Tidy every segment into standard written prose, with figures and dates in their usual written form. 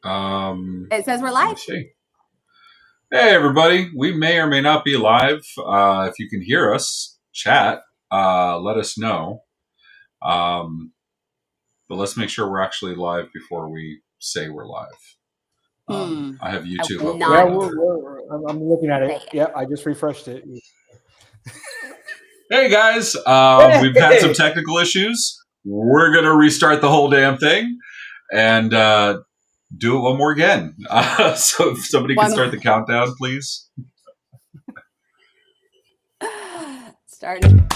It says we're live. See. Hey, everybody. We may or may not be live. If you can hear us, chat, let us know. But let's make sure we're actually live before we say we're live. I have YouTube up. Yeah, I'm looking at it. Yeah, I just refreshed it. Hey, guys. We've had some technical issues. We're going to restart the whole damn thing and do it one more again. So if somebody can start the countdown, please. Starting.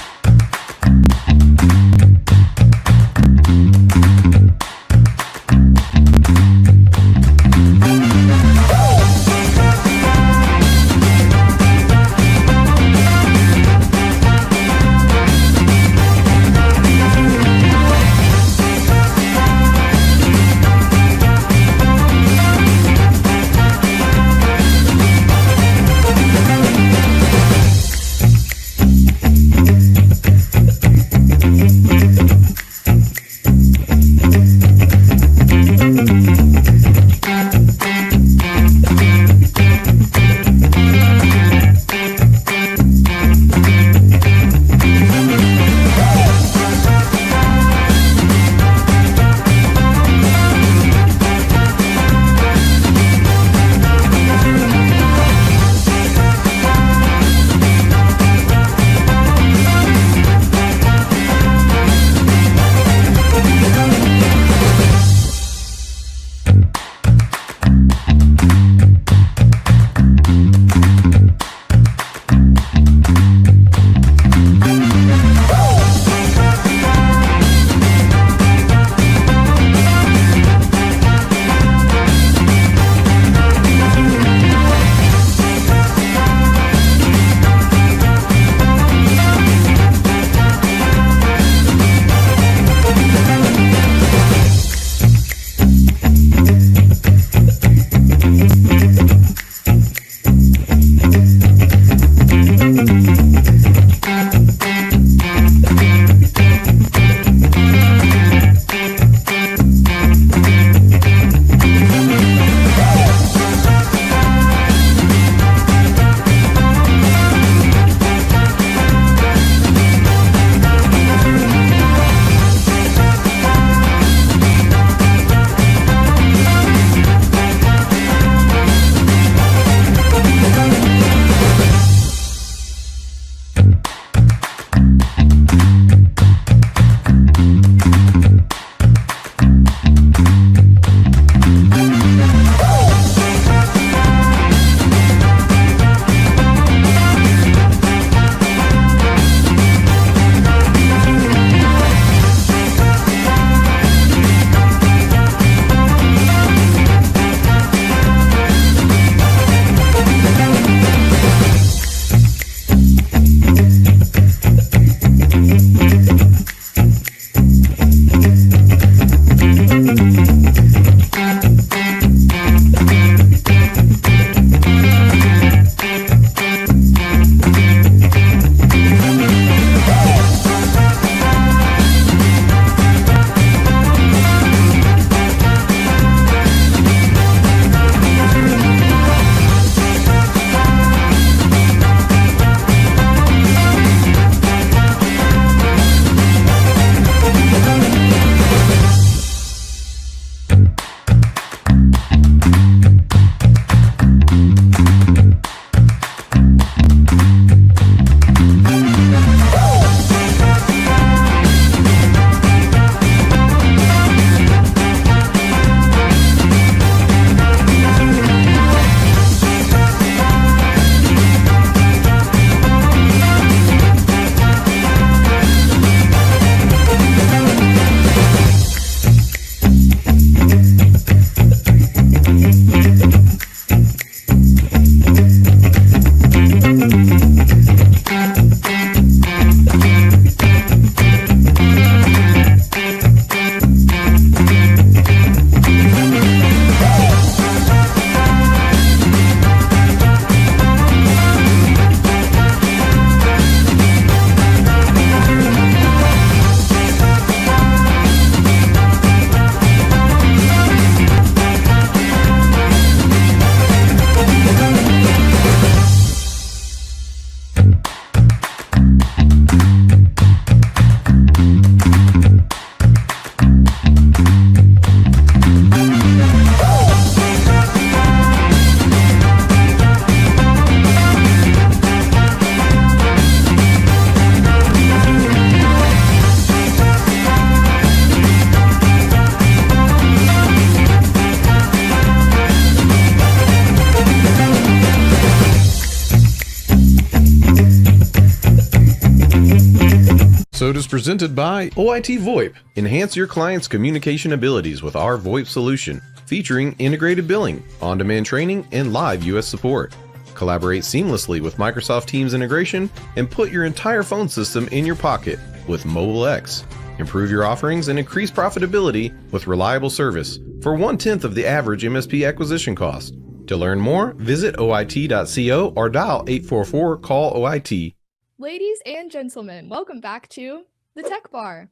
is presented by OIT VoIP. Enhance your client's communication abilities with our VoIP solution, featuring integrated billing, on-demand training, and live US support. Collaborate seamlessly with Microsoft Teams integration and put your entire phone system in your pocket with Mobile X. Improve your offerings and increase profitability with reliable service for 1/10 of the average MSP acquisition cost. To learn more, visit oit.co or dial 844-CALL-OIT. Ladies and gentlemen, welcome back to the Tech Bar.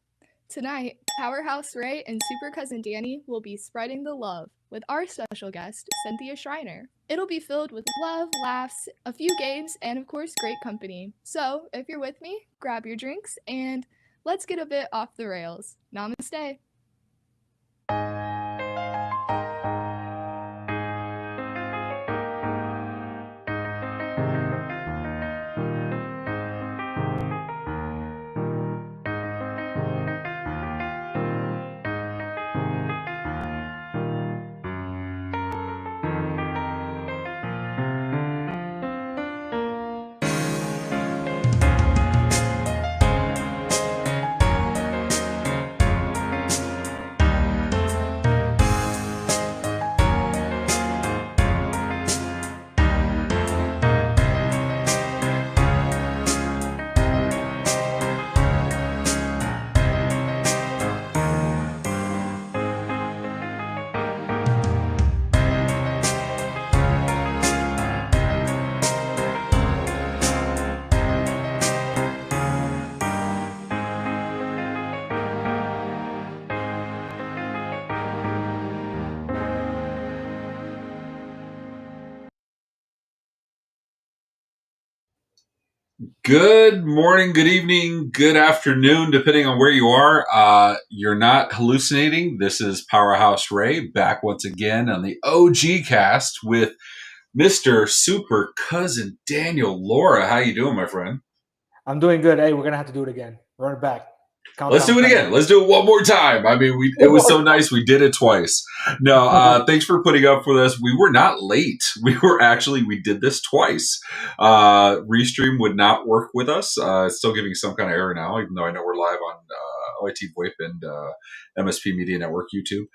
Tonight, Powerhouse Ray and Super Cousin Danny will be spreading the love with our special guest, Cynthia Schreiner. It'll be filled with love, laughs, a few games, and of course, great company. So, if you're with me, grab your drinks and let's get a bit off the rails. Namaste. Good morning, good evening, good afternoon, depending on where you are. You're not hallucinating. This is Powerhouse Ray back once again on the OG cast with Mr. Super Cousin Daniel Lora. How you doing, my friend? I'm doing good. Hey, we're gonna have to do it again. Run it back. Let's do it again. Let's do it one more time. I mean, it was so nice. We did it twice. No, thanks for putting up for this. We were not late. We did this twice. Restream would not work with us. It's still giving some kind of error now, even though I know we're live on OIT VoIP and MSP Media Network YouTube.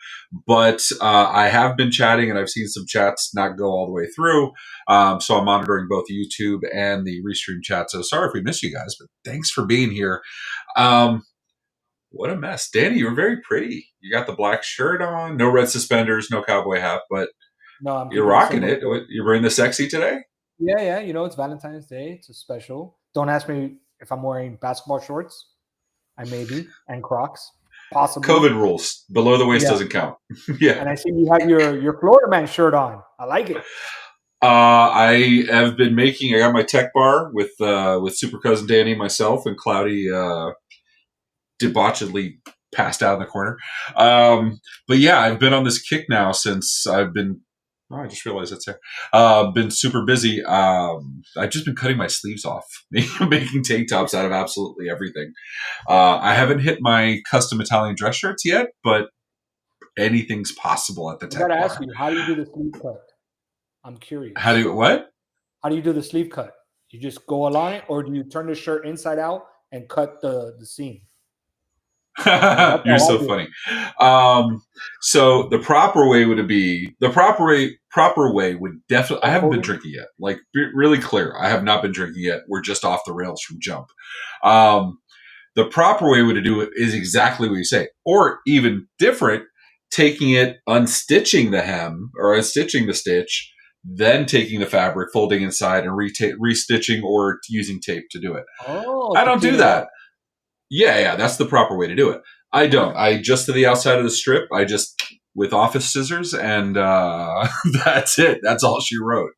But I have been chatting, and I've seen some chats not go all the way through. So I'm monitoring both YouTube and the Restream chat. So sorry if we missed you guys, but thanks for being here. What a mess. Danny, you're very pretty. You got the black shirt on, no red suspenders, no cowboy hat, but no, you're rocking it. You're wearing the sexy today? Yeah. You know, it's Valentine's Day. It's a special. Don't ask me if I'm wearing basketball shorts. I may be. And Crocs. Possibly. COVID rules. Below the waist doesn't count. Yeah. And I see you have your Florida man shirt on. I like it. I have been I got my Tech Bar with Super Cousin Danny, myself, and Cloudy debauchedly passed out in the corner. But yeah, I've been on this kick now since I've been, I just realized that's there. Been super busy. I've just been cutting my sleeves off, making tank tops out of absolutely everything. I haven't hit my custom Italian dress shirts yet, but anything's possible at the Tech Bar. I gotta ask you, how do you do the sleeve cut? I'm curious. How do you do the sleeve cut? You just go along it, or do you turn the shirt inside out and cut the seam? You're so funny. So the proper way would definitely, I haven't been drinking yet. Like, be really clear. I have not been drinking yet. We're just off the rails from jump. The proper way to do it is exactly what you say, or even different, taking it, unstitching the hem or unstitching the stitch, then taking the fabric, folding inside and restitching or using tape to do it. Oh, I don't do that. Yeah, that's the proper way to do it. I don't. I just to the outside of the strip. I just with office scissors, and that's it. That's all she wrote.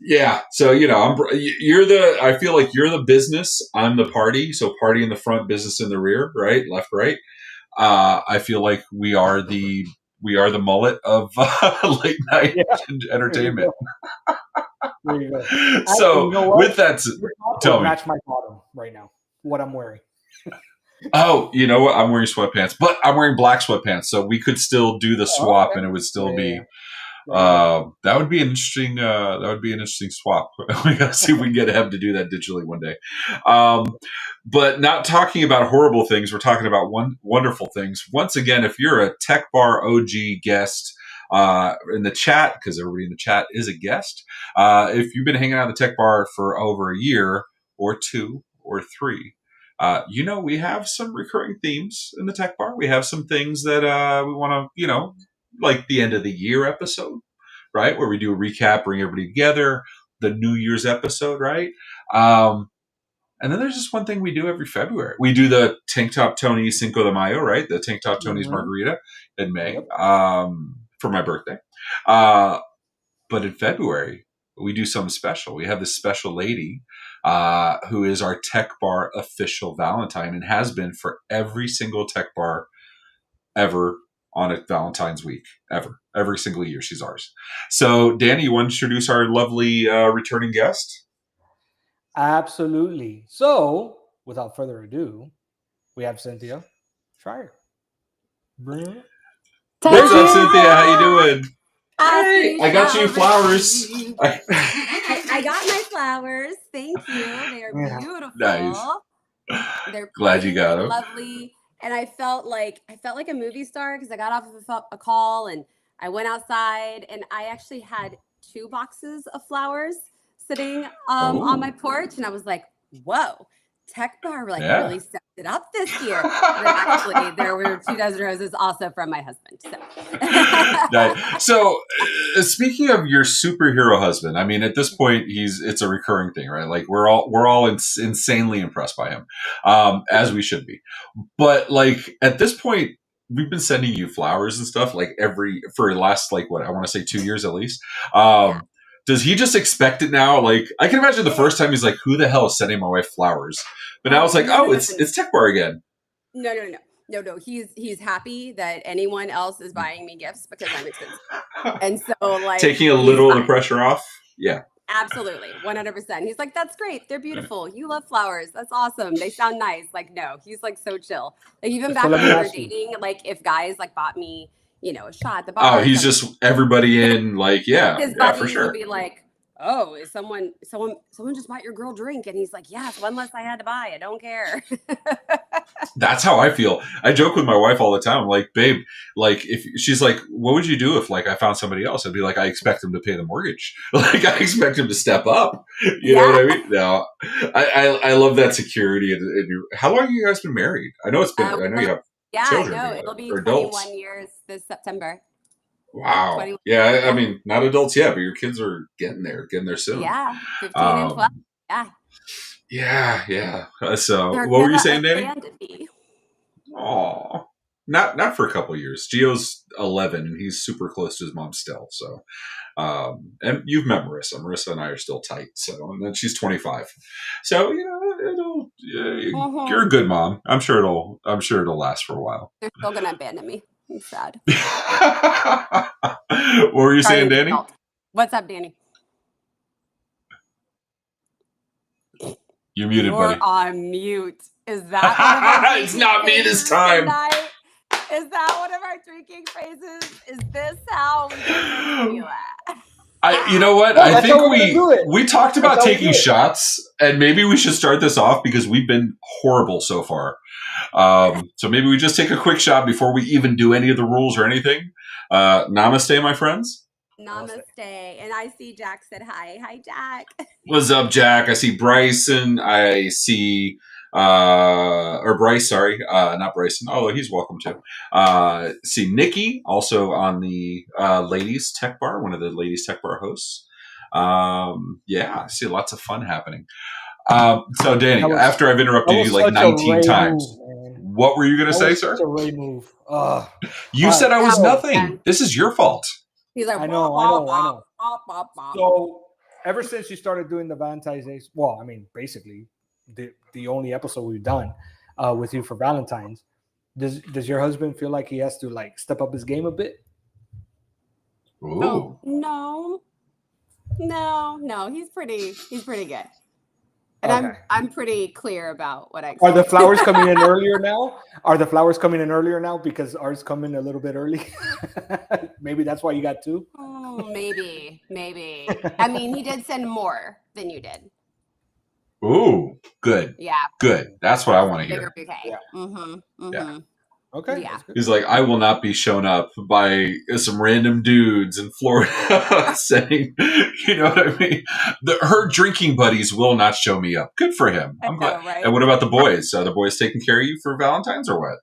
Yeah. So I feel like you're the business. I'm the party. So party in the front, business in the rear. Right, left, right. I feel like we are the mullet of late night entertainment. There you go. So with that, tell me. Match my bottom right now. What I'm wearing. Oh, you know what? I'm wearing sweatpants, but I'm wearing black sweatpants, so we could still do the swap, and it would still be. That would be an interesting. That would be an interesting swap. We gotta see if we can get him to do that digitally one day. But not talking about horrible things. We're talking about wonderful things. Once again, if you're a Tech Bar OG guest in the chat, because everybody in the chat is a guest, if you've been hanging out at the Tech Bar for over a year or 2 or 3. We have some recurring themes in the Tech Bar. We have some things that we want to, like the end of the year episode, right? Where we do a recap, bring everybody together, the New Year's episode, right? And then there's just one thing we do every February. We do the Tank Top Tony Cinco de Mayo, right? The Tank Top Tony's Margarita in May for my birthday. But in February, we do something special. We have this special lady who is our Tech Bar official Valentine and has been for every single Tech Bar ever on a Valentine's week, ever. Every single year she's ours. So, Danny, you want to introduce our lovely returning guest? Absolutely. So, without further ado, we have Cynthia Schreiner. What's up, Cynthia? How you doing? Hey, I got you flowers. I got my flowers. Thank you. They are beautiful. Nice. They're glad you got them. Lovely. And I felt like a movie star because I got off of a call and I went outside and I actually had 2 boxes of flowers sitting on my porch, and I was like, "Whoa, Tech Bar really stepped it up this year." And actually, there were 2 dozen roses also from my husband. So, speaking of your superhero husband, I mean, at this point, it's a recurring thing, right? Like we're all insanely impressed by him, as we should be. But like at this point, we've been sending you flowers and stuff like for the last I want to say 2 years at least. Does he just expect it now? Like, I can imagine the first time he's like, "Who the hell is sending my wife flowers?" But now it's like, it's Tech Bar again. No. He's happy that anyone else is buying me gifts because I'm expensive, and so taking a little of the pressure off. Yeah, absolutely, 100%. He's like, "That's great. They're beautiful. You love flowers. That's awesome. They sound nice." Like, no, he's so chill. Like even back when we were dating, if guys bought me, a shot at the bar. Oh, he's just everybody in his buddies for sure. Would be like, "Oh, is someone just bought your girl drink?" And he's like, "Yes, one less I had to buy. I don't care." That's how I feel. I joke with my wife all the time. I'm like, "Babe, if she's like, what would you do if I found somebody else?" I'd be like, "I expect him to pay the mortgage. I expect him to step up." You know what I mean? No, I love that security. How long have you guys been married? I know it's been. I know you have. Yeah, children, I know. It'll be 21 adults. Years this September. Wow. 21. Yeah, I mean, not adults yet, but your kids are getting there soon. Yeah, 15 and 12. Yeah. Yeah. So, what were you saying, Danny? Oh, not for a couple of years. Gio's 11, and he's super close to his mom still. So, and you've met Marissa. Marissa and I are still tight. So, and then she's 25. So, you're a good mom. I'm sure it'll last for a while. They're still gonna abandon me. I'm sad. What were you saying, Danny? What's up, Danny? You're muted, buddy. You're on mute. Is that it's not me this time. Tonight? Is that one of our drinking phrases? Is this how we do that? You know what? I think we talked about taking shots, and maybe we should start this off because we've been horrible so far. So maybe we just take a quick shot before we even do any of the rules or anything. Namaste, my friends. Namaste. And I see Jack said hi. Hi, Jack. What's up, Jack? I see Bryson. I see or Bryce, sorry, not Bryson. Oh, he's welcome too. See Nikki, also on the Ladies Tech Bar, one of the Ladies Tech Bar hosts. I see lots of fun happening. So Danny, after I've interrupted you 19 times, what were you going to say, sir? A Ray move. You said I was nothing. This is your fault. He's like, I know. So ever since you started doing the Valentine's Day, well, I mean, basically the only episode we've done with you for Valentine's, does your husband feel like he has to step up his game a bit? Ooh. No, he's pretty good. And I'm pretty clear about what I expect. Are the flowers coming in earlier now? Because ours come in a little bit early. Maybe that's why you got 2. Maybe. I mean, he did send more than you did. Ooh, good. Yeah. Good. That's what I want to Bigger hear. bouquet. Yeah. Mm-hmm. Okay. Yeah. That's good. He's like, I will not be shown up by some random dudes in Florida saying, you know what I mean? Her drinking buddies will not show me up. Good for him. I'm glad. Know, right? And what about the boys? Are the boys taking care of you for Valentine's or what?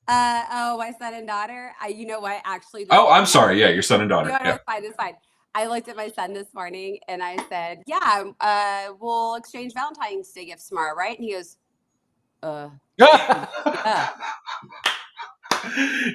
My son and daughter. You know what? Actually. Oh, I'm sorry. Yeah, your son and daughter. No, Yeah. it's fine. I looked at my son this morning and I said, yeah, we'll exchange Valentine's Day gifts tomorrow, right? And he goes, yeah.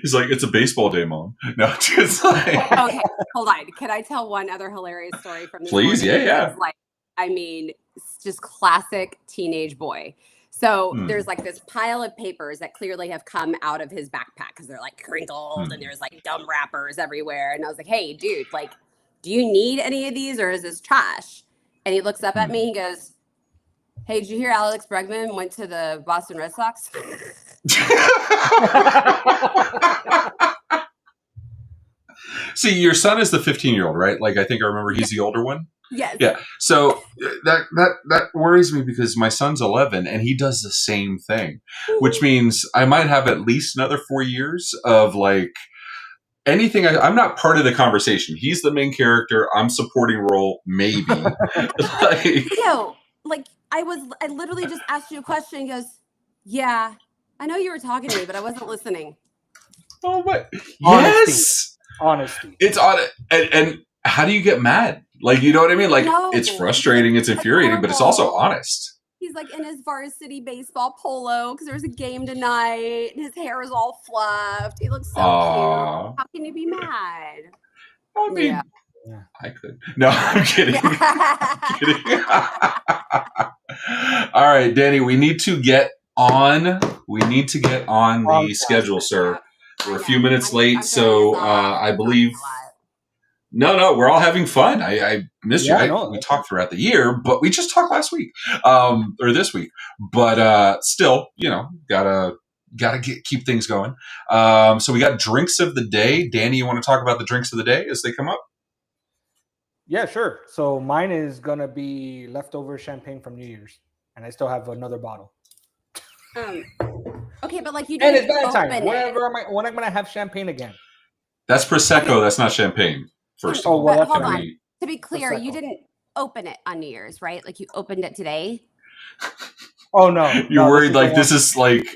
He's like, it's a baseball day, Mom. No, just like, Okay, hold on. Can I tell one other hilarious story from this please. morning? Yeah. It's like, I mean, it's just classic teenage boy. So there's like this pile of papers that clearly have come out of his backpack because they're like crinkled and there's like gum wrappers everywhere. And I was like, hey, dude, like, do you need any of these or is this trash? And he looks up at me. He goes, hey, did you hear Alex Bregman went to the Boston Red Sox? See, your son is the 15-year-old, right? Like, I think I remember he's the older one. Yes. Yeah. So that worries me because my son's 11 and he does the same thing, which means I might have at least another 4 years of like anything. I'm not part of the conversation. He's the main character. I'm supporting role, maybe. Like I literally just asked you a question. He goes, yeah, I know you were talking to me, but I wasn't listening. Oh my! Honesty. Yes, honesty. It's on it. And how do you get mad? Like, you know what I mean? Like, No. it's frustrating, it's infuriating, but it's also honest. He's like in his varsity baseball polo because there's a game tonight. And his hair is all fluffed. He looks so cute. How can you be mad? I mean, I could. No, I'm kidding. I'm kidding. All right, Danny, we need to get on the schedule, sir. We're a few minutes late, so I believe. No, we're all having fun. I missed you. We talked throughout the year, but we just talked last week, or this week. But still, gotta keep things going. So we got drinks of the day. Danny, you want to talk about the drinks of the day as they come up? Yeah, sure. So mine is gonna be leftover champagne from New Year's, and I still have another bottle. Okay, but like you and didn't it's Valentine's. open it. When am I gonna have champagne again? That's Prosecco. That's not champagne. First of all, but hold on. To be clear, you didn't open it on New Year's, right? Like you opened it today. Oh no! You're worried like this is like.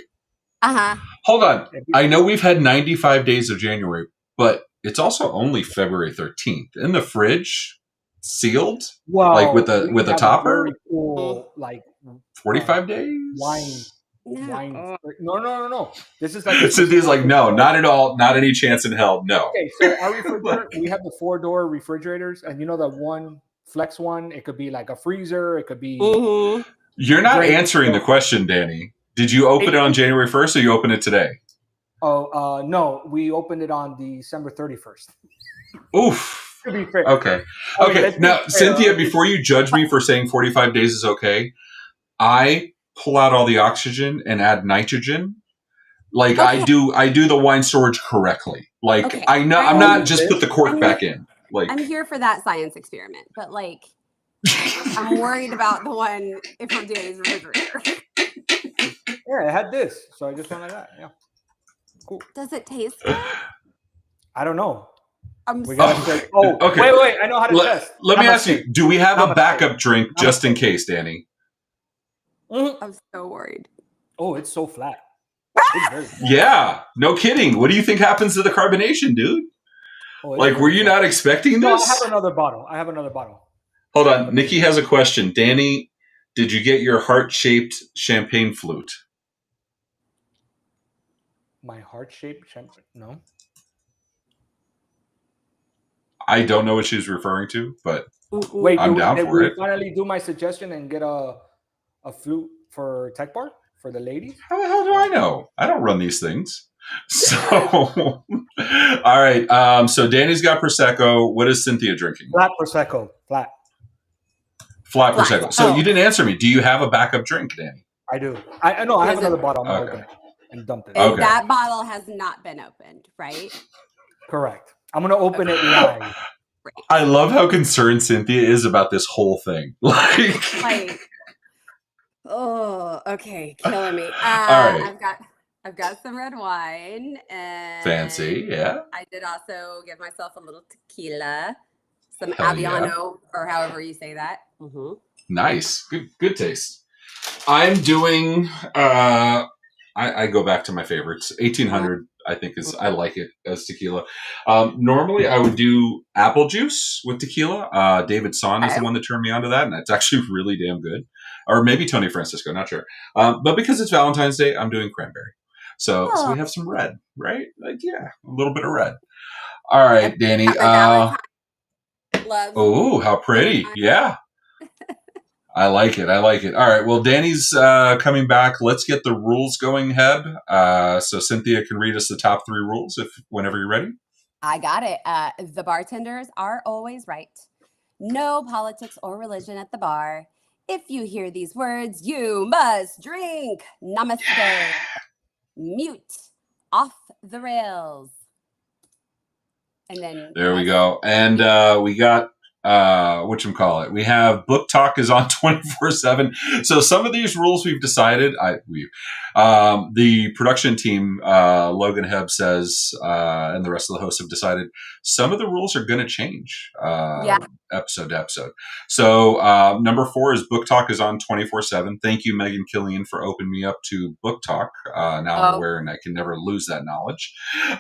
Hold on. I know we've had 95 days of January, but it's also only February 13th. In the fridge, sealed, like with a topper. Really cool, like 45 days. Wine. No. This is like Cynthia's like, no, not at all. Not any chance in hell. No. Okay, so our refrigerator, we have the 4-door refrigerators, and you know that one flex one. It could be like a freezer. It could be. You're not answering the question, Danny. Did you open it on January 1st, or you open it today? Oh, no, we opened it on December 31st. Oof. To be fair. Okay. Now, Cynthia, before you judge me for saying 45 days is okay, I pull out all the oxygen and add nitrogen. Like I do the wine storage correctly. Like I know I'm not just put the cork back in. Like I'm here for that science experiment, but like I'm worried about the one from Danny's refrigerator. Yeah, it had this, so I just went like that. Yeah. Cool. Does it taste good? I don't know. Okay. Wait. I know how to test. Let me ask you, do we have a backup drink just in case, Danny? I'm so worried. Oh, it's so flat. Yeah, no kidding. What do you think happens to the carbonation, dude? Like, were you not expecting this? I have another bottle. Hold on. Nikki has a question. Danny, did you get your heart-shaped champagne flute? My heart-shaped champagne? No. I don't know what she's referring to, but wait, I'm down for it. Finally do my suggestion and get a flute for Tech Bar for the ladies? How the hell do I know? I don't run these things. So, all right. So Danny's got Prosecco. What is Cynthia drinking? Flat Prosecco. Flat Prosecco. So you didn't answer me. Do you have a backup drink, Danny? I do. I know. I have another bottle. I'm going to open it and dump it. And that bottle has not been opened, right? Correct. I'm going to open it live. I love how concerned Cynthia is about this whole thing. Like, oh, okay, killing me. All right. I've got some red wine, and Fancy, yeah. I did also give myself a little tequila, some Hell yeah. Aviano, or however you say that. Mm-hmm. Nice, good taste. I'm doing. I go back to my favorites. 1800, I think I like it as tequila. Normally, I would do apple juice with tequila. David Son is the one that turned me onto that, and it's actually really damn good. Or maybe Tony Francisco, not sure. But because it's Valentine's Day, I'm doing cranberry. So we have some red, right? Like, yeah, a little bit of red. All right, Danny. Oh, how pretty! Yeah. I like it. All right. Well, Danny's coming back. Let's get the rules going, Heb. So Cynthia can read us the top 3 rules whenever you're ready. I got it. The bartenders are always right. No politics or religion at the bar. If you hear these words, you must drink. Namaste. Yeah. Mute. Off the rails. And then there we go. And we got whatchamacallit. We have book talk is on 24/7. So some of these rules we've decided, the production team, Logan Heb says, and the rest of the hosts have decided some of the rules are going to change episode to episode. So number 4 is book talk is on 24/7. Thank you, Megan Killian, for opening me up to book talk. Now I'm aware and I can never lose that knowledge.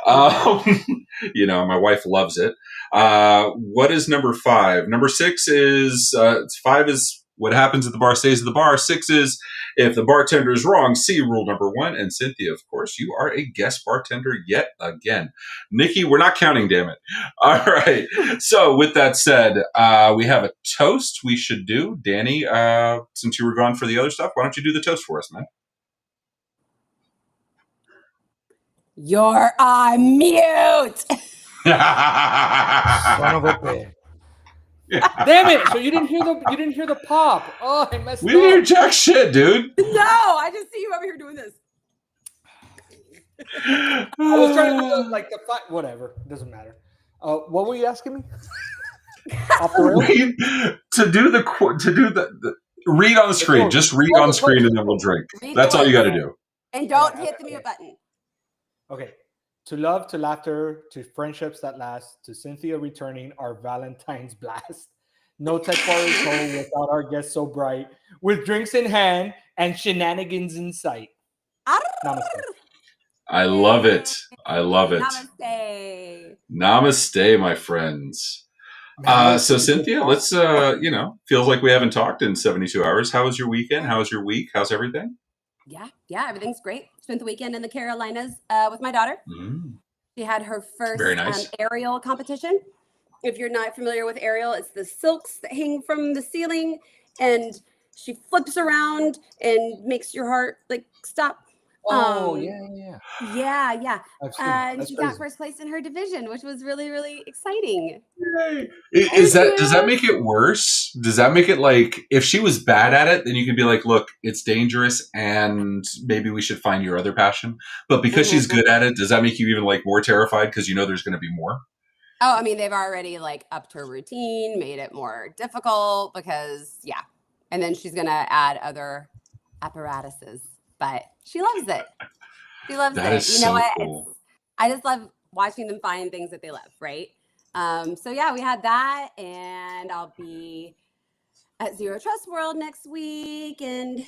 My wife loves it. What is number 5? Number 6 is 5 is what happens at the bar stays at the bar. 6 is if the bartender is wrong. See rule number 1. And Cynthia, of course, you are a guest bartender yet again. Nikki, we're not counting, damn it. All right. So with that said, we have a toast we should do. Danny, since you were gone for the other stuff, why don't you do the toast for us, man? You're on mute. Son of a bitch. Damn it! So you didn't hear the pop. Oh, I messed up. We didn't hear jack shit, dude. No, I just see you over here doing this. I was trying to do the whatever. Doesn't matter. What were you asking me? Off the rails? To do the read on the screen. Just read on screen and then we'll drink. That's all you got to do. And don't hit the mute button. Okay. To love, to laughter, to friendships that last, to Cynthia returning our Valentine's blast. No Tech Bar is home without our guests so bright, with drinks in hand and shenanigans in sight. Namaste. I love it. Namaste. Namaste, my friends. So Cynthia, let's feels like we haven't talked in 72 hours. How was your weekend? How was your week? How's everything? Yeah, everything's great. Spent the weekend in the Carolinas with my daughter. She had her first aerial competition. If you're not familiar with aerial, it's the silks that hang from the ceiling, and she flips around and makes your heart stop. Yeah. And she got first place in her division, which was really, really exciting. Does that make it worse? Does that make it if she was bad at it, then you could be like, look, it's dangerous and maybe we should find your other passion. But because she's good at it, does that make you even more terrified because you know there's going to be more? Oh, I mean, they've already upped her routine, made it more difficult because and then she's going to add other apparatuses. But she loves it. She loves that it. Is you know so what? Cool. I just love watching them find things that they love, right? So we had that, and I'll be at Zero Trust World next week, and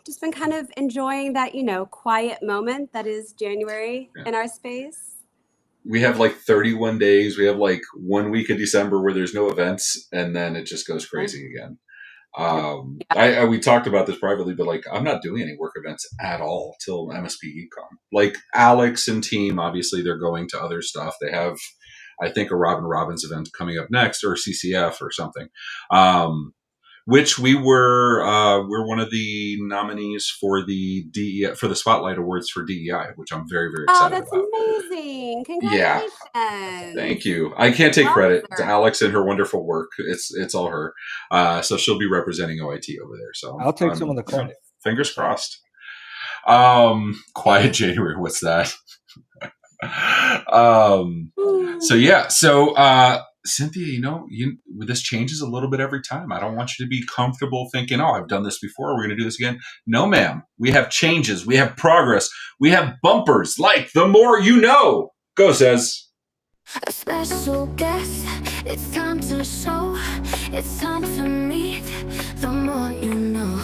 just been kind of enjoying that, quiet moment that is January in our space. We have 31 days. We have 1 week of December where there's no events, and then it just goes crazy again. We talked about this privately, but I'm not doing any work events at all till MSP Econ. Alex and team, obviously they're going to other stuff. They have, I think, a Robin Robbins event coming up next, or CCF or something. Which we're one of the nominees for the DEI, for the Spotlight Awards for DEI, which I'm very, very excited about. Oh, that's amazing! Congratulations! Yeah. Thank you. I can't take credit. It's Alex and her wonderful work. It's all her. So she'll be representing OIT over there. So I'll take some of the credit. Fingers crossed. Quiet January. What's that? Cynthia, this changes a little bit every time. I don't want you to be comfortable thinking, oh, I've done this before. We're going to do this again. No, ma'am. We have changes. We have progress. We have bumpers like the more you know. Go, Says. A special guest, it's time to show, it's time to meet, the more you know.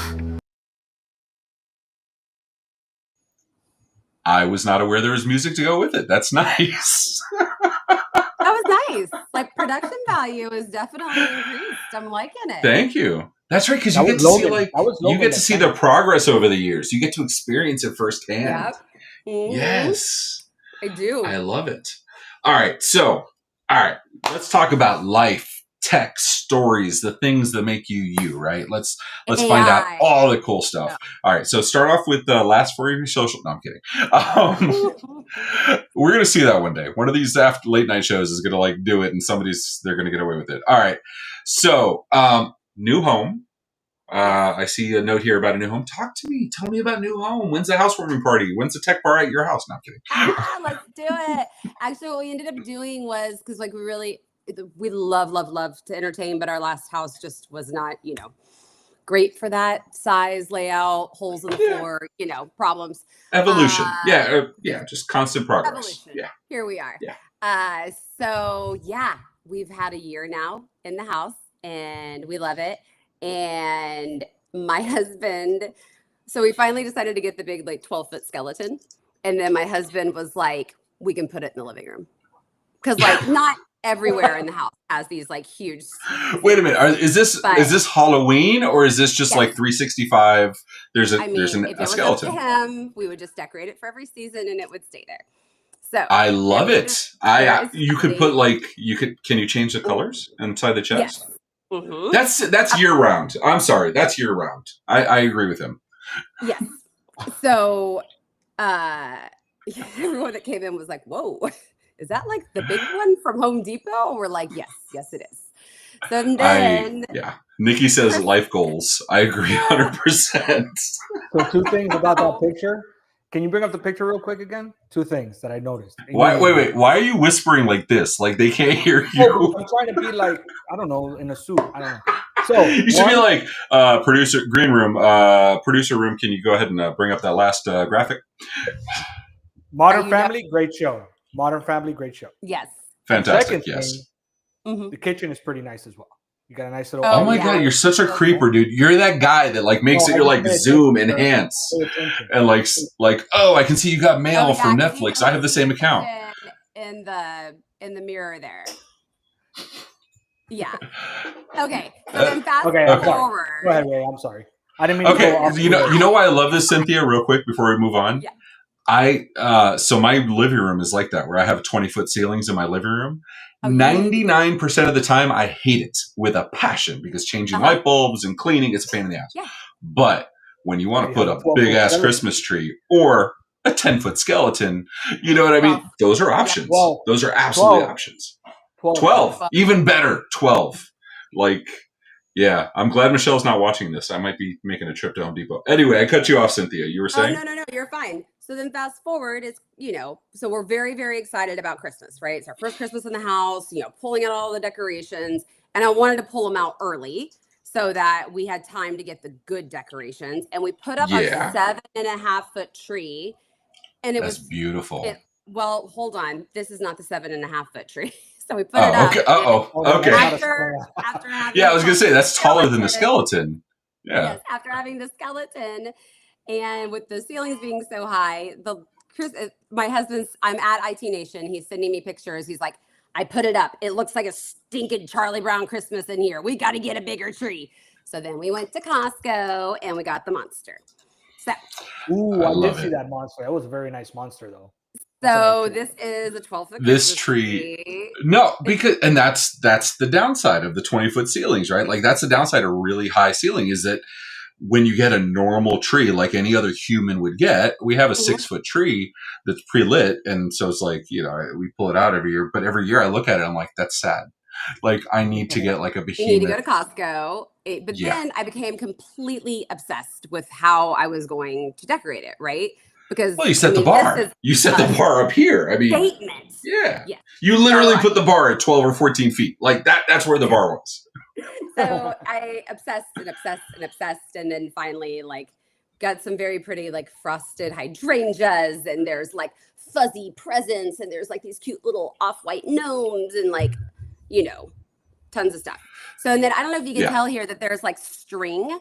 I was not aware there was music to go with it. That's nice. That was nice. Like, production value is definitely increased. I'm liking it. Thank you. That's right, because That you get was to see Logan. That was you Logan get to that see sang the it. progress over the years. You get to experience it firsthand. Yep. Mhm. Yes. I do. I love it. All right. Let's talk about life, tech, stories, the things that make you you, right? Let's find out AI. all the cool stuff. All right. So start off with the last 4 years social. No, I'm kidding. We're going to see that one day. One of these after late night shows is going to like do it and they're going to get away with it. All right. So, new home. I see a note here about a new home. Talk to me. Tell me about new home. When's the housewarming party? When's the tech bar at your house? No, I'm kidding. Let's do it. Actually, what we ended up doing was, because like we love to entertain, but our last house just was not, great for that size, layout, holes in the floor, problems. Evolution. Just constant progress. Evolution. Yeah. Here we are. Yeah. So yeah, we've had a year now in the house and we love it. And my husband, so we finally decided to get the big, like 12-foot skeleton. And then my husband was like, we can put it in the living room. Because like not everywhere in the house has these like huge. Wait a minute. Is this Halloween or is this just like 365? There's if a it was skeleton. up to him, we would just decorate it for every season and it would stay there. So I love it. You could put can you change the Mm-hmm. colors inside the chest? Yes. Mm-hmm. That's year round. I'm sorry. That's year round. I agree with him. Yes. So everyone that came in was like, whoa, is that like the big one from Home Depot? We're like, yes, it is. So then Nikki says life goals. I agree 100%. So 2 things about that picture. Can you bring up the picture real quick again? 2 things that I noticed. Wait. Why are you whispering like this? Like they can't hear you. I'm trying to be like, I don't know, in a suit. I don't know. So you should be like producer room. Can you go ahead and bring up that last graphic? Modern Family, great show. Modern Family, great show. Yes. Fantastic. Second Yes. thing, the kitchen is pretty nice as well. You got a nice little. Oh my God, you're such a creeper, dude. You're that guy that like makes it. You're like zoom, enhance, and like oh, I can see you got mail from Netflix. I have the same account. In the mirror there. Yeah. Okay. So then fast forward. Go ahead, Ray. I'm sorry. I didn't mean to go off. You know why I love this, Cynthia? Real quick before we move on. Yeah. So my living room is like that, where I have 20-foot ceilings in my living room. 99% of the time, I hate it with a passion because changing light bulbs and cleaning is a pain in the ass. Yeah. But when you want to put a big ass Christmas tree or a 10-foot skeleton, you know what I mean? Those are options. Those are absolutely options. 12. Even better. 12. Like, yeah, I'm glad Michelle's not watching this. I might be making a trip to Home Depot. Anyway, I cut you off, Cynthia. You were saying? Oh, no, you're fine. So then fast forward is, so we're very, very excited about Christmas, right? It's our first Christmas in the house, pulling out all the decorations. And I wanted to pull them out early so that we had time to get the good decorations. And we put up a 7.5-foot tree. And it was beautiful. Well, hold on. This is not the 7.5-foot tree. So we put it up. Okay. After having I was going to say, that's taller than the skeleton. Yeah. Yes, after having the skeleton and with the ceilings being so high, my husband's, I'm at IT Nation. He's sending me pictures. He's like, I put it up. It looks like a stinking Charlie Brown Christmas in here. We got to get a bigger tree. So then we went to Costco and we got the monster. So, I did see that monster. That was a very nice monster, though. So this is a 12-foot. This tree. No, and that's the downside of the 20-foot ceilings, right? Like that's the downside of really high ceiling is that when you get a normal tree like any other human would get, we have a 6-foot tree that's pre-lit, and so it's like we pull it out every year. But every year I look at it, I'm like, that's sad. Like I need to get like a behemoth. You need to go to Costco. Then I became completely obsessed with how I was going to decorate it, right? because Well, you set I the mean, bar. this is You set the a bar up here. I mean, statement. yeah. Yeah. You literally So put the bar at 12 or 14 feet. Like that's where the bar was. So I obsessed and obsessed and obsessed, and then finally like got some very pretty like frosted hydrangeas, and there's like fuzzy presents, and there's like these cute little off-white gnomes, and like, you know, tons of stuff. So and then I don't know if you can tell here that there's like string.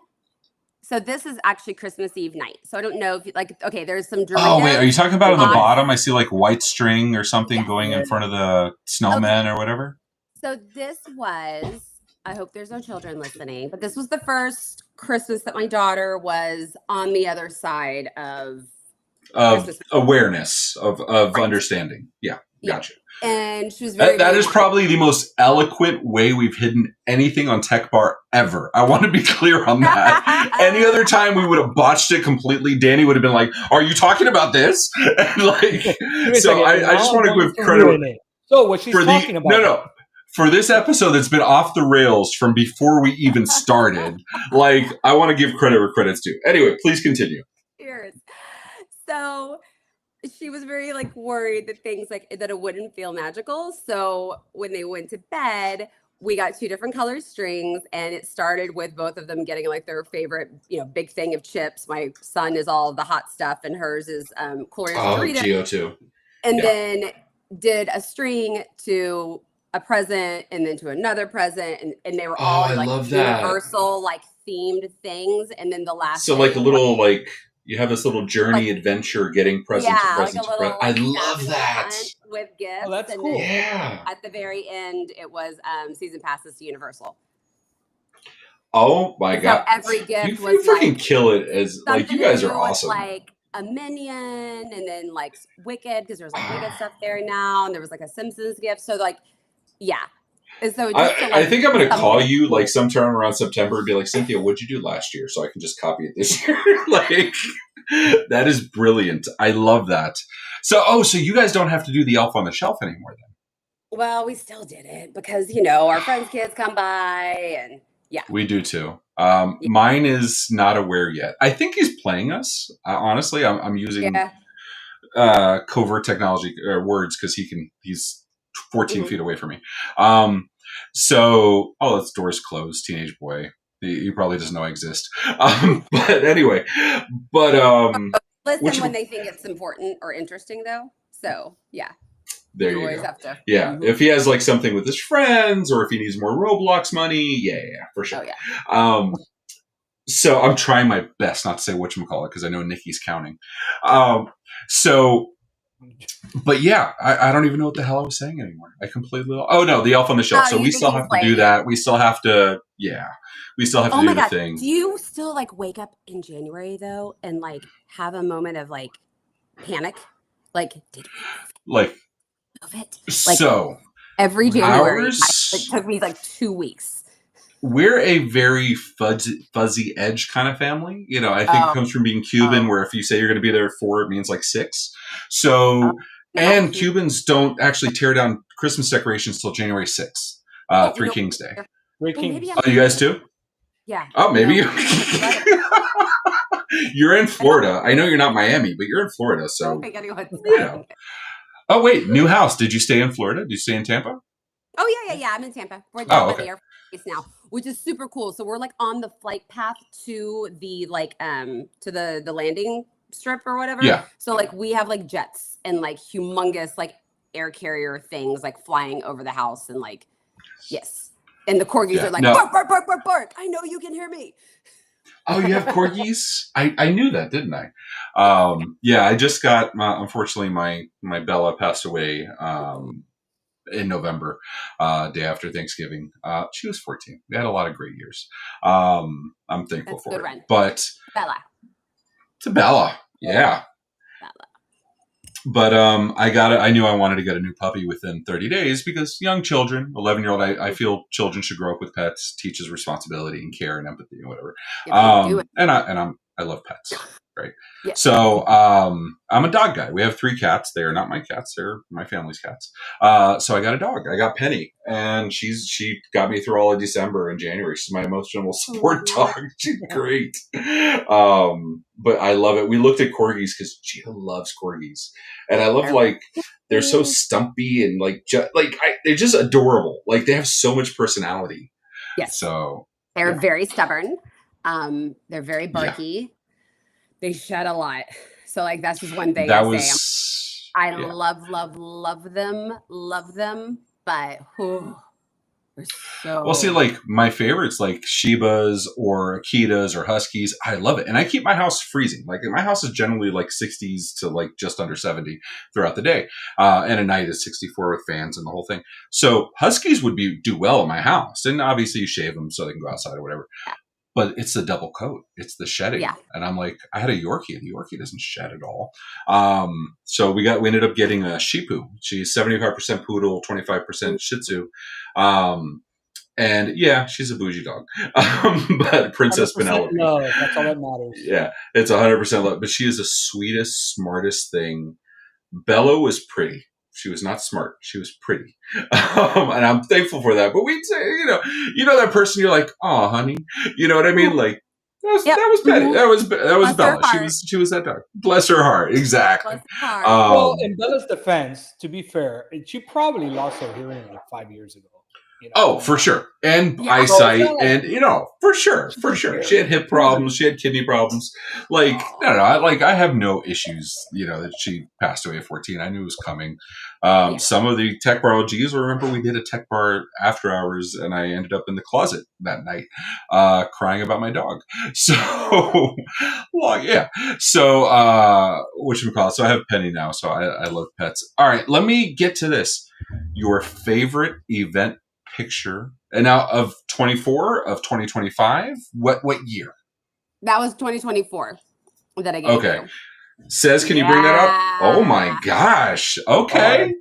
So this is actually Christmas Eve night. So I don't know if you, like, okay, there's some Doritos. Oh wait, are you talking about on the on- bottom? I see like white string or something Yes. going in front of the snowman or whatever. So this was, I hope there's no children listening, but this was the first Christmas that my daughter was on the other side of Christmas. Awareness of Right. understanding. Yeah, gotcha. And she was very, That very is probably the most eloquent way we've hidden anything on Tech Bar ever. I want to be clear on that. Any other time we would have botched it completely. Danny would have been like, "Are you talking about this?" And like, so I just want to give credit. So what she's talking about? No. For this episode that's been off the rails from before we even started, like, I want to give credit where credit's due. Anyway, please continue. Cheers. So she was very like worried that things like that it wouldn't feel magical. So when they went to bed, we got 2 different color strings, and it started with both of them getting like their favorite, you know, big thing of chips. My son is all the hot stuff, and hers is Cool Ranch Doritos. Geo2. And then did a string to a present, and then to another present, and they were all I like love that. universal like themed things. And then the last So like a thing little like you have this little journey adventure getting present to like present to present. I love that. with gifts. Oh, that's and cool. then Yeah. at the very end, it was season passes to Universal. Oh my And god! so every gift You was freaking like kill it as like you something guys to are do with, awesome. like a Minion, and then like Wicked, because there's like Wicked stuff there now, and there was like a Simpsons gift. So like, yeah. And so just to, I like, think I'm going to call something you cool. like sometime around September and be like, Cynthia, what'd you do last year? So I can just copy it this year. Like, that is brilliant. I love that. So you guys don't have to do the elf on the shelf anymore then? Well, we still did it because, you know, our friends' kids come by, and yeah. We do too. Mine is not aware yet. I think he's playing us. Honestly, I'm using covert technology words because he's 14 feet away from me. It's doors closed, teenage boy. He probably doesn't know I exist. But anyway, listen when they think it's important or interesting, though. So yeah, there you always go. have to. Yeah, if he has like something with his friends, or if he needs more Roblox money, yeah, for sure. Oh yeah. So I'm trying my best not to say whatchamacallit because I know Nikki's counting. But yeah, I don't even know what the hell I was saying anymore. I completely. Oh no, the elf on the shelf. So we still have to do that. We still have to. Yeah, we still have to do the thing. Do you still like wake up in January though and like have a moment of like panic? Like, did we move it? Like, so every January, ours, it took me like 2 weeks. We're a very fuzzy edge kind of family. You know, I think it comes from being Cuban, where if you say you're going to be there at 4, it means like 6. So, and Cubans don't actually tear down Christmas decorations till January 6th, Three Kings Day. Three Kings. Oh, you guys too? Yeah. Oh, maybe you're in Florida. I know you're not Miami, but you're in Florida, so. I don't think anyone's Oh wait, new house. Did you stay in Florida? Did you stay in Tampa? Oh yeah. I'm in Tampa. We're down by the Air Force now, which is super cool. So we're like on the flight path to the like to the landing strip or whatever. Yeah. So like we have like jets and like humongous like air carrier things like flying over the house, and like yes. And the corgis are like bark, bark, bark, bark, bark. I know you can hear me. Oh, you have corgis? I knew that, didn't I? Yeah, I just got unfortunately my Bella passed away in November, day after Thanksgiving. She was 14. We had a lot of great years. I'm thankful for it. Run. But Bella, yeah. But I knew I wanted to get a new puppy within 30 days because young children, 11-year-old, I feel children should grow up with pets, teaches responsibility and care and empathy and whatever. And I love pets. right? Yeah. So I'm a dog guy. We have 3 cats. They are not my cats. They're my family's cats. So I got a dog. I got Penny, and she got me through all of December and January. She's my emotional support dog. She's great. But I love it. We looked at corgis because Gina loves corgis, and I love like they're so stumpy and like they're just adorable. Like they have so much personality. Yes. So they're very stubborn. They're very barky. They shed a lot. So like that's just one thing that I was. say. I love them, but they're so. Well, see, like my favorites, like Shibas or Akitas or Huskies, I love it, and I keep my house freezing. Like my house is generally like 60s to like just under 70 throughout the day, and at night is 64 with fans and the whole thing. So Huskies would do well in my house, and obviously you shave them so they can go outside or whatever. Yeah. But it's the double coat. It's the shedding. Yeah. And I'm like, I had a Yorkie. The Yorkie doesn't shed at all. So we ended up getting a Shih Tzu. She's 75% poodle, 25% Shih Tzu. And yeah, she's a bougie dog. But Princess Penelope. Love. That's all that matters. Yeah, it's 100% love. But she is the sweetest, smartest thing. Bella was pretty. She was not smart. She was pretty. And I'm thankful for that. But we'd say, you know that person you're like, oh, honey. You know what I mean? Like, that was Betty. Mm-hmm. That was Bella. She was that dog. Bless her heart. Exactly. Bless her heart. Well, in Bella's defense, to be fair, she probably lost her hearing like 5 years ago. Oh, for sure. And eyesight, and for sure. She had hip problems, she had kidney problems. Like, no, I have no issues, that she passed away at 14. I knew it was coming. Some of the Tech Bar OGs, remember we did a Tech Bar after hours, and I ended up in the closet that night, crying about my dog. So, So, whatchamacallit? So I have Penny now, so I love pets. All right, let me get to this. Your favorite event picture, and now of 2025, what year? That was 2024 that I gave okay you. Says, can you bring that up? Oh my gosh. Okay.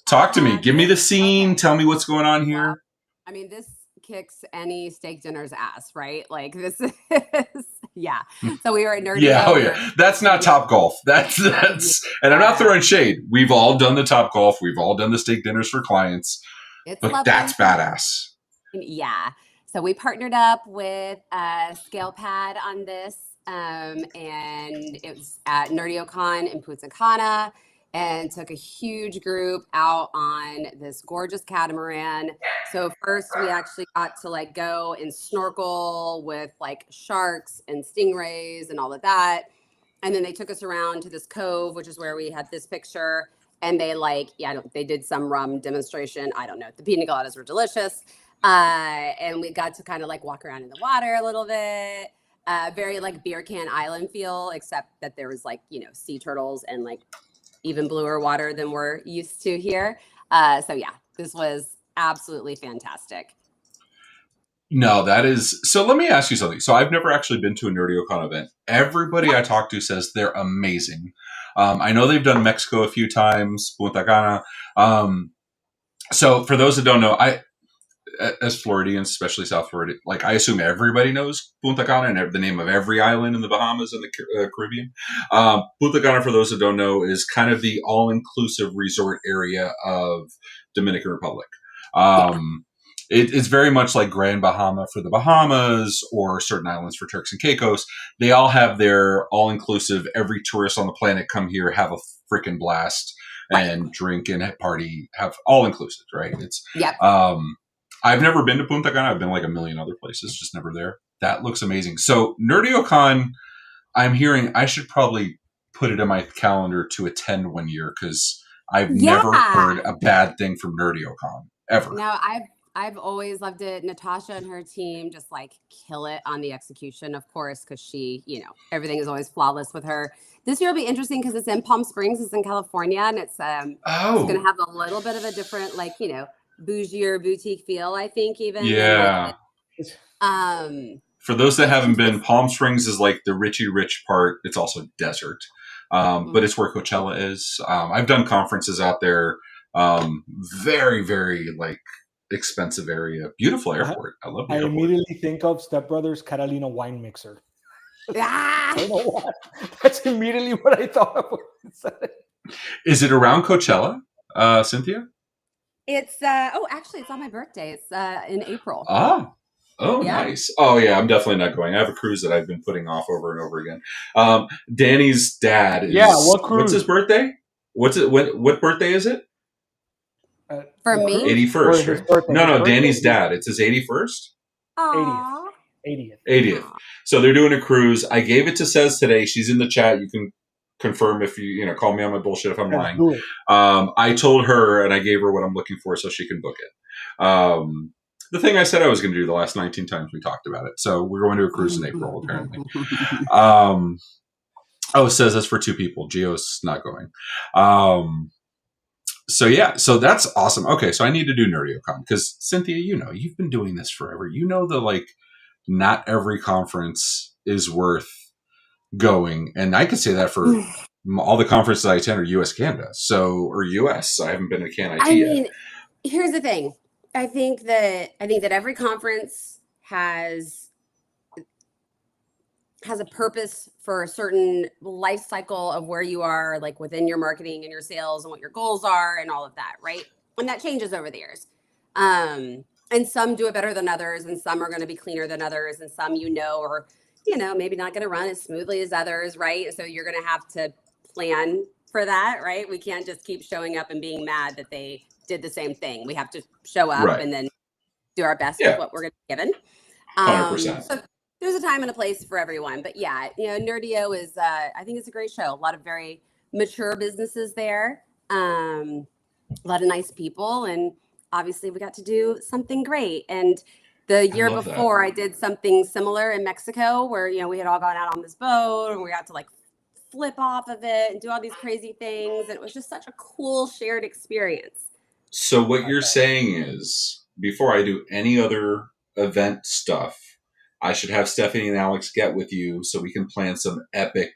Talk to me, give me the scene. Tell me what's going on here. Well, I mean, this kicks any steak dinner's ass, right? Like this is so we were at Nerdy. That's not Top Golf. That's and I'm not throwing shade. We've all done the Top Golf, we've all done the steak dinners for clients. But lovely. That's badass. Yeah. So we partnered up with Scale Pad on this, and it was at NerdioCon in Punta Cana, and took a huge group out on this gorgeous catamaran. So first we actually got to go and snorkel with sharks and stingrays and all of that. And then they took us around to this cove, which is where we had this picture. And they they did some rum demonstration. I don't know. The pina coladas were delicious. And we got to kind of walk around in the water a little bit. Very beer can island feel, except that there was sea turtles and even bluer water than we're used to here. So yeah, this was absolutely fantastic. No, that is. So let me ask you something. So I've never actually been to a NerdioCon event. Everybody I talk to says they're amazing. I know they've done Mexico a few times, Punta Cana. So for those that don't know, as Floridians, especially South Florida, I assume everybody knows Punta Cana and the name of every island in the Bahamas and the Caribbean. Punta Cana, for those that don't know, is kind of the all-inclusive resort area of Dominican Republic. It's very much like Grand Bahama for the Bahamas or certain islands for Turks and Caicos. They all have their all-inclusive, every tourist on the planet come here, have a freaking blast and drink and party, have all-inclusive, right? I've never been to Punta Cana. I've been a million other places, just never there. That looks amazing. So NerdioCon, I'm hearing I should probably put it in my calendar to attend one year because I've never heard a bad thing from NerdioCon, ever. No, I've always loved it. Natasha and her team just kill it on the execution, of course, because she, everything is always flawless with her. This year will be interesting because it's in Palm Springs, it's in California, and it's going to have a little bit of a different, bougier boutique feel, I think, even. Yeah. For those that haven't been, Palm Springs is the Richie Rich part. It's also desert, but it's where Coachella is. I've done conferences out there. Very, very expensive area, beautiful airport. I love it. I immediately think of Step Brothers Catalina wine mixer. Ah! I don't know why. That's immediately what I thought of when you said it. Is it around Coachella, Cynthia? It's actually it's on my birthday. It's in April. Oh, Yeah. nice. Oh, yeah, I'm definitely not going. I have a cruise that I've been putting off over and over again. Danny's dad is. Yeah, what cruise? What's his birthday? What's it? What birthday is it? For the me? cruise? 81st, Or his right? birthday? No, His birthday Danny's is dad. It's his 81st? Aww. 80th. 80th. So they're doing a cruise. I gave it to Says today. She's in the chat. You can confirm if you call me on my bullshit if I'm Let's lying. do it. I told her and I gave her what I'm looking for so she can book it. The thing I said I was going to do the last 19 times we talked about it. So we're going to a cruise in April, apparently. It says that's for 2 people. Gio's not going. So that's awesome. Okay, so I need to do NerdioCon because Cynthia, you've been doing this forever. You know that not every conference is worth going, and I could say that for all the conferences I attend are U.S. Canada, or U.S. I haven't been to Can IT I yet. mean, here's the thing. I think that every conference has a purpose for a certain life cycle of where you are, like within your marketing and your sales and what your goals are and all of that, right? And that changes over the years. And some do it better than others, and some are going to be cleaner than others, and some or maybe not going to run as smoothly as others, right? So you're going to have to plan for that, right? We can't just keep showing up and being mad that they did the same thing. We have to show up Right. and then do our best Yeah. with what we're going to be given. 100%. So there's a time and a place for everyone. But yeah, Nerdio is, I think it's a great show. A lot of very mature businesses there, a lot of nice people. And obviously we got to do something great. And the year love before I did something similar in Mexico where, we had all gone out on this boat and we got to flip off of it and do all these crazy things. And it was just such a cool shared experience. So what you're saying is, before I do any other event stuff, I should have Stephanie and Alex get with you so we can plan some epic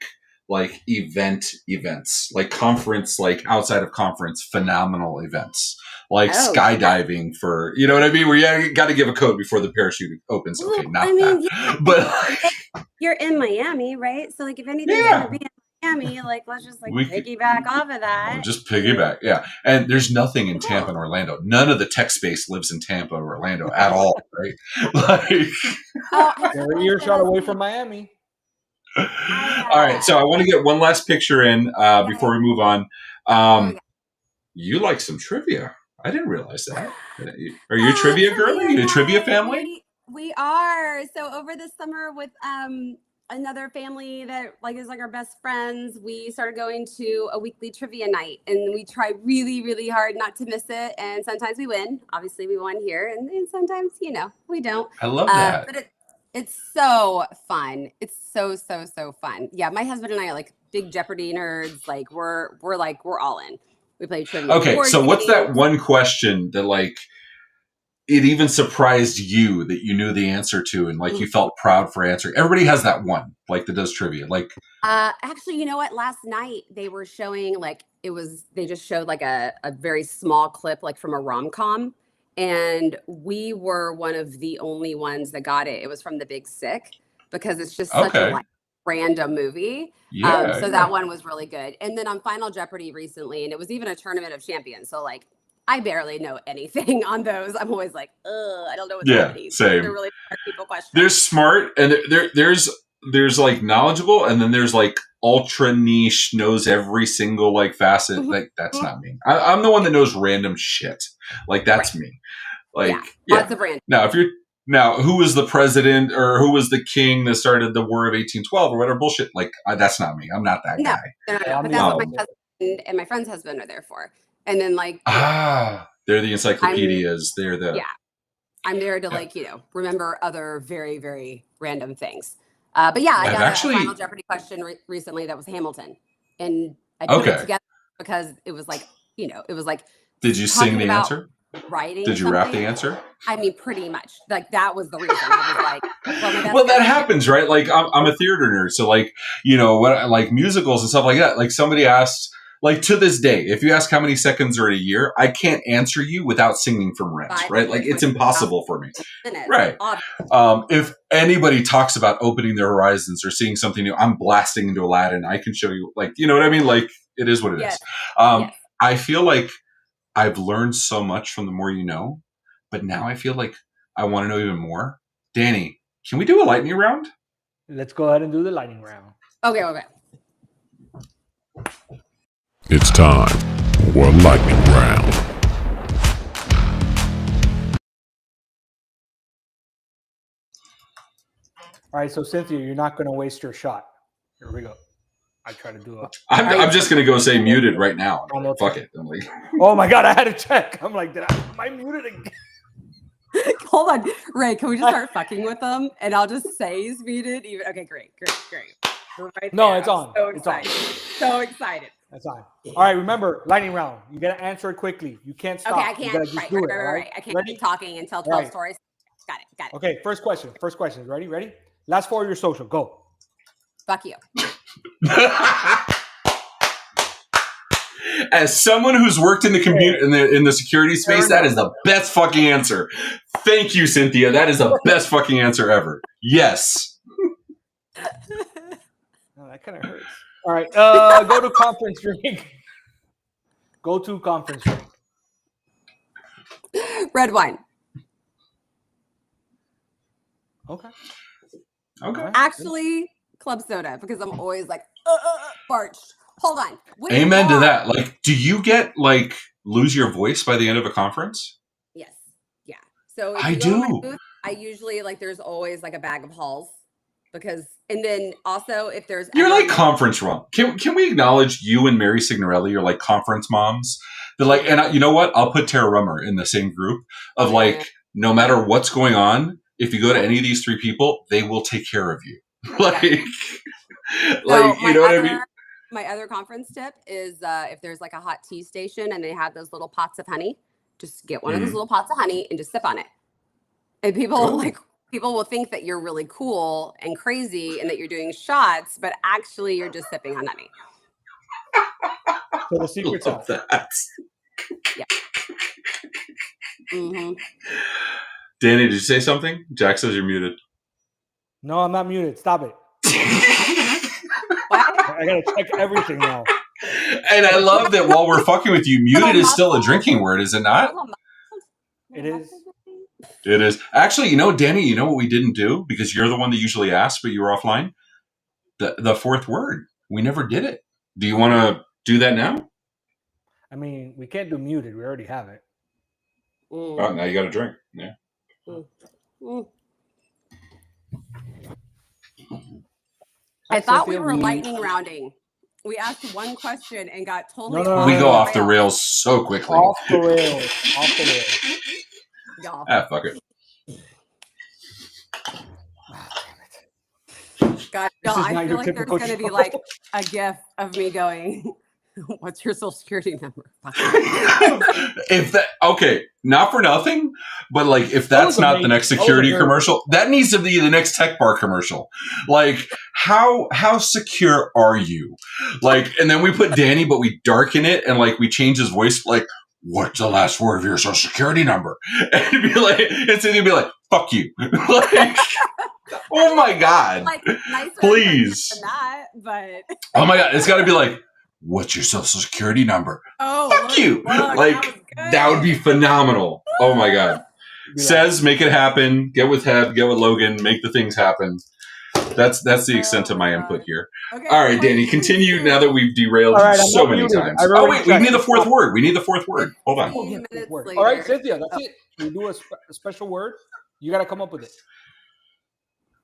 events, conference, outside of conference, phenomenal events, skydiving for, you know what I mean? Where you got to give a code before the parachute opens. Okay, not that. Yeah. But you're in Miami, right? So if anything's going to be in Miami, let's just piggyback off of that. Just piggyback, yeah. And there's nothing in Tampa and Orlando. None of the tech space lives in Tampa or Orlando at all, right? They're a earshot away from Miami. All right, so I want to get one last picture in before we move on. You like some trivia. I didn't realize that. Are you a trivia girl? Are you a trivia family? We are. So over the summer with another family that is our best friends, we started going to a weekly trivia night, and we try really, really hard not to miss it. And sometimes we win. Obviously, we won here, and sometimes we don't. I love that. But it's so fun. It's so fun. Yeah, my husband and I are big Jeopardy nerds. We're all in. We play trivia. Okay, so what's that one question that it even surprised you that you knew the answer to, and you felt proud for answering? Everybody has that one that does trivia. Actually, you know what? Last night they were showing they just showed a very small clip from a rom-com, and we were one of the only ones that got it. It was from The Big Sick, because it's just such a random movie. So that one was really good. And then on Final Jeopardy recently, and it was even a Tournament of Champions. So I barely know anything on those. I'm always I don't know what's happening. Same. They're really smart people questions. They're smart, and there's knowledgeable, and then there's ultra niche, knows every single facet. That's not me. I'm the one that knows random shit. That's me. Lots of random. Now, who was the president or who was the king that started the War of 1812 or whatever bullshit? That's not me. I'm not that guy. No, but that's what my husband and my friend's husband are there for. And then they're the encyclopedias. I'm there to remember other very, very random things. But yeah, I got a Final Jeopardy question recently that was Hamilton, and I put it together because it was Did you sing the answer? Writing. Did you rap the answer? I mean, pretty much. That was the reason. I was well, that happens, right? I'm a theater nerd, so what musicals and stuff like that. Somebody asked, like to this day, if you ask how many seconds are in a year, I can't answer you without singing from Rent, right? Like it's impossible for me. Right. If anybody talks about opening their horizons or seeing something new, I'm blasting into Aladdin. I can show you, like, you know what I mean? Like it is what it is. I feel like I've learned so much from The More You Know, but now I feel like I want to know even more. Danny, can we do a lightning round? Let's go ahead and do the lightning round. Okay. It's time for a lightning round. All right, so Cynthia, you're not going to waste your shot. Here we go. I try to do it. I'm just going to go say muted right now. Fuck it. I'm like, oh my God, I had to check. I'm like, am I muted again? Hold on. Ray, can we just start fucking with them? And I'll just say he's muted. Even okay, great. Right no, there. it's on. So it's excited. on. So excited. That's on. All right, remember, lightning round. You got to answer it quickly. You can't stop. Okay, I can't. Right. I can't keep talking and tell 12 stories. Got it. Okay, first question. Ready? Last four of your social. Go. Fuck you. As someone who's worked in the in the security space, that is the best fucking answer. Thank you, Cynthia. That is the best fucking answer ever. Yes. Oh, that kind of hurts. All right. Go to conference drink. Go to conference drink. Red wine. Okay. Actually, club soda, because I'm always like, parched. Hold on. Amen to that. Like, do you get like lose your voice by the end of a conference? Yes. Yeah. So if I you go to my do. booth, I usually there's always like a bag of Halls and then also if there's you're like conference mom. Can we acknowledge you and Mary Signorelli are like conference moms? They're like, and you know what? I'll put Tara Rummer in the same group of like, no matter what's going on, if you go to any of these three people, they will take care of you. Like, you know what I mean? My other conference tip is if there's like a hot tea station and they have those little pots of honey, just get one of those little pots of honey and just sip on it. And people will think that you're really cool and crazy and that you're doing shots, but actually you're just sipping on honey. So the secret's out. That. Yeah. Mm-hmm. Danny, did you say something? Jack says you're muted. No, I'm not muted. Stop it. I gotta check everything now. And I love that while we're fucking with you, muted is still a drinking word, is it not? It is. It is. Actually, you know, Danny, you know what we didn't do? Because you're the one that usually asks, but you were offline? The fourth word. We never did it. Do you want to do that now? I mean, we can't do muted. We already have it. Oh, now you got to drink. Yeah. I thought we were lightning rounding. We asked one question and got totally we go off the rails so quickly. Off the rails. Y'all. Fuck it. God, y'all, I feel like there's going to be like a gif of me going, what's your social security number? Not for nothing, but like if that's not the next security commercial, that needs to be the next Tech Bar commercial. Like how secure are you? Like, and then we put Danny, but we darken it and like we change his voice. Like, what's the last word of your social security number? And it'd be like, it'd be like, fuck you. Like, oh my God, like, please. Than that, but oh my God, it's got to be like, what's your social security number? Oh, fuck you. Like, that would be phenomenal. Oh my God. Says, make it happen. Get with Heb, get with Logan, make the things happen. That's the extent of my input here. Okay, all right, Danny, continue now that we've derailed so many times. Oh, wait, we need the fourth word. Hold on. All right, Cynthia, that's it. We do a special word. You got to come up with it.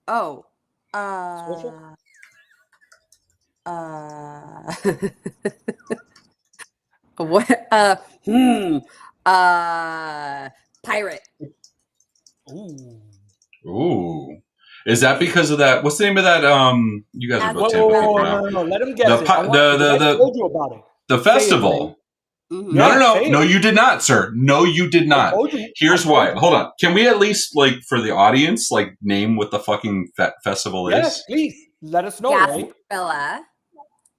Oh. Special? What? Pirate. Ooh. Is that because of that? What's the name of that? You guys are both Tampa people now. No. Let him guess. I told you about it. The festival. Mm-hmm. No, you did not, sir. No, you did not. Here's why. Hold on. Can we at least, like, for the audience, like, name what the fucking festival is? Yes, please. Let us know, right? Gasparilla.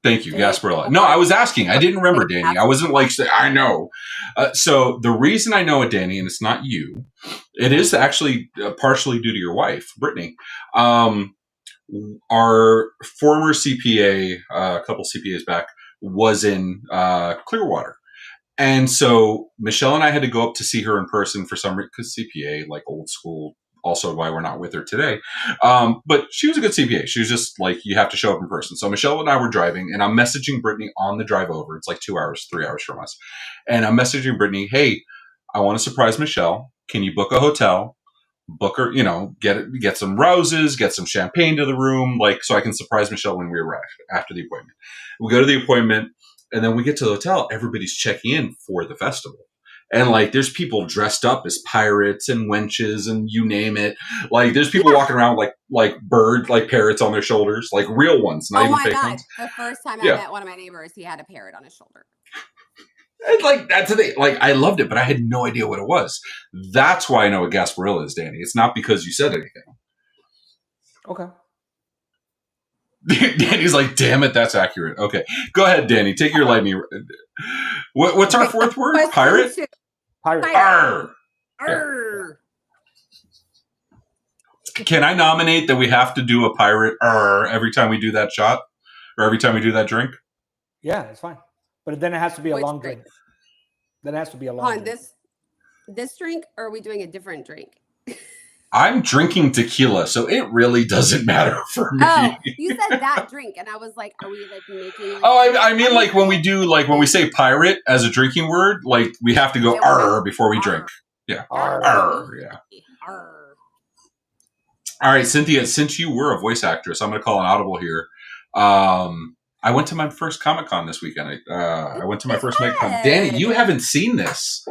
Thank you, Gasparilla. No, I was asking. I didn't remember, Danny. I wasn't like, I know. So the reason I know it, Danny, and it's not you, it is actually partially due to your wife, Brittany. Our former CPA, a couple CPAs back, was in Clearwater. And so Michelle and I had to go up to see her in person for some reason, because CPA, like old school, also why we're not with her today. But she was a good CPA. She was just like, you have to show up in person. So Michelle and I were driving, and I'm messaging Brittany on the drive over. It's like 2 hours, 3 hours from us. And I'm messaging Brittany, hey, I want to surprise Michelle. Can you book a hotel? Book her, get some roses, get some champagne to the room, like, so I can surprise Michelle when we arrive after the appointment. We go to the appointment, and then we get to the hotel. Everybody's checking in for the festival. And like, there's people dressed up as pirates and wenches and you name it. Like, there's people walking around like birds, like parrots on their shoulders, like real ones, not even fake ones. The first time I met one of my neighbors, he had a parrot on his shoulder. And like, that's the thing. Like, I loved it, but I had no idea what it was. That's why I know what Gasparilla is, Danny. It's not because you said anything. Okay. Danny's like, damn it, that's accurate. Okay, go ahead, Danny. Take your lightning. What's our fourth word? Pirate? Pirate. Arr. Arr. Can I nominate that we have to do a pirate every time we do that shot? Or every time we do that drink? Yeah, it's fine. But then it has to be a Which long drink? drink. Then it has to be a long drink. This drink, or are we doing a different drink? I'm drinking tequila, so it really doesn't matter for me. Oh, you said that drink, and I was like, are we like making? Like, I mean, like when we say pirate as a drinking word, like we have to go arr before we drink. Yeah. Arr. Yeah. Arr. All right, Cynthia, since you were a voice actress, I'm going to call an audible here. I went to my first Comic-Con this weekend. I went to my first Comic-Con. Danny, you haven't seen this.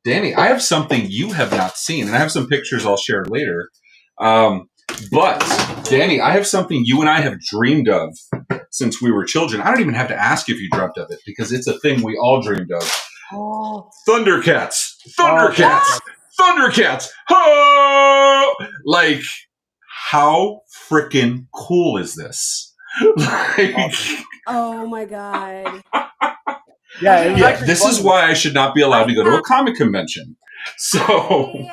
Danny, I have something you have not seen, and I have some pictures I'll share later. But, Danny, I have something you and I have dreamed of since we were children. I don't even have to ask if you dreamt of it, because it's a thing we all dreamed of. Oh. Thundercats! Thundercats! Oh, Thundercats! Oh! Like, how freaking cool is this? Like, oh my god! Yeah, this is why I should not be allowed to go to a comic convention. So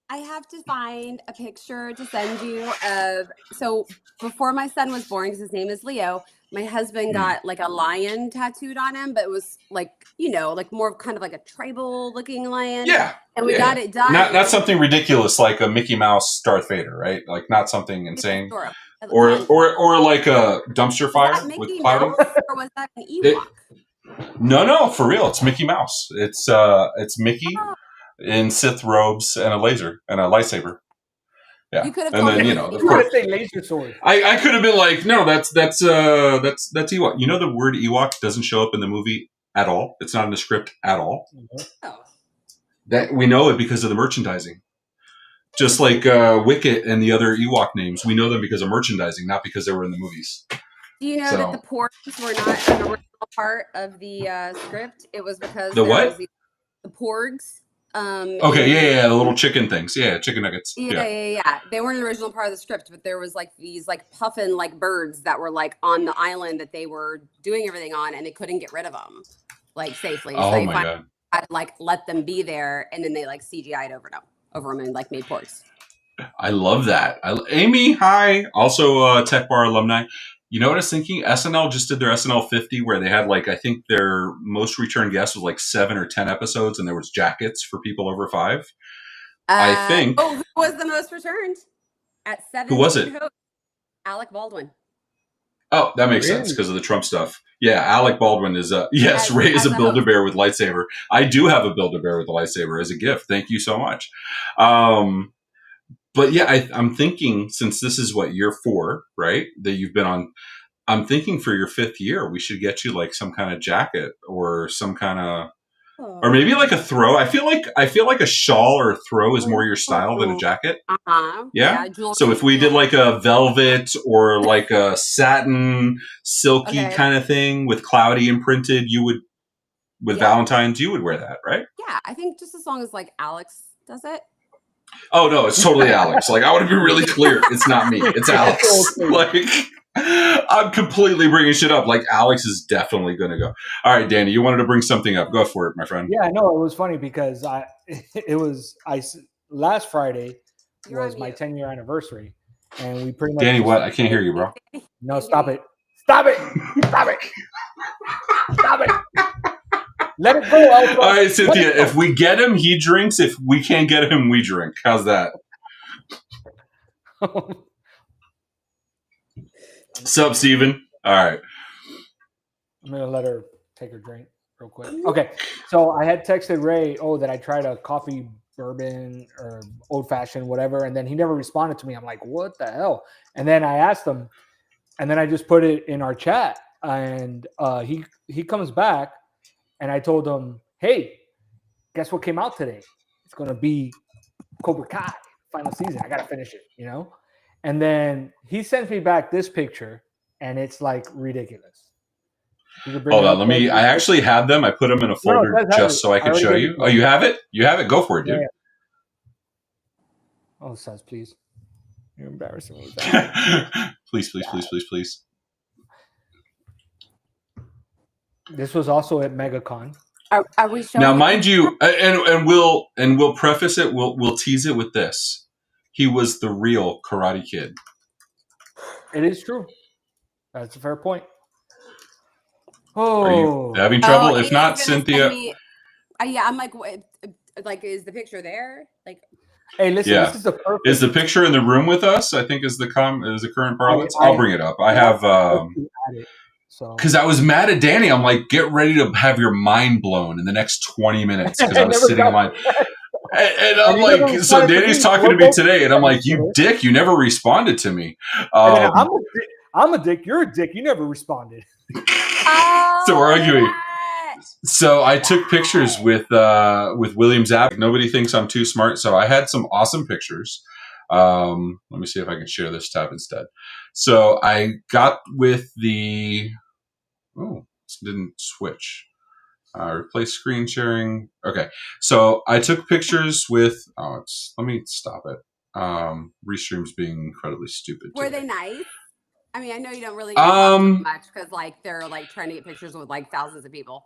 I have to find a picture to send you of. So before my son was born, because his name is Leo, my husband got like a lion tattooed on him, but it was like, like more of kind of like a tribal looking lion. Yeah. And we got it done. Not something ridiculous like a Mickey Mouse Darth Vader, right? Like not something insane. Or like a dumpster fire with clouding. Or was that an Ewok? No, for real. It's Mickey Mouse. It's Mickey in Sith robes and a laser and a lightsaber. Yeah. You could have and then, of course, say laser sword. I could have been like, no, that's Ewok. You know, the word Ewok doesn't show up in the movie at all. It's not in the script at all. Oh. That we know it because of the merchandising. Just like Wicket and the other Ewok names, we know them because of merchandising, not because they were in the movies. Do you know that the porgs were not an original part of the script? It was because the what? The porgs. Okay, the little chicken things. Yeah, chicken nuggets. Yeah. They weren't an original part of the script, but there was like these like puffin like birds that were like on the island that they were doing everything on, and they couldn't get rid of them like safely. Oh so my god! Had to like let them be there, and then they like CGI'd over them and like made porgs. I love that. Amy, hi. Also, Tech Bar alumni. You know what I was thinking? SNL just did their SNL 50 where they had like, I think their most return guest was like 7 or 10 episodes, and there was jackets for people over 5. I think. Oh, who was the most returned? At 7. Who was it? Alec Baldwin. Oh, that makes sense because of the Trump stuff. Yeah, Alec Baldwin is yes, Ray is a Build-A-Bear with lightsaber. I do have a Build-A-Bear with a lightsaber as a gift. Thank you so much. But yeah, I'm thinking, since this is what year 4, right, that you've been on, I'm thinking for your 5th year, we should get you like some kind of jacket or some kind of, or maybe like a throw. I feel like a shawl or a throw is more your style than a jacket. Yeah. So if we did like a velvet or like a satin, silky kind of thing with cloudy imprinted, you would, with Valentine's, you would wear that, right? Yeah, I think just as long as like Alex does it. Oh no, it's totally Alex. Like I want to be really clear. It's not me. It's Alex. Like I'm completely bringing shit up. Like Alex is definitely going to go. All right, Danny, you wanted to bring something up. Go for it, my friend. Yeah, no, it was funny because last Friday You're on was my mute. 10-year anniversary, and we pretty much Danny, what? I can't hear you, bro. No, stop it! Stop it! Stop it! Stop it! Let it go, Alpha. All right, Cynthia. If we get him, he drinks. If we can't get him, we drink. How's that? Sup, Steven? All right. I'm gonna let her take her drink real quick. Okay, so I had texted Ray, that I tried a coffee bourbon or old fashioned, whatever, and then he never responded to me. I'm like, what the hell? And then I asked him, and then I just put it in our chat, and he comes back, and I told him, hey, guess what came out today? It's gonna be Cobra Kai final season. I gotta finish it, And then he sends me back this picture, and it's like ridiculous. Hold on, I actually had them. I put them in a folder just so I could show you. Oh, you have it? You have it? Go for it, dude. Yeah. Oh, Saz, please. You're embarrassing me. Please. This was also at MegaCon. Are we showing now, mind you, and we'll preface it. We'll tease it with this. He was the real Karate Kid. It is true. That's a fair point. Are you having trouble? If not, Cynthia. Yeah, I'm like, is the picture there? Like, hey, listen, yeah. This is the perfect. Is the picture in the room with us? I think is the current parlance. I'll bring it up. I have because I was mad at Danny. I'm like, get ready to have your mind blown in the next 20 minutes because I was sitting in line. And I'm like, so Danny's talking to me today, and I'm like, you dick, you never responded to me. I'm a dick. You're a dick. You never responded. So we're arguing. So I took pictures with William Zapp. Nobody thinks I'm too smart, so I had some awesome pictures. Let me see if I can share this tab instead. So I got with the. Oh, this didn't switch. Replace screen sharing. Okay, so I took pictures with. Let me stop it. Restream's being incredibly stupid. Were they nice? I mean, I know you don't really get much because they're trying to get pictures with thousands of people.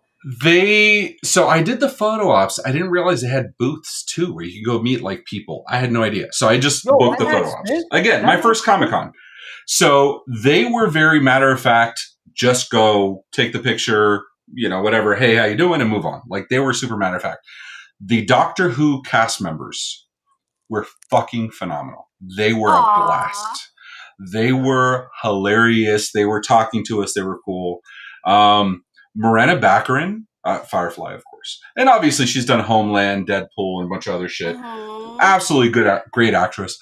So I did the photo ops. I didn't realize they had booths too where you could go meet people. I had no idea. So I just booked the photo ops. Again, my first Comic-Con. So they were very matter of fact, just go take the picture, whatever. Hey, how you doing? And move on. They were super matter of fact. The Doctor Who cast members were fucking phenomenal. They were a blast. They were hilarious. They were talking to us. They were cool. Morena Baccarin, Firefly, of course. And obviously she's done Homeland, Deadpool, and a bunch of other shit. Absolutely great actress.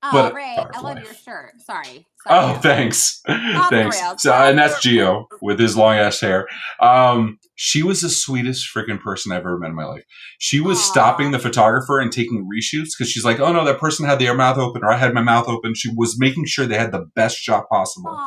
Oh, Ray, I love your shirt. Sorry. Oh, thanks. Thanks. So, and that's Gio with his long-ass hair. She was the sweetest freaking person I've ever met in my life. She was stopping the photographer and taking reshoots because she's like, oh, no, that person had their mouth open or I had my mouth open. She was making sure they had the best shot possible.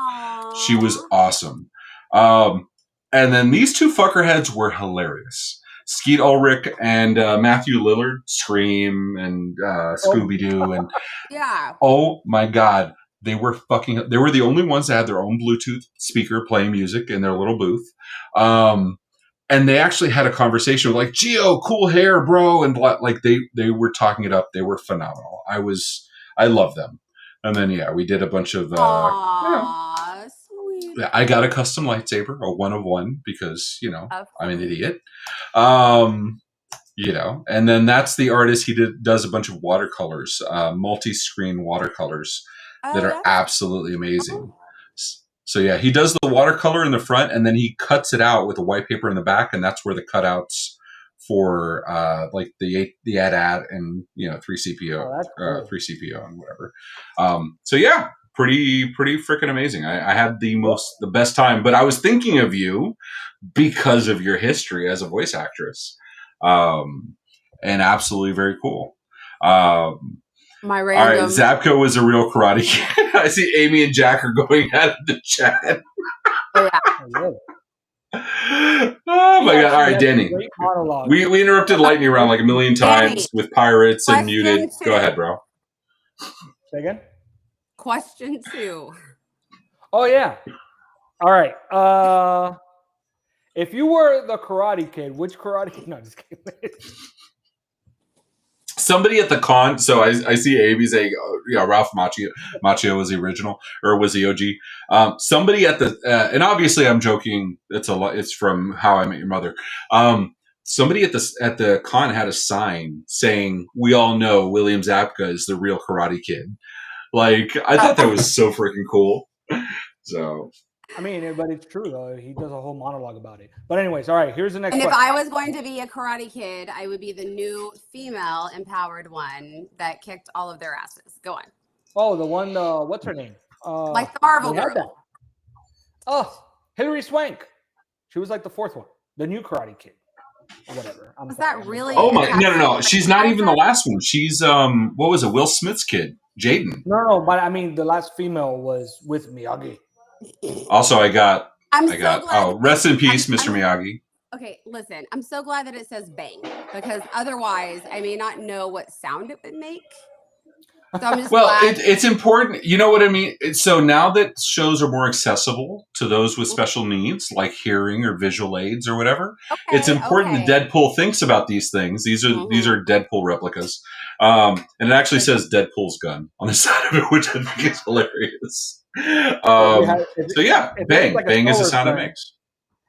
She was awesome. And then these two fuckerheads were hilarious. Skeet Ulrich and Matthew Lillard, Scream and Scooby-Doo. And yeah. Oh, my God. They were the only ones that had their own Bluetooth speaker playing music in their little booth. And they actually had a conversation with Gio, cool hair, bro. And they were talking it up. They were phenomenal. I love them. And then, we did a bunch of, sweet. I got a custom lightsaber, a 1 of 1 because, I'm an idiot. And then that's the artist. He does a bunch of watercolors, multi-screen watercolors that are absolutely amazing. So he does the watercolor in the front and then he cuts it out with a white paper in the back. And that's where the cutouts for the AT-AT and 3CPO, cool. 3CPO and whatever. Pretty freaking amazing. I had the best time, but I was thinking of you because of your history as a voice actress. And absolutely very cool. My random. All right, Zapko was a real Karate Kid. I see Amy and Jack are going at it in the chat. Oh, yeah. Oh my God! All right, Danny. We interrupted lightning round a million times with pirates and muted. Go ahead, bro. Say again. Question 2. Oh yeah. All right. If you were the Karate Kid, which Karate Kid? No, just kidding. Somebody at the con. So I see Amy saying, Ralph Macchio was the original, or was the OG. Somebody at the, and obviously I'm joking. It's from How I Met Your Mother. Somebody at the con had a sign saying, "We all know William Zabka is the real Karate Kid." Like, I thought that was so freaking cool. So, I mean, but it's true though. He does a whole monologue about it. But anyways, all right. Here's the next And if question. I was going to be a Karate Kid, I would be the new female empowered one that kicked all of their asses. Go on. Oh, the one. What's her name? Like the Marvel we had girl. that. Oh, Hilary Swank. She was like the fourth one, the new Karate Kid, or whatever. Was that really? oh my, no. She's not even the last one. She's what was it? Will Smith's kid, Jaden. No, but I mean, the last female was with Miyagi. Also, I got. Glad. Oh, rest in peace, Mr. Miyagi. Okay, listen. I'm so glad that it says bang, because otherwise I may not know what sound it would make. So I'm just glad. It's important. You know what I mean? So now that shows are more accessible to those with special needs, like hearing or visual aids or whatever, it's important that Deadpool thinks about these things. These are Deadpool replicas. And it actually says Deadpool's gun on the side of it, which I think is hilarious. So yeah, bang. Like bang is the sound it makes.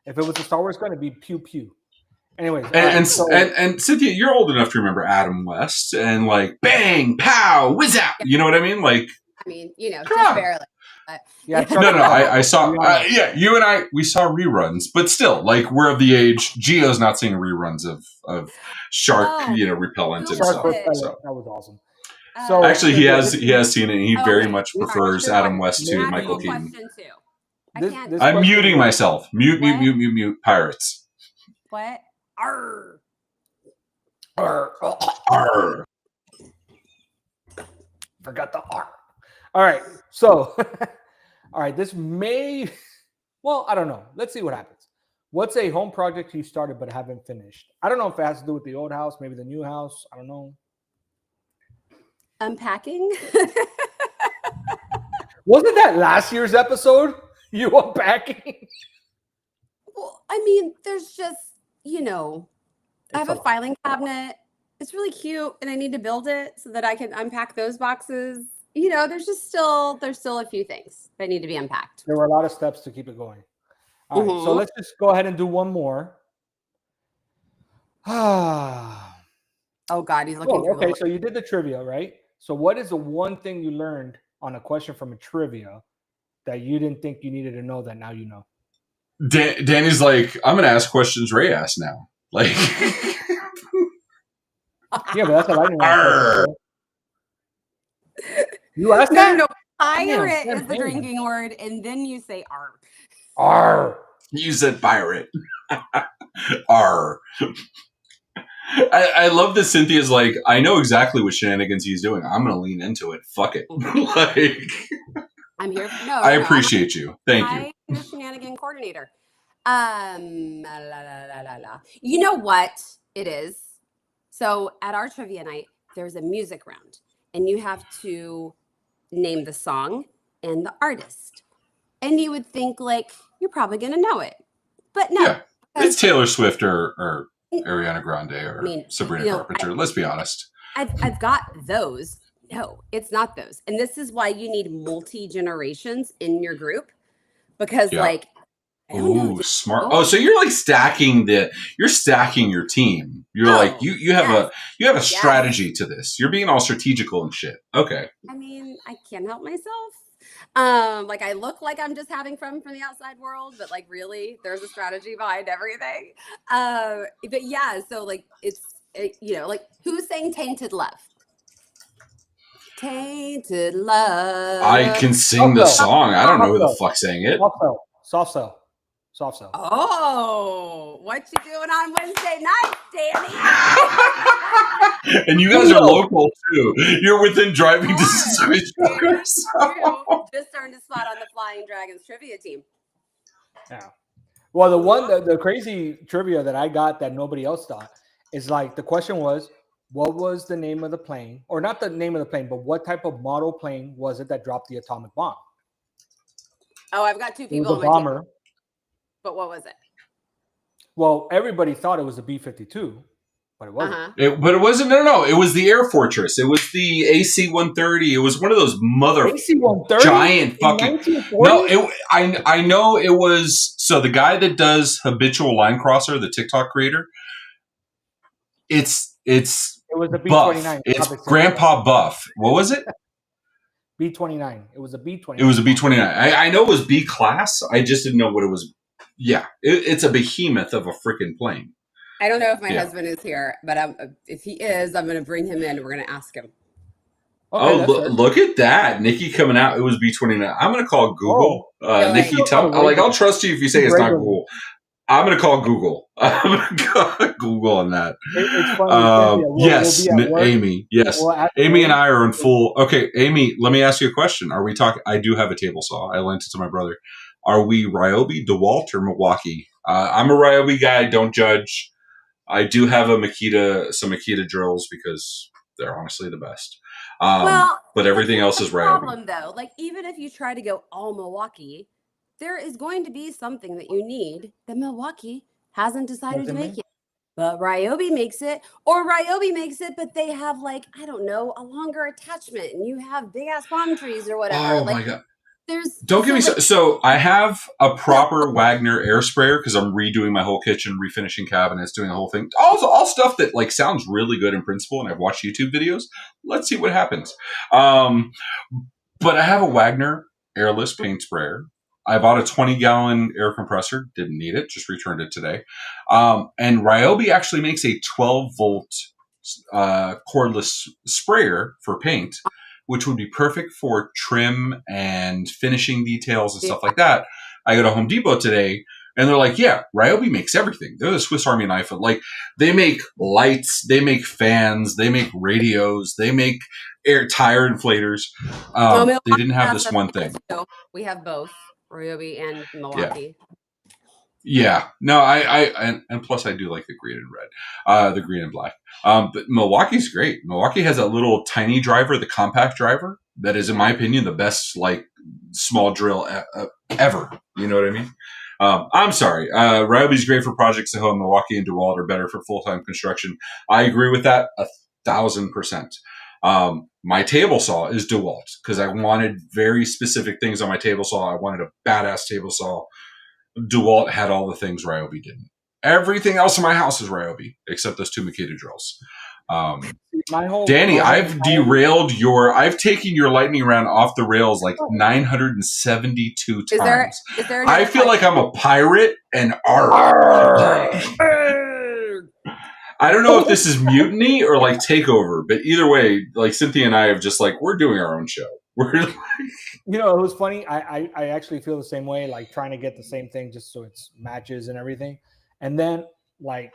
If it was a Star Wars gun, it'd be pew pew. Anyways, and Cynthia, you're old enough to remember Adam West and like bang, pow, whiz out. You know what I mean? Like, I mean, just barely. Yeah, no. I saw. You and I, we saw reruns, but still, like, we're of the age. Gio's not seeing reruns of shark, repellent and stuff. So. That was awesome. So actually, he has seen it. And he very much prefers Adam West to Michael Keaton. I'm muting myself. Mute. Pirates. What? Arr. Arr. Forgot the R. All right. So, all right. This may, well, I don't know. Let's see what happens. What's a home project you started but haven't finished? I don't know if it has to do with the old house, maybe the new house. I don't know. Unpacking. Wasn't that last year's episode? You unpacking? Well, I mean, there's just, I have a filing cabinet. It's really cute, and I need to build it so that I can unpack those boxes. There's still a few things that need to be unpacked. There were a lot of steps to keep it going. All right, so let's just go ahead and do one more. Oh God, he's looking. Okay, so you did the trivia, right? So what is the one thing you learned on a question from a trivia that you didn't think you needed to know that now you know? Danny's like, I'm going to ask questions Ray asked now. Like, yeah, but that's a lightning round. You asked that? No. Pirate is the drinking word, and then you say "ar." Ar. You said pirate. Ar. I love that Cynthia's like, I know exactly what shenanigans he's doing. I'm going to lean into it. Fuck it. Like, I'm here. I appreciate you. Thank you. I'm the shenanigan coordinator. You know what it is? So at our trivia night, there's a music round, and you have to name the song and the artist. And you would think, like, you're probably going to know it. But no. Yeah. It's Taylor Swift or Ariana Grande or Sabrina Carpenter. Let's be honest. I've got those. No, it's not those. And this is why you need multi-generations in your group. Because, like, ooh, smart. Oh, so you're like stacking your team. You're like you have a strategy to this. You're being all strategical and shit. Okay. I mean, I can't help myself. Like, I look like I'm just having fun from the outside world, but like really there's a strategy behind everything. But yeah, so like like who's saying Tainted Love? Tainted Love. I can sing the song. I don't know who the fuck sang it. Soft Cell. Oh, what you doing on Wednesday night, Danny? And you guys are local too. You're within driving distance of each other. Just earned a spot on the Flying Dragons trivia team. Yeah. Well, the crazy trivia that I got that nobody else thought is like the question was, what was the name of the plane, or not the name of the plane, but what type of model plane was it that dropped the atomic bomb? Oh, I've got two It was people a on my team. bomber. But what was it? Well, everybody thought it was a B-52, but it wasn't. Uh-huh. But it wasn't. No. It was the Air Fortress. It was the AC-130. It was one of those AC-130? giant fucking. 1940? No, I know it was. So the guy that does Habitual Line Crosser, the TikTok creator, it's It was a Buff. B-29. It's Grandpa Buff. What was it? B-29. It was a B-29. It was a B-29. I know it was B class. I just didn't know what it was. Yeah, it's a behemoth of a freaking plane. I don't know if my husband is here, but if he is, I'm going to bring him in. And we're going to ask him. Okay, Look at that. Nikki coming out. It was B-29. I'm going to call Google. Nikki, I'll trust you if you say it's not Google. I'm going to call Google. I'm going to call Google on that. It's funny. Yes, Amy. Yes. Amy and I are in full. Okay, Amy, let me ask you a question. Are we talking? I do have a table saw. I lent it to my brother. Are we Ryobi, DeWalt, or Milwaukee? I'm a Ryobi guy. Don't judge. I do have some Makita drills because they're honestly the best. But everything else is Ryobi. Problem though, like even if you try to go all Milwaukee, there is going to be something that you need that Milwaukee hasn't decided to make yet. But Ryobi makes it, or Ryobi makes it, but they have like, I don't know, a longer attachment, and you have big ass palm trees or whatever. Oh my God. Don't get me so I have a proper Wagner air sprayer because I'm redoing my whole kitchen, refinishing cabinets, doing the whole thing. All stuff that like sounds really good in principle, and I've watched YouTube videos. Let's see what happens. But I have a Wagner airless paint sprayer. I bought a 20-gallon air compressor. Didn't need it. Just returned it today. And Ryobi actually makes a 12-volt cordless sprayer for paint, which would be perfect for trim and finishing details and stuff like that. I go to Home Depot today, and they're like, yeah, Ryobi makes everything. They're the Swiss Army knife. Like, they make lights, they make fans, they make radios, they make air tire inflators. They didn't have this one thing. We have both Ryobi and Milwaukee. Yeah. No, and plus I do like the green and red, the green and black. But Milwaukee's great. Milwaukee has a little tiny driver, the compact driver, that is, in my opinion, the best like small drill ever. You know what I mean? I'm sorry. Ryobi's great for projects at home. Milwaukee and DeWalt are better for full-time construction. I agree with that 1,000%. My table saw is DeWalt because I wanted very specific things on my table saw. I wanted a badass table saw. DeWalt had all the things Ryobi didn't. Everything else in my house is Ryobi except those two Makita drills. Danny, I've taken your lightning round off the rails like 972 times. I feel like I'm a pirate and I don't know if this is mutiny or like takeover, but either way, like Cynthia and I have just like, we're doing our own show. We're like, you know, it was funny. I actually feel the same way, like trying to get the same thing just so it's matches and everything. And then like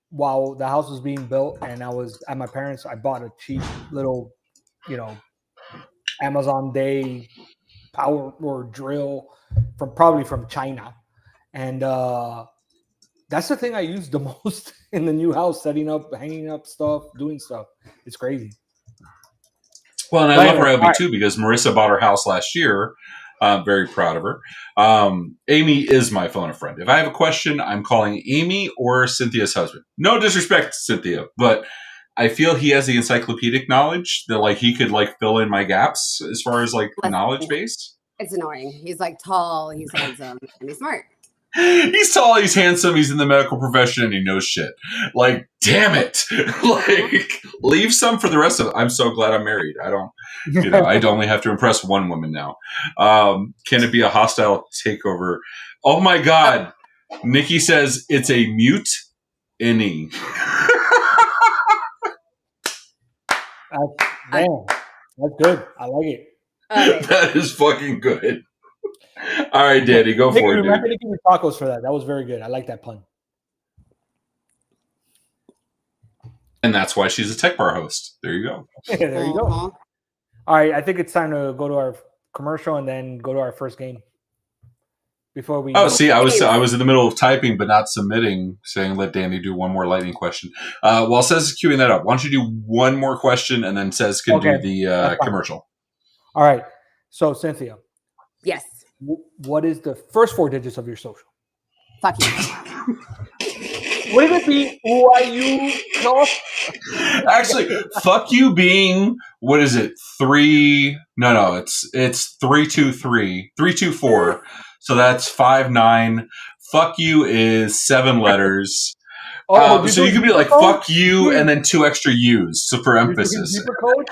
while the house was being built and I was at my parents', I bought a cheap little, Amazon Day power or drill probably from China. And that's the thing I use the most in the new house, setting up, hanging up stuff, doing stuff. It's crazy. Well, and I love Ryobi too because Marissa bought her house last year. I'm very proud of her. Amy is my phone a friend. If I have a question, I'm calling Amy or Cynthia's husband. No disrespect to Cynthia, but I feel he has the encyclopedic knowledge that like he could like fill in my gaps as far as like knowledge base. It's annoying. He's like tall, he's handsome, and he's smart. He's tall, he's handsome, he's in the medical profession, and he knows shit. Like, damn it. Like, leave some for the rest of it. I'm so glad I'm married. I don't, I'd only have to impress one woman now. Can it be a hostile takeover? Oh my God. Nikki says it's a mute-any. Damn. That's good. I like it. That is fucking good. All right, Daddy, go for it. Remember to give me tacos for that. That was very good. I like that pun. And that's why she's a Tech Bar host. There you go. There you go. All right, I think it's time to go to our commercial and then go to our first game. Before we. Oh, see, I was in the middle of typing but not submitting, saying let Danny do one more lightning question. While Cez is queuing that up, why don't you do one more question and then Cez can do the commercial. All right. So, Cynthia. Yes. What is the first 4 digits of your social? Fuck you. Wouldn't it be who are you? No. Actually, fuck you being, what is it? 3, no, it's 323, 324. So that's 59. Fuck you is 7 letters. So you could be like, fuck you, and then 2 extra U's. So for emphasis.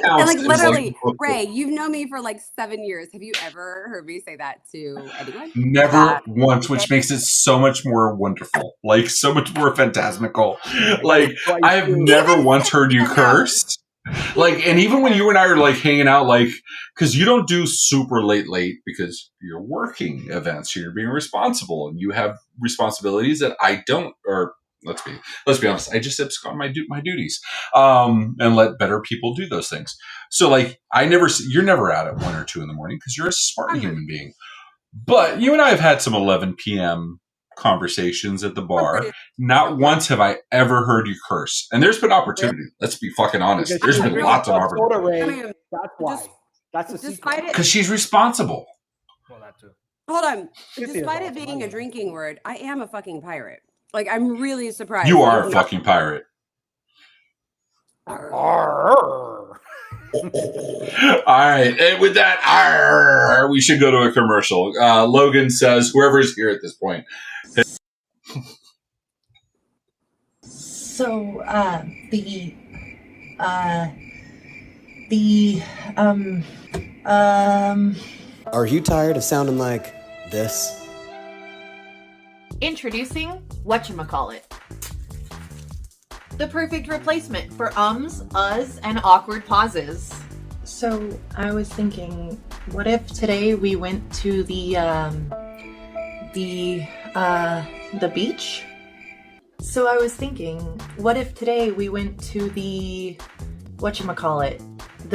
And like literally, Ray, you've known me for like 7 years. Have you ever heard me say that to anyone? Never once, which makes it so much more wonderful. Like, so much more phantasmical. Like, I have never once heard you curse. Like, and even when you and I are like hanging out, like, because you don't do super late because you're working events, you're being responsible, and you have responsibilities that I don't, or let's be honest, I just abscond my duties, and let better people do those things. So like, you're never out at 1 or 2 in the morning because you're a smart human being. But you and I have had some 11 p.m. conversations at the bar. Not once have I ever heard you curse. And there's been opportunity. Let's be fucking honest. There's been lots of opportunity. That's why. That's the secret. Because she's responsible. Well, that too. Hold on. Despite it being a drinking word, I am a fucking pirate. Like, I'm really surprised. You are a fucking pirate. All right. And with that, we should go to a commercial. Logan says, whoever's here at this point. So, Are you tired of sounding like this? Introducing whatchamacallit. The perfect replacement for ums, uhs, and awkward pauses. So I was thinking, what if today we went to the beach? So I was thinking, what if today we went to the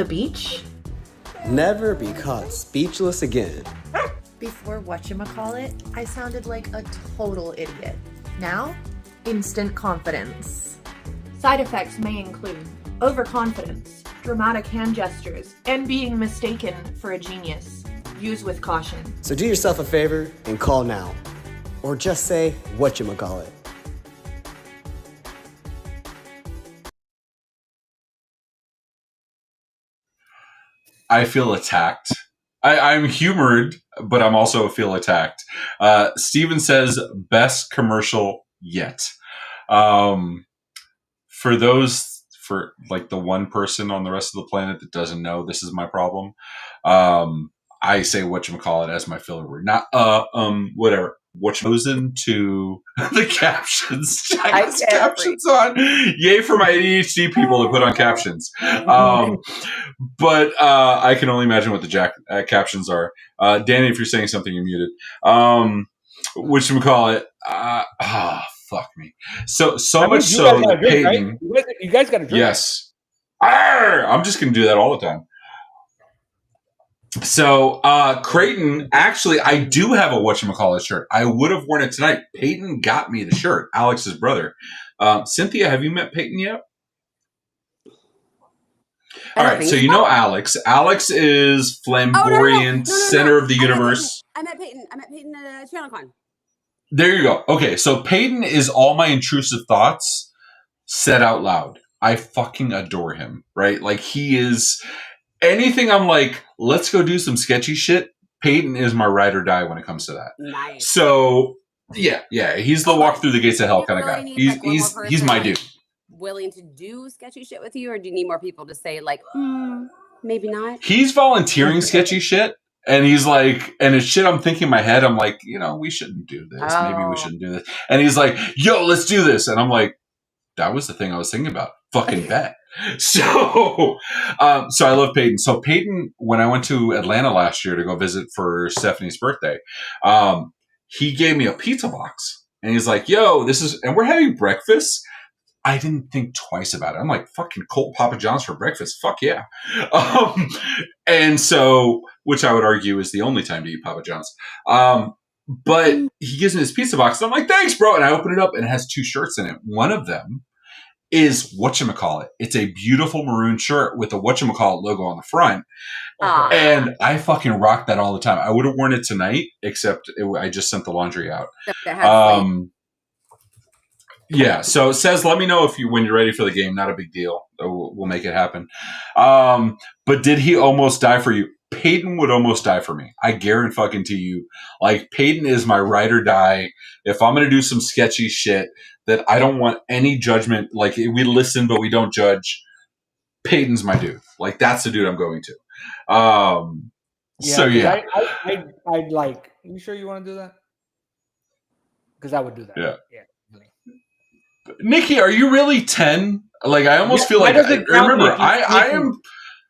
beach? Never be caught speechless again. Before whatchamacallit, I sounded like a total idiot. Now, instant confidence. Side effects may include overconfidence, dramatic hand gestures, and being mistaken for a genius. Use with caution. So do yourself a favor and call now. Or just say whatchamacallit. I feel attacked. I'm humored, but I'm also feel attacked. Steven says, best commercial yet. For like the one person on the rest of the planet that doesn't know this is my problem, I say whatchamacallit as my filler word. Not, whatever. Chosen to the captions. I got captions on. Yay for my ADHD people that put on captions. But I can only imagine what the captions are. Danny, if you're saying something, you're muted. Whatchamacallit? Fuck me. So much so that Peyton. Right? You guys got to drink. Yes. I'm just going to do that all the time. So, Creighton, actually, I do have a whatchamacallit shirt. I would have worn it tonight. Peyton got me the shirt, Alex's brother. Cynthia, have you met Peyton yet? All right, so you know Alex. Alex is flamboyant, center of the universe. I met Peyton at ChannelCon. There you go. Okay, so Peyton is all my intrusive thoughts said out loud. I fucking adore him, right? Like, he is... Anything I'm like, let's go do some sketchy shit, Peyton is my ride or die when it comes to that. Nice. So, yeah. He's the walk through the gates of hell kind of guy. He's my dude. Willing to do sketchy shit with you, or do you need more people to say, like, maybe not? He's volunteering sketchy shit, and he's like, and it's shit I'm thinking in my head. I'm like, we shouldn't do this. Maybe we shouldn't do this. And he's like, yo, let's do this. And I'm like, that was the thing I was thinking about. Fucking bet. So I love Peyton. So Peyton, when I went to Atlanta last year to go visit for Stephanie's birthday, he gave me a pizza box, and he's like, "Yo, and we're having breakfast." I didn't think twice about it. I'm like, "Fucking cold Papa John's for breakfast? Fuck yeah!" And so, which I would argue is the only time to eat Papa John's. But he gives me this pizza box, and I'm like, "Thanks, bro!" And I open it up, and it has 2 shirts in it. One of them is whatchamacallit. It's a beautiful maroon shirt with a whatchamacallit logo on the front. Okay. And I fucking rock that all the time. I would have worn it tonight, except I just sent the laundry out. Except it has like, Yeah, so it says, let me know when you're ready for the game. Not a big deal. We'll make it happen. But did he almost die for you? Peyton would almost die for me. I guarantee fucking to you. Like, Peyton is my ride or die. If I'm going to do some sketchy shit that I don't want any judgment, like we listen but we don't judge, Peyton's my dude. Like, that's the dude I'm going to. So yeah. I'd like, you sure you want to do that? Because I would do that. Yeah. Yeah. Nikki, are you really 10? Like, I almost feel like, Nikki, I am.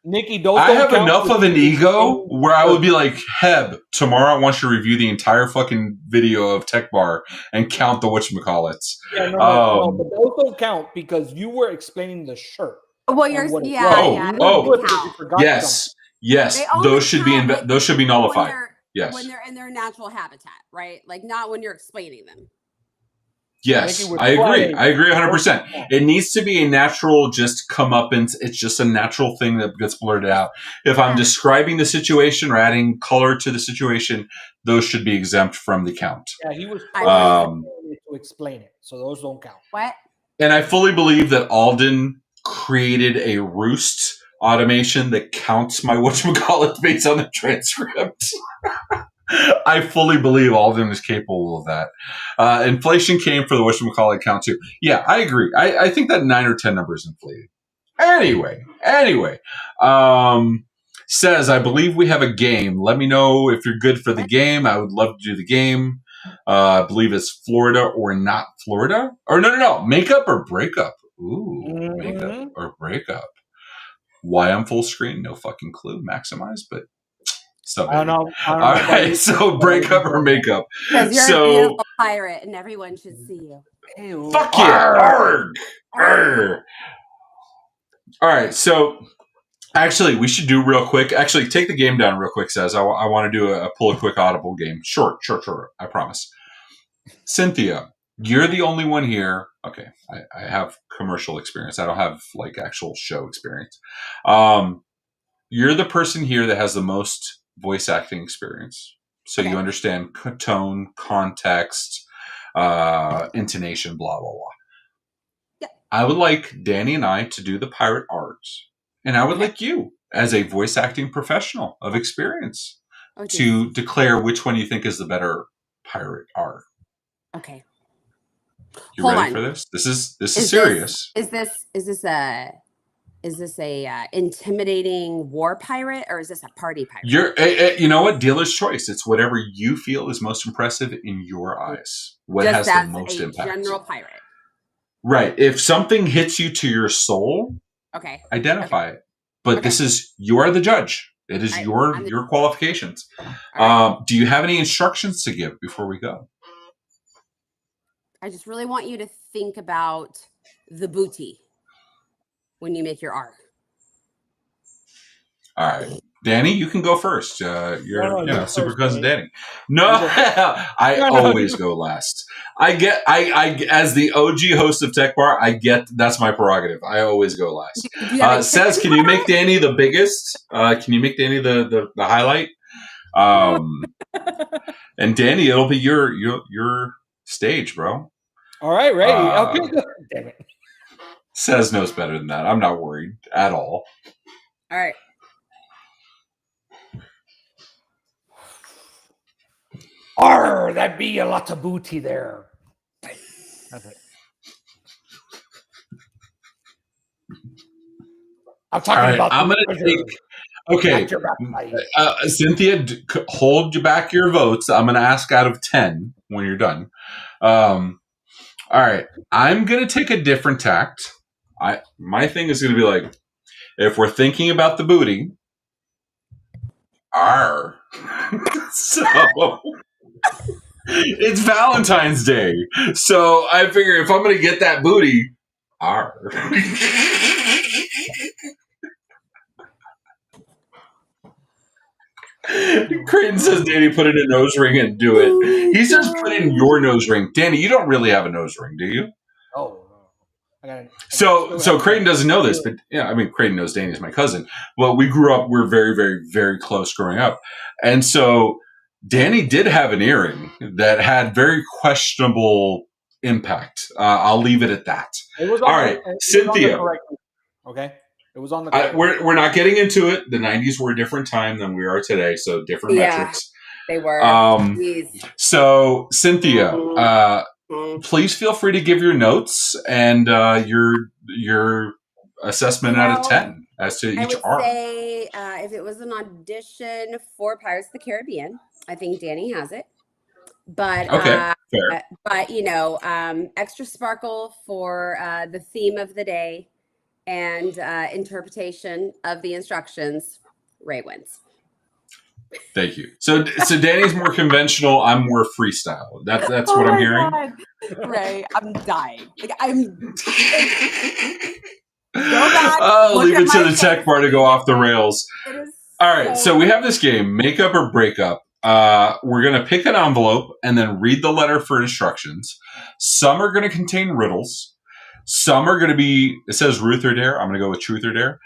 Nikki, I have enough of an ego where I would be like, Heb, tomorrow I want you to review the entire fucking video of Tech Bar and count the whatchamacallits. Yeah, no, but those don't count because you were explaining the shirt. well, you're Yes. Those should be nullified. Yes. When they're in their natural habitat, right? Like, not when you're explaining them. Yes, I agree. I agree 100%. It needs to be a natural, just come up and it's just a natural thing that gets blurted out. If I'm describing the situation or adding color to the situation, those should be exempt from the count. Yeah, he was to explain it, so those don't count. What? And I fully believe that Alden created a roost automation that counts my whatchamacallit based on the transcript. I fully believe Alden is capable of that. Inflation came for the whatchamacallit count too. Yeah, I agree. I think that 9 or 10 number is inflated. Anyway. Says, I believe we have a game. Let me know if you're good for the game. I would love to do the game. I believe it's Florida or not Florida. Or no. Makeup or breakup. Ooh, makeup or breakup. Why I'm full screen? No fucking clue. Maximize, but I don't know. All right, so breakup or makeup. Because you're a beautiful pirate and everyone should see you. Ew. Fuck yeah. Arg. Arg. All right, so actually, we should do real quick. Actually, take the game down real quick, Says. I want to do pull a quick audible game. Short. I promise. Cynthia, you're the only one here. Okay, I have commercial experience. I don't have like actual show experience. You're the person here that has the most voice acting experience. So you understand tone, context, intonation, blah, blah, blah. Yeah. I would like Danny and I to do the pirate arts. And I would like you, as a voice acting professional of experience, to declare which one you think is the better pirate art. Okay. You ready for this? This is serious. Is this a intimidating war pirate or is this a party pirate? You know what? Dealer's choice. It's whatever you feel is most impressive in your eyes. What Just has the most impact? General pirate. Right. If something hits you to your soul, identify it. But you are the judge. It is your qualifications. Right. Do you have any instructions to give before we go? I just really want you to think about the booty when you make your arc. All right. Danny, you can go first. You're super cousin Danny. No, I always go last. I as the OG host of Tech Bar, that's my prerogative. I always go last. Says, can you make Danny the biggest? Can you make Danny the highlight? And Danny, it'll be your stage, bro. All right, ready. Okay. Damn it. Says knows better than that. I'm not worried at all. All right. Arr, that'd be a lot of booty there. That's it. I'm talking about. I'm going to take. Okay, Cynthia, hold back your votes. I'm going to ask out of 10 when you're done. All right, I'm going to take a different tact. My thing is going to be like, if we're thinking about the booty, so it's Valentine's Day. So I figure if I'm going to get that booty, Creighton says, Danny, put in a nose ring and do it. He says, put in your nose ring. Danny, you don't really have a nose ring, do you? Oh, So Creighton doesn't know this, but yeah, I mean, Creighton knows Danny's my cousin. Well, we're very, very, very close growing up. And so Danny did have an earring that had very questionable impact. I'll leave it at that. It was all right, Cynthia. Okay. It was on the we're not getting into it. The 90s were a different time than we are today, so different metrics. They were. So Cynthia, please feel free to give your notes and your assessment out of 10 as to each arc. I would say if it was an audition for Pirates of the Caribbean, I think Danny has it. But fair. But extra sparkle for the theme of the day and interpretation of the instructions. Ray wins. Thank you. So Danny's more conventional. I'm more freestyle. That's what I'm hearing. God. Ray, I'm dying. Leave it to the tech bar to go off the rails. All right. So we have this game, Makeup or Breakup. We're going to pick an envelope and then read the letter for instructions. Some are going to contain riddles. Some are going to be, it says Ruth or Dare. I'm going to go with Truth or Dare.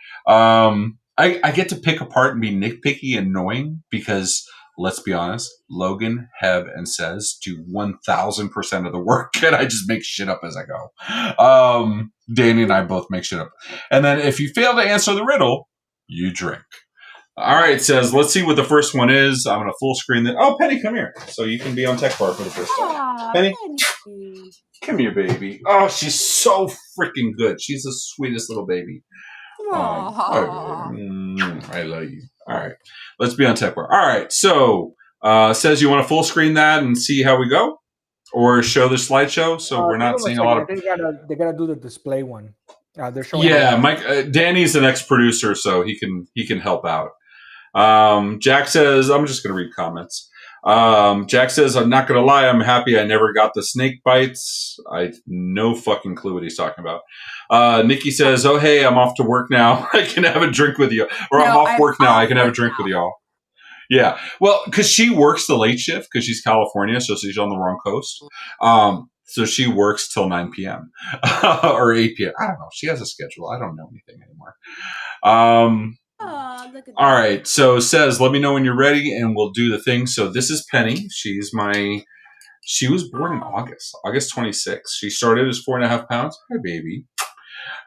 I get to pick apart and be nitpicky and annoying because, let's be honest, Logan, Heb, and Says do 1,000% of the work, and I just make shit up as I go. Danny and I both make shit up. And then if you fail to answer the riddle, you drink. All right, Says, let's see what the first one is. I'm going to full screen that. Oh, Penny, come here. So you can be on Tech Bar for the first time. Penny, come here, baby. Oh, she's so freaking good. She's the sweetest little baby. I love you. All right. Let's be on Tech Bar. All right. So, Says, you want to full screen that and see how we go? Or show the slideshow so we're not seeing a lot of... They gotta do the display one. They're showing... Yeah, Mike. Danny's the next producer, so he can help out. Jack says, I'm just going to read comments. Jack says, I'm not going to lie, I'm happy I never got the snake bites. I have no fucking clue what he's talking about. Nikki says, oh, hey, I'm off to work now. I can have a drink with you. Or I'm off work now. I can have a drink with y'all. Yeah. Well, because she works the late shift because she's California, so she's on the wrong coast. So she works till 9 p.m. or 8 p.m. I don't know. She has a schedule. I don't know anything anymore. All right. So Says, let me know when you're ready and we'll do the thing. So this is Penny. She was born in August 26th. She started as 4.5 pounds. Hi, baby.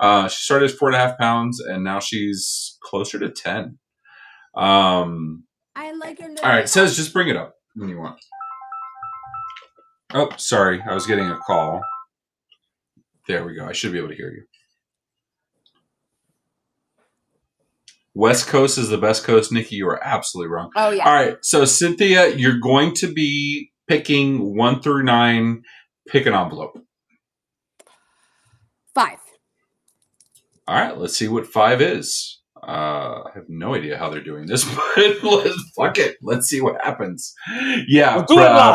She started as 4.5 pounds and now she's closer to 10. I like your. All right. Says, just bring it up when you want. Oh, sorry. I was getting a call. There we go. I should be able to hear you. West Coast is the best coast. Nikki, you are absolutely wrong. Oh, yeah. All right. So, Cynthia, you're going to be picking 1 through 9. Pick an envelope. 5. All right. Let's see what 5 is. I have no idea how they're doing this, but fuck it. Let's see what happens. Yeah.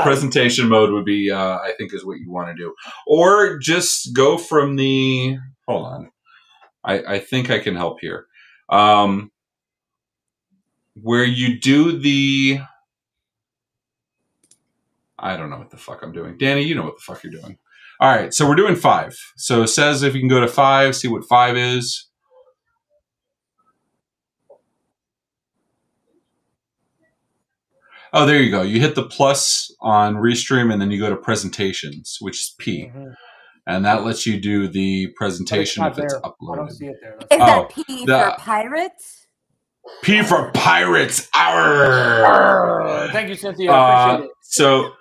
Presentation mode would be, I think, is what you want to do. Or just go from the... Hold on. I think I can help here. Where you do the... I don't know what the fuck I'm doing. Danny, you know what the fuck you're doing. All right, so we're doing 5. So it says if you can go to 5, see what 5 is. Oh, there you go. You hit the plus on Restream, and then you go to Presentations, which is P. Mm-hmm. And that lets you do the presentation if it's uploaded. I don't see it there. Is that P for Pirates? P for Pirates. Arr! Thank you, Cynthia. I appreciate it. So,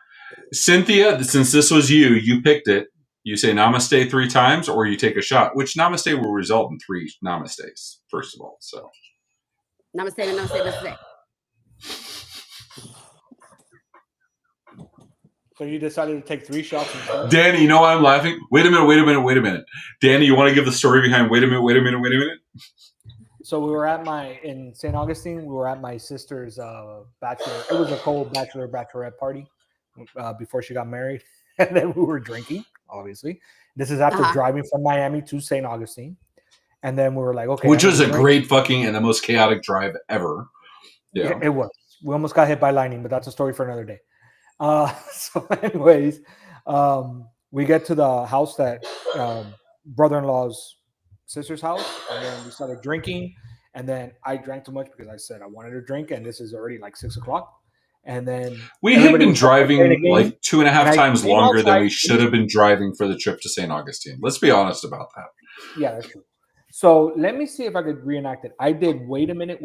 Cynthia, since this was you picked it. You say Namaste 3 times, or you take a shot, which Namaste will result in 3 Namastes, first of all. So, Namaste, Namaste, Namaste. So you decided to take 3 shots. Danny, you know why I'm laughing? Wait a minute. Danny, you want to give the story behind wait a minute? So we were in St. Augustine, we were at my sister's bachelor. It was a cold bachelorette party before she got married. And then we were drinking, obviously. This is after driving from Miami to St. Augustine. And then we were like, okay. Which was a great fucking and the most chaotic drive ever. Yeah. It was. We almost got hit by lightning, but that's a story for another day. So anyways, we get to the house that brother-in-law's sister's house, and then we started drinking. And then I drank too much because I said I wanted to drink, and this is already like 6:00. And then we had been driving like 2.5 times longer outside, than we should have been driving for the trip to St. Augustine. Let's be honest about that. Yeah, that's true. So let me see if I could reenact it. I did. Wait a minute.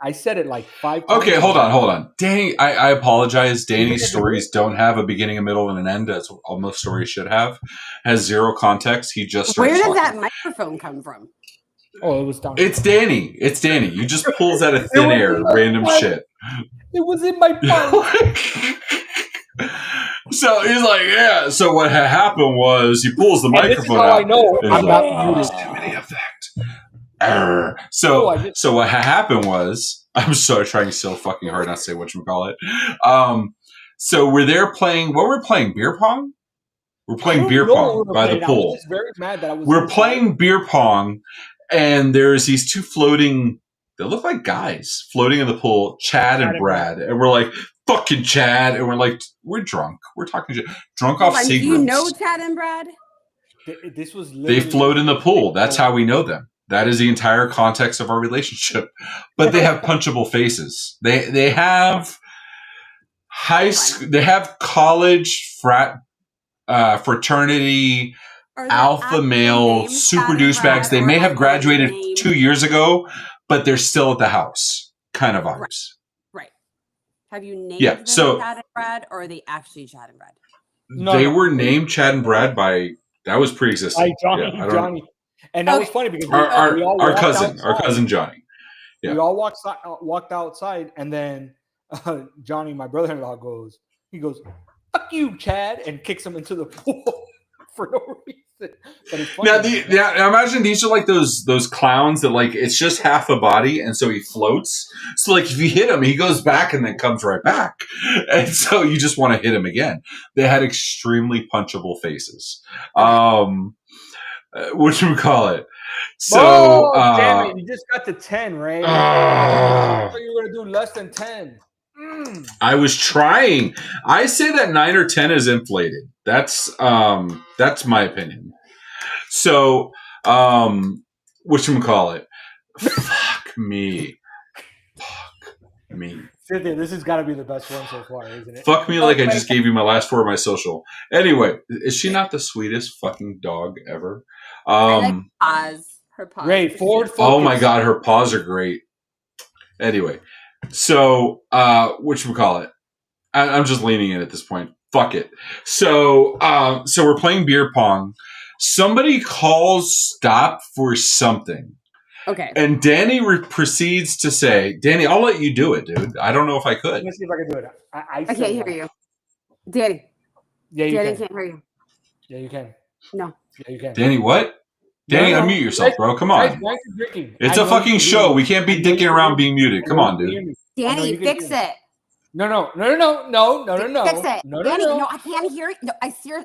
I said it like 5 times. Okay, hold on. Danny, I apologize. Danny's stories don't have a beginning, a middle, and an end, as almost stories should have. Has zero context. He just starts Where did talking. that microphone come from? Oh, it was down. It's Danny. You just pulls out of thin air random shit. It was in my butt. So he's like, yeah. So what had happened was he pulls the microphone out. I know I'm not muted. Proximity effect. So what happened was, I'm so trying so fucking hard not to say whatchamacallit. So we're there playing. What were we playing? Beer pong. We're playing beer pong by the pool. I was just very mad that I was. We're playing beer pong, and there's these two floating. They look like guys floating in the pool, Chad and Brad. And we're like, fucking Chad. And we're like, we're drunk. We're talking shit. Drunk off Seagrams. Do you know Chad and Brad? This was they float in the pool. That's how we know them. That is the entire context of our relationship. But they have punchable faces. They have high school. They have college fraternity, alpha male, super douchebags. They may have graduated 2 years ago, but they're still at the house, kind of vibes. Right. Have you named them Chad and Brad, or are they actually Chad and Brad? They were named Chad and Brad by, that was pre-existing. Johnny. And that was funny because our cousin Johnny. Yeah. We all walked outside, and then Johnny, my brother-in-law, goes, "Fuck you, Chad," and kicks him into the pool for no reason. But it's funny. Now imagine these are like those clowns that like it's just half a body, and so he floats. So like if you hit him, he goes back and then comes right back, and so you just want to hit him again. They had extremely punchable faces. Whatchamacallit? So damn it, you just got to 10, right? I thought you were gonna do less than 10. I was trying. I say that 9 or 10 is inflated. That's my opinion. So, whatchamacallit? Fuck me. Cynthia, this has got to be the best one so far, isn't it? Fuck me like I just gave you my last 4 of my social. Anyway, is she not the sweetest fucking dog ever? I like paws. Her paws. Great. Forward focus. Oh my god, her paws are great. Anyway, so whatchamacallit? I'm just leaning in at this point. Fuck it. So we're playing beer pong. Somebody calls stop for something. Okay. And Danny proceeds to say, Danny, I'll let you do it, dude. I don't know if I could. Let me see if I can do it. I can't hear you. Danny. Yeah, you Danny can. Can't hear you. Yeah, you can. No. Yeah, you can. Danny, what? Danny, unmute yourself, bro. Come on. It's a fucking show. We can't be dicking around being muted. Come on, dude. Danny, fix it. No. Fix it. No, Danny, no, I can't hear it.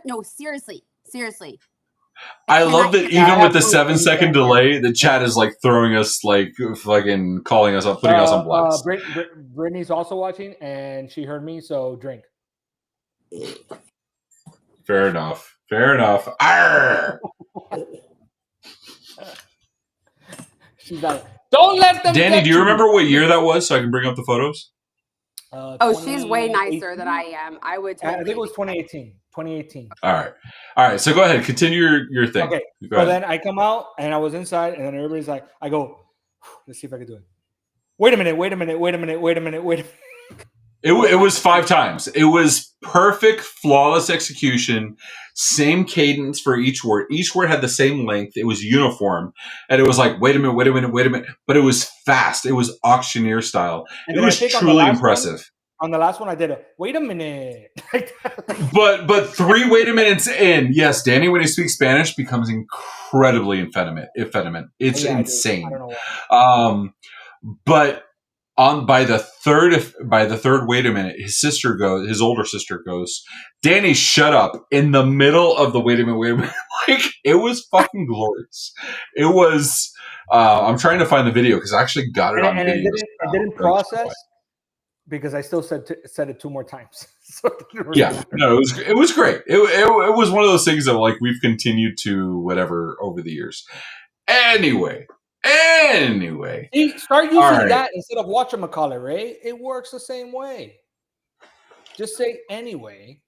No, seriously. I love that even with the 7-second delay, the chat is like throwing us like fucking calling us up, putting us on blast. Brittany's also watching, and she heard me, so drink. Fair enough. Arr! She's like, don't let them. Danny, do you remember what year that was, so I can bring up the photos? She's way nicer than I am. I would. I think it was 2018. All right. So go ahead, continue your thing. Okay. So then I come out and I was inside, and then everybody's like, I go, let's see if I can do it. Wait a minute. It was 5 times. It was perfect, flawless execution, same cadence for each word. Each word had the same length. It was uniform, and it was like, wait a minute. But it was fast. It was auctioneer style. It was truly impressive. On the last one, I did a wait a minute. but 3 wait a minutes in, yes, Danny, when he speaks Spanish, becomes incredibly effeminate. It's insane. I don't know why. But by the third wait a minute, his older sister goes, Danny, shut up, in the middle of the wait a minute. Like, it was fucking glorious. It was. I'm trying to find the video because I actually got it on video. It didn't process. because I still said it 2 more times. So it didn't really Yeah, matter. no, it was great. It was one of those things that like we've continued to whatever over the years. Anyway, See, start using All right. that instead of whatchamacallit, Ray. It works the same way. Just say anyway.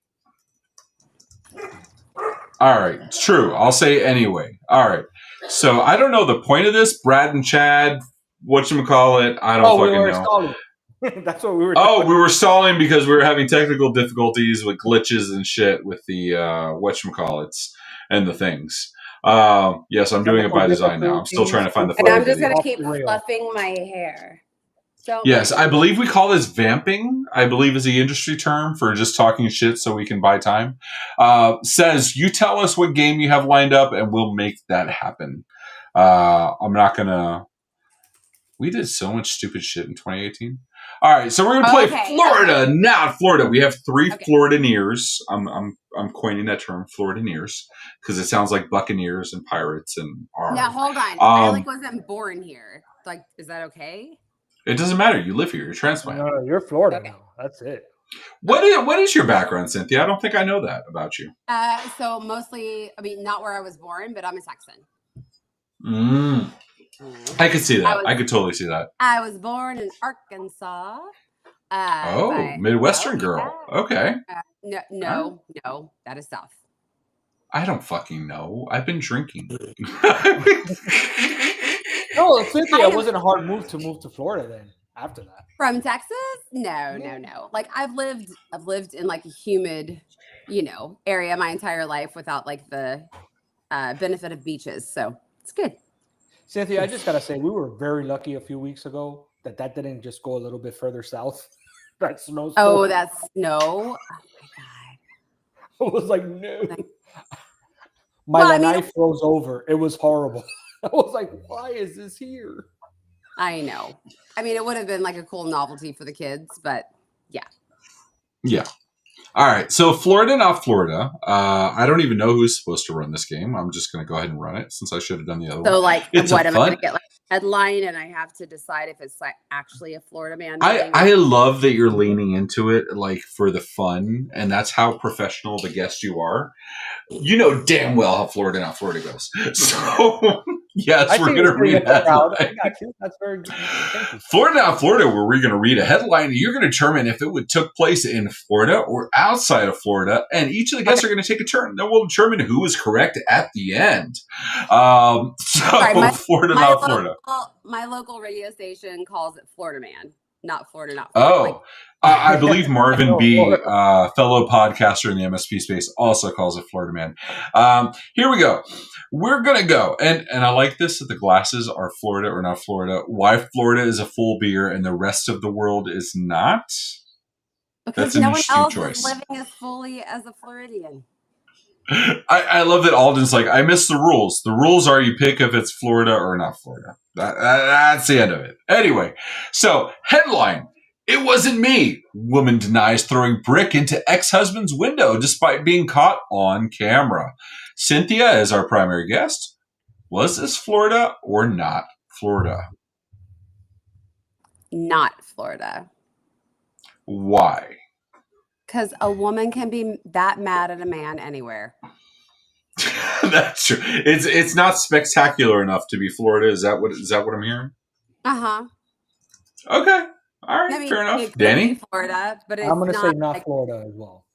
All right, it's true. I'll say anyway. All right. So I don't know the point of this. Brad and Chad, whatchamacallit, I don't We fucking were know. stalling. That's what we were Oh, doing. we were stalling because we were having technical difficulties with glitches and shit with the whatchamacallits and the things. Yes, I'm doing it by design now. I'm still trying to find the And photo I'm just video. gonna keep fluffing my hair. Don't Yes, mind I me. believe we call this vamping. I believe is the industry term for just talking shit so we can buy time. Says, you tell us what game you have lined up and we'll make that happen. I'm not going to... We did so much stupid shit in 2018. All right, so we're going to play Florida. Now, Florida. We have 3 Floridineers. I'm coining that term, Floridineers, because it sounds like Buccaneers and Pirates and... Now, hold on. I wasn't born here. Like, is that okay? It doesn't matter. You live here. You're transplanted. No, you're Florida now. That's it. What is your background, Cynthia? I don't think I know that about you. So mostly, I mean, not where I was born, but I'm a Texan. I could see that. I could totally see that. I was born in Arkansas. Midwestern girl. Okay. No, that is South. I don't fucking know. I've been drinking. No, Cynthia, it wasn't a hard move to Florida then. After that, from Texas? No. Like I've lived in like a humid, area my entire life without like the benefit of beaches. So it's good. Cynthia, I just gotta say we were very lucky a few weeks ago that didn't just go a little bit further south. That snowstorm. Oh, that snow! Oh my god! I was like, no. My lanai froze over. It was horrible. I was like, why is this here? I know. I mean, it would have been like a cool novelty for the kids, but yeah. Yeah. All right. So Florida, not Florida. I don't even know who's supposed to run this game. I'm just going to go ahead and run it since I should have done the other one. So like, it's what am I going to get like a headline and I have to decide if it's like actually a Florida man? I love that you're leaning into it like for the fun, and that's how professional the guest you are. You know damn well how Florida, not Florida goes. So yes, we're going to read that. I got you. That's very good. Thank you. Florida, not Florida, where we're going to read a headline. And you're going to determine if it took place in Florida or outside of Florida, and each of the guests are going to take a turn. Then we'll determine who is correct at the end. Florida, not Florida. My local radio station calls it Florida Man, not Florida, not Florida. Oh. I believe Marvin B., fellow podcaster in the MSP space, also calls it Florida Man. Here we go. We're going to go. And I like this, that the glasses are Florida or not Florida. Why Florida is a full beer and the rest of the world is not? Because no one else is living as fully as a Floridian. I love that Alden's like, I miss the rules. The rules are you pick if it's Florida or not Florida. That's the end of it. Anyway, so headline. It wasn't me. Woman denies throwing brick into ex-husband's window despite being caught on camera. Cynthia is our primary guest. Was this Florida or not Florida? Not Florida. Why? Because a woman can be that mad at a man anywhere. That's true. It's not spectacular enough to be Florida. Is that what I'm hearing? Uh-huh. Okay. All right, fair enough. Danny? Florida, but I'm going to say not Florida as well.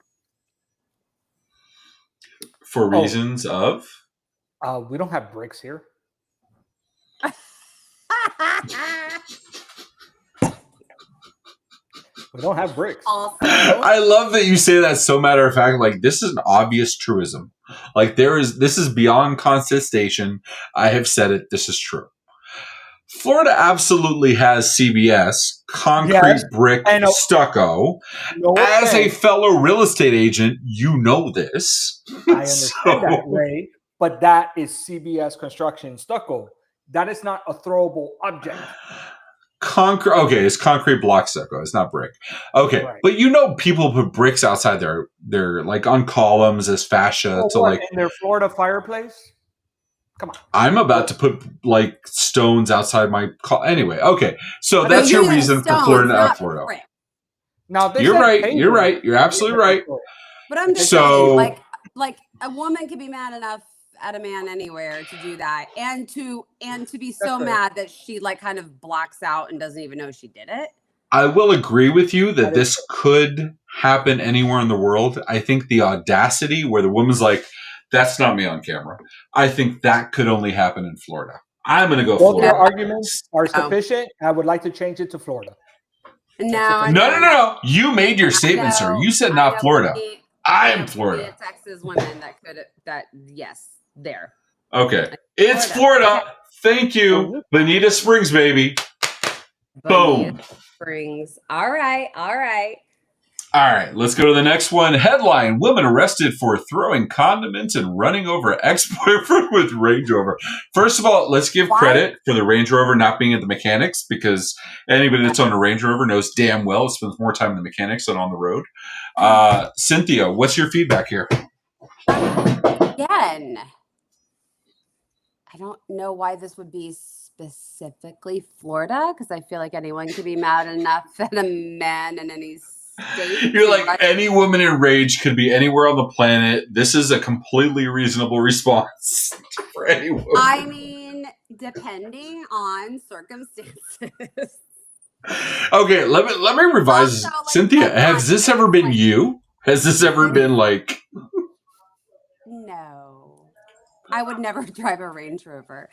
For reasons of? We don't have bricks here. We don't have bricks. Also, I love that you say that so matter of fact. Like, this is an obvious truism. Like, this is beyond contestation. I have said it. This is true. Florida absolutely has CBS, concrete, brick, stucco. As a fellow real estate agent, you know this. I understand that, Ray, but that is CBS construction stucco. That is not a throwable object. Concrete. Okay, it's concrete block stucco. It's not brick. Okay, right. But people put bricks outside their like on columns as fascia to like in their Florida fireplace. Come on. I'm about to put like stones outside my anyway. Okay, so that's your reason for Florida, not Florida. Now they You're said right. pay You're me. right. You're absolutely right. But I'm just So- saying, like a woman could be mad enough at a man anywhere to do that, and to be so fair. mad that she like kind of blacks out and doesn't even know she did it. I will agree with you that this could happen anywhere in the world. I think the audacity where the woman's like, that's not me on camera. I think that could only happen in Florida. I'm going to go Both Florida. your arguments are sufficient. I would like to change it to Florida. No. You made your statement, sir. You said not Florida. I'm Florida. Texas women yes, there. Okay. It's Florida. Thank you. Bonita Springs, baby. Boom. Springs. All right. All right, let's go to the next one. Headline: Woman arrested for throwing condiments and running over ex-boyfriend with Range Rover. First of all, let's give credit for the Range Rover not being at the mechanics, because anybody that's on a Range Rover knows damn well it spends more time in the mechanics than on the road. Cynthia, what's your feedback here? Again, I don't know why this would be specifically Florida, because I feel like anyone could be mad enough at a man in any state. You're like, any woman in rage could be anywhere on the planet. This is a completely reasonable response for any woman. I mean, depending on circumstances. Okay, let me revise. Also, like, Cynthia, has this ever been you? Has this ever been like... No. I would never drive a Range Rover.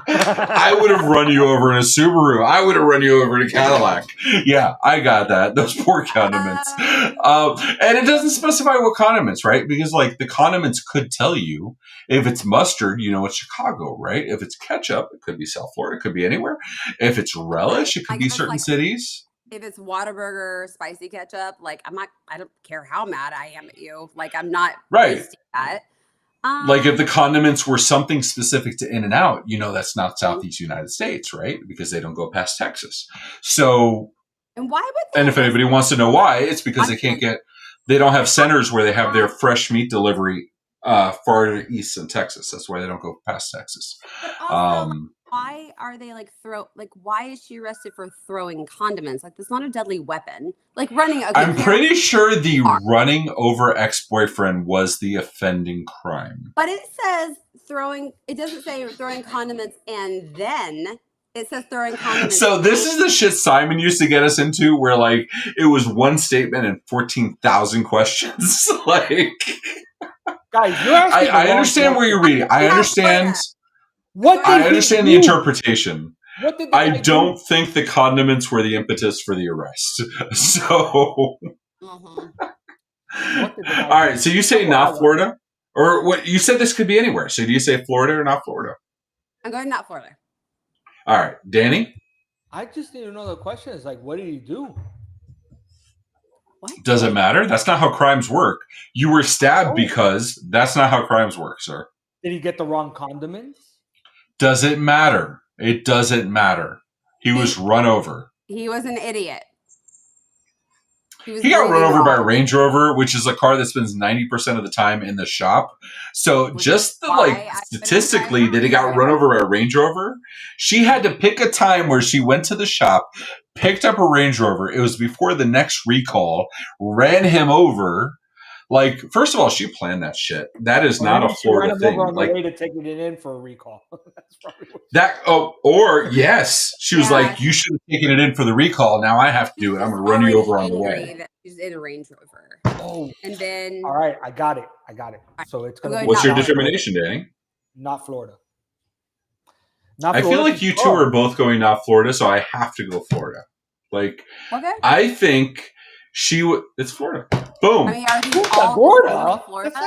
I would have run you over in a Subaru. I would have run you over in a Cadillac. Yeah, I got that. Those poor condiments. And it doesn't specify what condiments, right? Because like the condiments could tell you if it's mustard, you know it's Chicago, right? If it's ketchup, it could be South Florida. It could be anywhere. If it's relish, it could be certain cities. If it's Whataburger spicy ketchup, like I don't care how mad I am at you. Like I'm not wasting that. Like if the condiments were something specific to In-N-Out, you know that's not Southeast United States, right? Because they don't go past Texas. So, and why would they? And if anybody wants to know why, it's because they don't have centers where they have their fresh meat delivery farther east in Texas. That's why they don't go past Texas. But also, why are they why is she arrested for throwing condiments? Like, that's not a deadly weapon. Like running. Okay, I'm pretty sure the running over ex-boyfriend was the offending crime. But it says throwing. It doesn't say throwing condiments and then. It says throwing condiments. So this is the shit Simon used to get us into, where like it was one statement and 14,000 questions. Like, guys, I understand where you're reading. I understand. I understand the interpretation. I don't think the condiments were the impetus for the arrest. So, all right. So you say not Florida, or what? You said this could be anywhere. So do you say Florida or not Florida? I'm going not Florida. All right, Danny. I just need to know the question is like, what did he do? What? Does it matter? That's not how crimes work. You were stabbed because that's not how crimes work, sir. Did he get the wrong condiments? Does it matter? It doesn't matter. He was run over. He was an idiot. He got run over by a Range Rover, which is a car that spends 90% of the time in the shop. So just statistically that he got run over by a Range Rover, she had to pick a time where she went to the shop, picked up a Range Rover. It was before the next recall, ran him over. Like, first of all, she planned that shit. That is not a Florida thing. On the way to taking it in for a recall. That's probably what yes, she was like, you should have taken it in for the recall. Now I have to do it. I'm going to run you over on the way. She's in a Range Rover. Oh, and then all right, I got it. So it's going to. What's your determination, Danny? Not Florida. I feel like you two are both going not Florida, so I have to go Florida. Like, I think it's Florida. Boom. I mean, are these all Florida?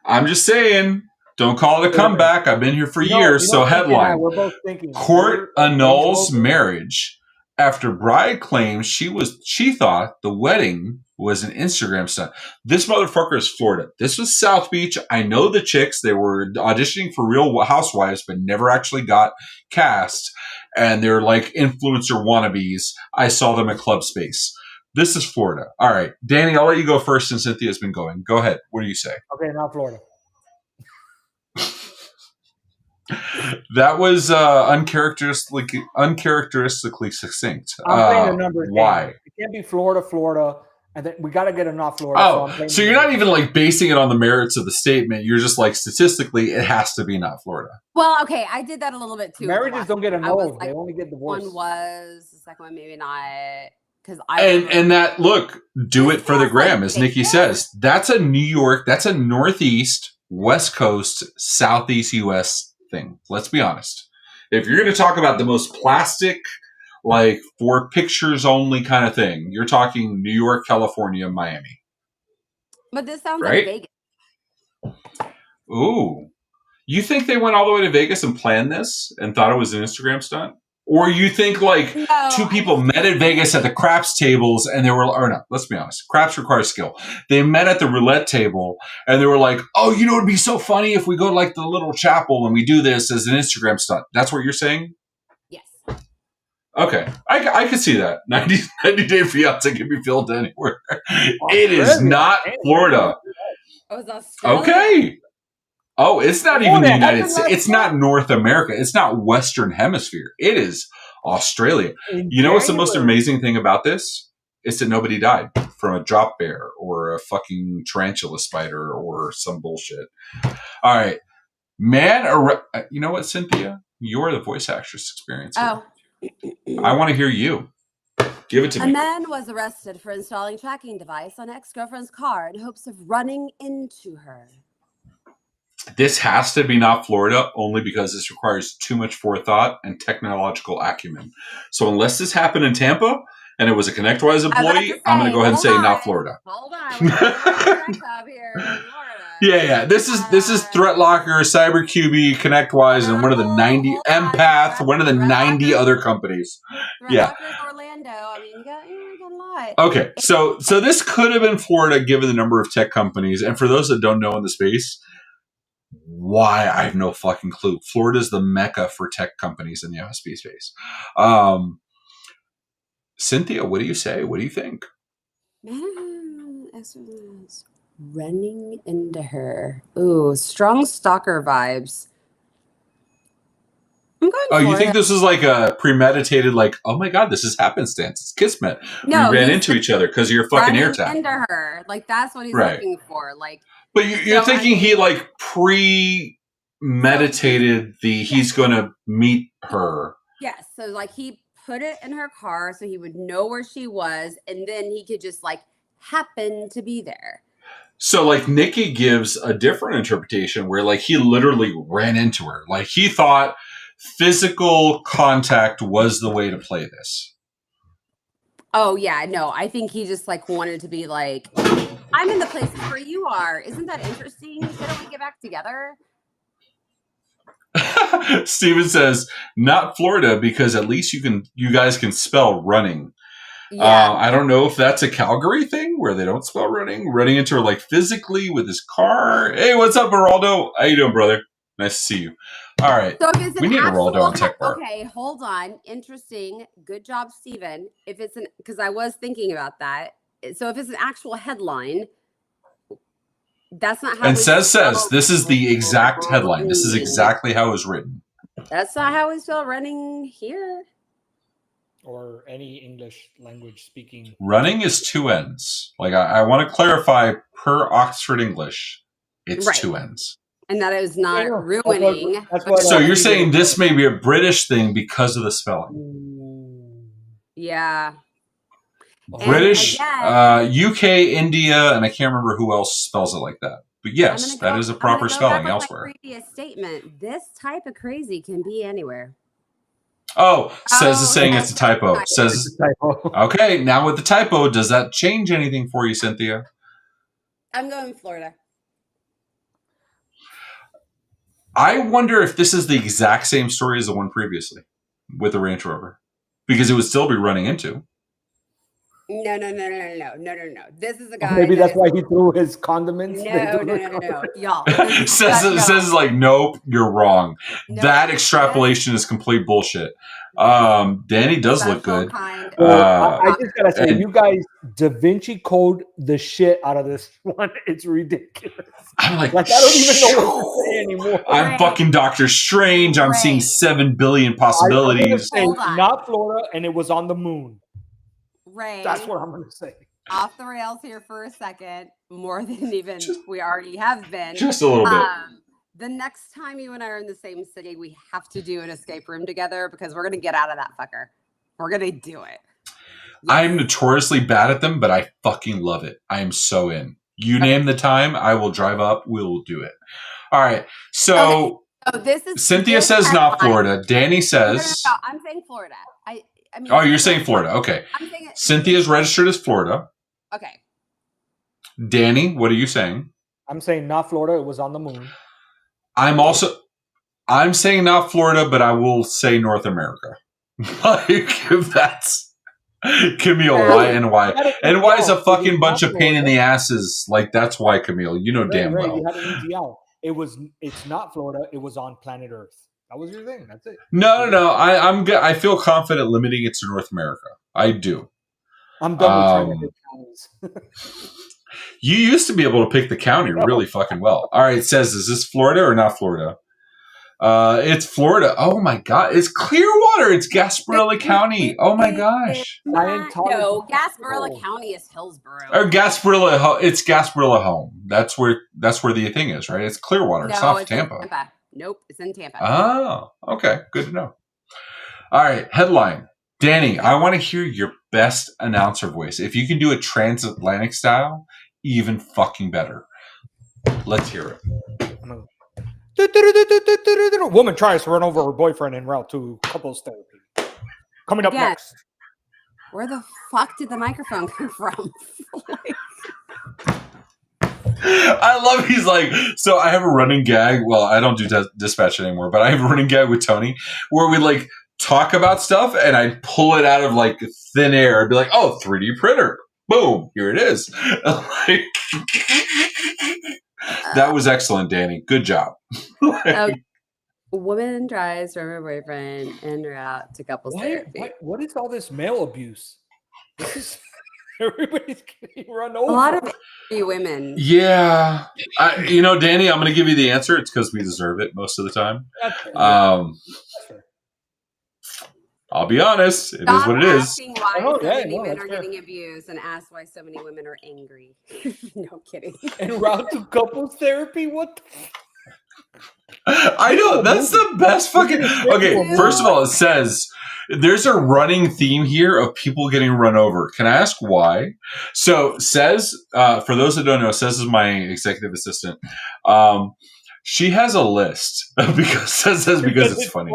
I'm just saying, don't call it a comeback. I've been here for years. So headline, we're both thinking, court annuls marriage after bride claims she thought the wedding was an Instagram stunt. This motherfucker is Florida. This was South Beach. I know the chicks. They were auditioning for Real Housewives, but never actually got cast. And they're like influencer wannabes. I saw them at Club Space. This is Florida. All right. Danny, I'll let you go first since Cynthia's been going. Go ahead. What do you say? Okay, not Florida. That was uncharacteristically succinct. I'm playing the numbers. Why? Game. It can't be Florida, and then we got to get a not Florida. Oh, so you're not even like basing it on the merits of the statement. You're just like statistically, it has to be not Florida. Well, okay, I did that a little bit too. Marriages don't get annulled; like, they only get divorced. One was, the second one maybe not, because and that look, do it for the gram, as Nikki says. That's a New York, that's a Northeast, West Coast, Southeast U.S. thing. Let's be honest. If you're going to talk about the most plastic, like for pictures only kind of thing, you're talking New York, California, Miami. But this sounds right? like Vegas. Ooh. You think they went all the way to Vegas and planned this and thought it was an Instagram stunt? Or you think like two people met at Vegas at the craps tables and they were, or no, let's be honest. Craps requires skill. They met at the roulette table and they were like, oh, you know, it'd be so funny if we go to like the little chapel and we do this as an Instagram stunt. That's what you're saying? Yes. Okay. I could see that. 90 Day Fiance can be filmed anywhere. It is not Florida. Oh, it's Australia. Okay. Oh, it's not even the United States. It's not North America. It's not Western Hemisphere. It is Australia. You know what's the most amazing thing about this? It's that nobody died from a drop bear or a fucking tarantula spider or some bullshit. All right. You know what, Cynthia? You're the voice actress experience here. Oh. I want to hear you. Give it to me. A man was arrested for installing tracking device on ex-girlfriend's car in hopes of running into her. This has to be not Florida, only because this requires too much forethought and technological acumen. So unless this happened in Tampa and it was a ConnectWise employee, I'm going to go ahead and say not Florida. Hold on. Here in Florida. Yeah. This is Threat Locker, CyberQB, ConnectWise, and one of the 90 Empath, one of the 90 other companies. Yeah. Orlando. I mean, you got a lot. Okay, so this could have been Florida given the number of tech companies, and for those that don't know in the space. Why? I have no fucking clue. Florida is the mecca for tech companies in the MSP space. Cynthia, what do you say? What do you think? Running into her. Ooh, strong stalker vibes. I'm going Oh, Florida. You think this is like a premeditated, like, oh my God, this is happenstance. It's Kismet. No, we ran into each other because of your fucking air tag. Into her. Like, that's what he's looking for. Like, but you're thinking he like premeditated he's going to meet her. Yes. So like he put it in her car so he would know where she was, and then he could just like happen to be there. So like Nikki gives a different interpretation where like he literally ran into her. Like he thought physical contact was the way to play this. Oh yeah, no, I think he just like wanted to be like, I'm in the places where you are. Isn't that interesting? Shouldn't we get back together? Steven says, not Florida, because at least you guys can spell running. Yeah. I don't know if that's a Calgary thing where they don't spell running into her like physically with his car. Hey, what's up, Geraldo? How you doing, brother? Nice to see you. All right. So if it's we need Geraldo on Tech Bar. Okay, hold on. Interesting. Good job, Steven. If it's because I was thinking about that. So if it's an actual headline, that's not how and says this is the exact headline. This is exactly how it was written. That's not how we spell running here. Or any English language speaking. Running is 2 N's. Like I want to clarify per Oxford English, it's right. 2 N's. And that is not ruining. So you're saying this may be a British thing because of the spelling? Yeah. British, UK, India, and I can't remember who else spells it like that. But yes, that is a proper spelling elsewhere. My previous statement. This type of crazy can be anywhere. Oh, says is saying it's a typo. Says it's a typo. Okay, now with the typo, does that change anything for you, Cynthia? I'm going Florida. I wonder if this is the exact same story as the one previously with the Range Rover, because it would still be running into. No. This is a guy. Maybe that that's is- why he threw his condiments. No. Y'all. says like, nope, you're wrong. No, That this- extrapolation is complete bullshit. Danny does look special good. kind I just gotta say, and- you guys Da Vinci Code the shit out of this one. It's ridiculous. I'm like, I don't even know what to say anymore. I'm Right. fucking Doctor Strange. I'm seeing Right. 7 billion I'm gonna possibilities. say Hold on. not Florida, and it was on the moon. Ray. That's what I'm gonna say. Off the rails here for a second, more than even we already have been. Just a little bit. The next time you and I are in the same city, we have to do an escape room together because we're gonna get out of that fucker. We're gonna do it. I'm notoriously bad at them, but I fucking love it. I am so in. You name the time, I will drive up. We'll do it. All right. So Oh, this is Cynthia this says not headline- Florida. Danny No, says. I'm saying Florida. I mean. Oh, you're saying Florida. Okay. I'm saying it. Cynthia's registered as Florida. Okay. Danny, what are you saying? I'm saying not Florida. It was on the moon. I'm saying not Florida, but I will say North America. Like, if that's Camille, why and why? And why is a fucking bunch of pain in the asses? Like, that's why, Camille. You know damn well. You had an easy out. It's not Florida. It was on planet Earth. That was your thing. That's it. No. I'm good. I feel confident limiting it to North America. I do. I'm done with trying to hit counties. You used to be able to pick the county really fucking well. All right, it says, is this Florida or not Florida? It's Florida. Oh my god, it's Clearwater. It's Gasparilla County. Oh my gosh. No, Gasparilla County is Hillsborough. Or Gasparilla. It's Gasparilla Home. That's where the thing is, right? It's Clearwater. It's not Tampa. In Tampa. Nope, it's in Tampa. Oh, okay. Good to know. All right, headline. Danny, I want to hear your best announcer voice. If you can do it transatlantic style, even fucking better. Let's hear it. Woman tries to run over her boyfriend en route to couples therapy. Coming up next. Where the fuck did the microphone come from? I love he's like, so I have a running gag. Well, I don't do dispatch anymore, but I have a running gag with Tony where we like talk about stuff and I pull it out of like thin air. I'd be like, oh, 3D printer. Boom, here it is. Like, that was excellent, Danny. Good job. Woman tries from her boyfriend en route to couples therapy. What is all this male abuse? This is everybody's getting run over. A lot of women. Yeah. Danny, I'm going to give you the answer. It's because we deserve it most of the time. I'll be honest. It is what it is. Why so many men are getting abused and ask why so many women are angry. No kidding. En route to couples therapy? What I know. That's the best fucking... Okay, first of all, it says... There's a running theme here of people getting run over. Can I ask why? So, Says, for those that don't know, Says is my executive assistant. She has a list because it's funny.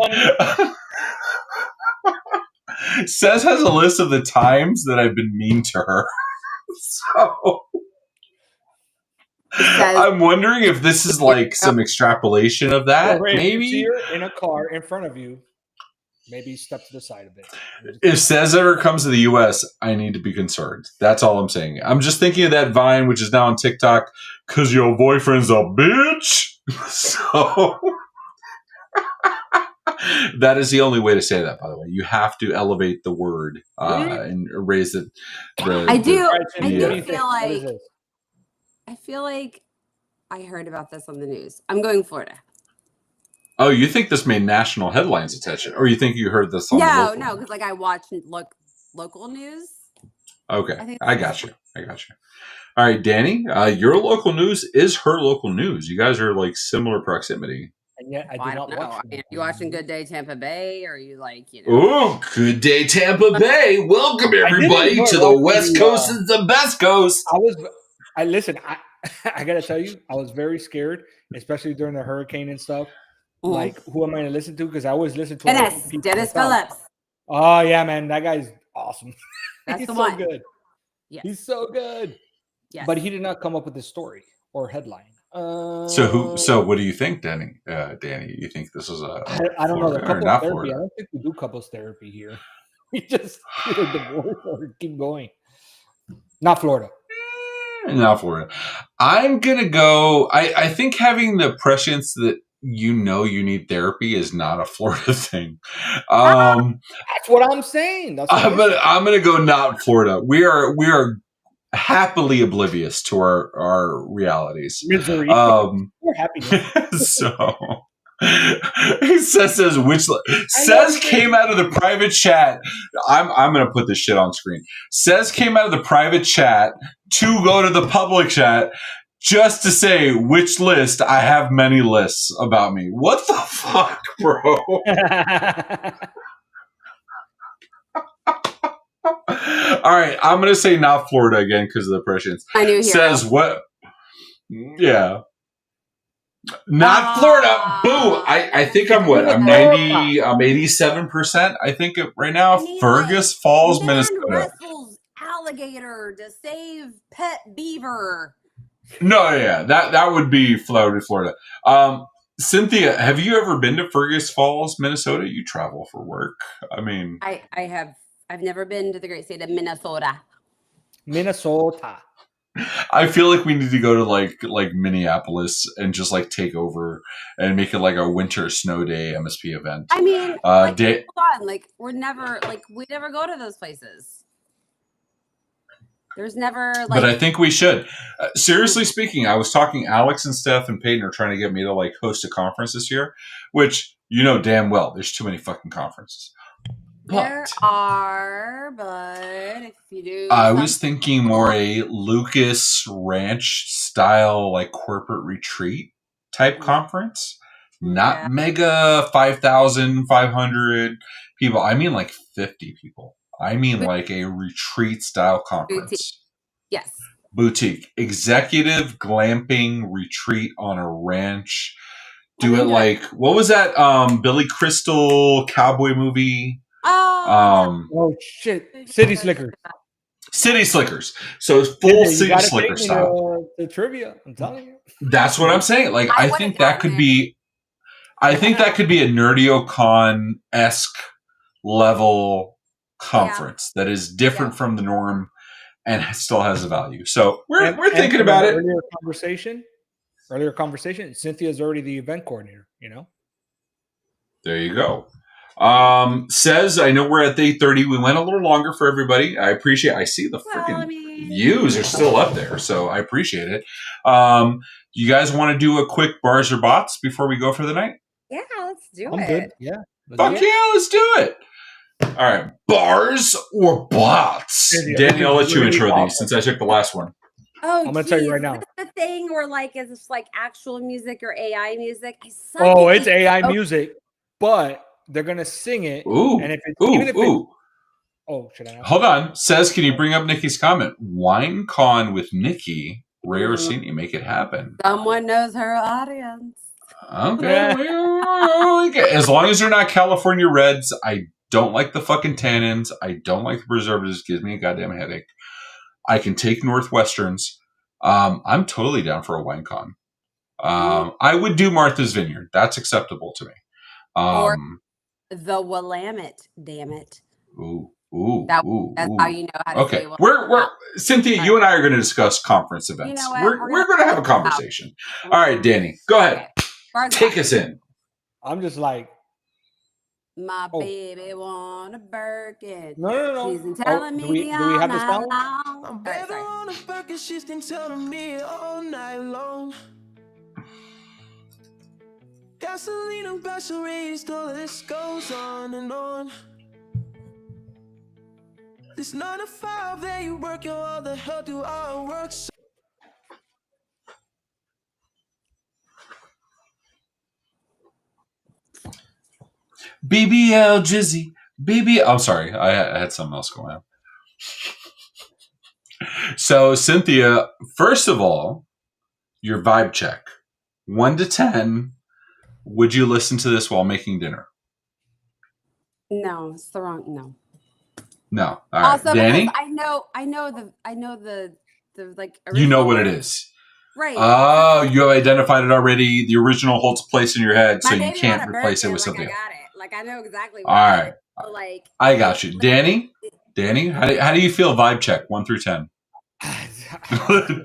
Says has a list of the times that I've been mean to her. So I'm wondering if this is like some extrapolation of that. Maybe see her in a car in front of you. Maybe step to the side a bit. If Says ever comes to the U.S., I need to be concerned. That's all I'm saying. I'm just thinking of that Vine, which is now on TikTok, because your boyfriend's a bitch. So that is the only way to say that, by the way. You have to elevate the word and raise it. I do feel like I heard about this on the news. I'm going Florida. Oh, you think this made national headlines attention, or you think you heard this on No, because like I watch local news. Okay, I got you. All right, Danny, your local news is her local news. You guys are like similar proximity. And yet I don't know. Are you watching Good Day Tampa Bay, or are you like, Oh, Good Day Tampa Bay! Welcome everybody to the West Coast and the best coast. I gotta tell you, I was very scared, especially during the hurricane and stuff. Mm-hmm. Like, who am I gonna listen to? Because I always listen to Dennis Phillips. Oh yeah, man, that guy's awesome. That's He's the so one. Good. Yes. He's so good. Yes. But he did not come up with this story or headline. So what do you think, Danny? Danny, you think this is a? I don't know. The couples therapy. Florida? I don't think we do couples therapy here. We just either divorce or keep going. Not Florida. Not Florida. I'm going to go. I think having the prescience that you need therapy is not a Florida thing. That's what I'm saying. That's what I'm going to go not Florida. We are happily oblivious to our realities. Misery. We're happy. So says which says came out of the private chat. I'm going to put this shit on screen. Says came out of the private chat to go to the public chat just to say which list. I have many lists about me. What the fuck, bro? All right, I'm going to say not Florida again because of the prescience. I knew. Says what? Yeah. Not Florida. Boo. I think I'm what? I'm 90. I'm 87%. I think right now. Fergus Falls, Minnesota. Wrestles alligator to save pet beaver. No, yeah, that would be Florida. Cynthia, have you ever been to Fergus Falls, Minnesota? You travel for work. I mean, I have. I've never been to the great state of Minnesota. Minnesota. I feel like we need to go to like Minneapolis and just like take over and make it like a winter snow day MSP event. I mean, hold on, like we never go to those places. There's never like. But I think we should. Seriously speaking, I was talking. Alex and Steph and Peyton are trying to get me to like host a conference this year, which you know damn well there's too many fucking conferences. There are, but if you do, I was thinking more a Lucas Ranch style, like corporate retreat type conference, not mega 5,500 people. I mean, like 50 people. I mean, like a retreat style conference. Boutique. Yes, boutique executive glamping retreat on a ranch. Do it like what was that? Billy Crystal cowboy movie. Oh shit! City Slickers. City Slickers. So it's full City Slicker style. The trivia. I'm telling you. That's what I'm saying. Like I think that could be. I think that could be a NerdioCon-esque level conference that is different from the norm and still has a value. So we're thinking about it. Earlier conversation. Cynthia's already the event coordinator. You know. There you go. Says, I know we're at 8:30. We went a little longer for everybody. I appreciate I see the freaking views are still up there, so I appreciate it. You guys want to do a quick bars or bots before we go for the night? Yeah, let's do I'm it. good. Yeah. Fuck yeah, let's do it. All right. Bars or bots? Danny, I'll let you intro these since I took the last one. Oh, I'm going to tell you right now. Is this the thing where like, is this like actual music or AI music? It's AI music, but they're gonna sing it. Ooh. And if it's should I? Hold on. Says, can you bring up Nikki's comment? WineCon with Nikki, Ray Orsini, make it happen. Someone knows her audience. Okay. As long as they're not California Reds, I don't like the fucking tannins. I don't like the preservatives. It gives me a goddamn headache. I can take Northwesterns. I'm totally down for a WineCon. I would do Martha's Vineyard. That's acceptable to me. Or the Willamette, damn it. That's how you know how to say Willamette. We're Cynthia, you and I are going to discuss conference events. You know what? We're going to have a conversation. All right, Danny, go ahead. Okay. Take us in. I'm just like, my baby want a Birkin. No. She's been telling me do we have this song? long. I'm on a Birkin, she's been telling me all night long. Gasoline and gas raised, all this goes on and on. This 9 to 5 that you work, you all the hell do I work so. BBL Jizzy. I'm sorry, I had something else going on. So, Cynthia, first of all, your vibe check. 1 to 10. Would you listen to this while making dinner? No, it's the wrong. No. No. All right, also, Danny. I know the like. You know what it is, right? Oh, you have identified it already. The original holds a place in your head, so you can't replace it with something. I got it. Like I know exactly. All right. Like I got you, Danny. Danny, how do you feel? Vibe check 1 through 10.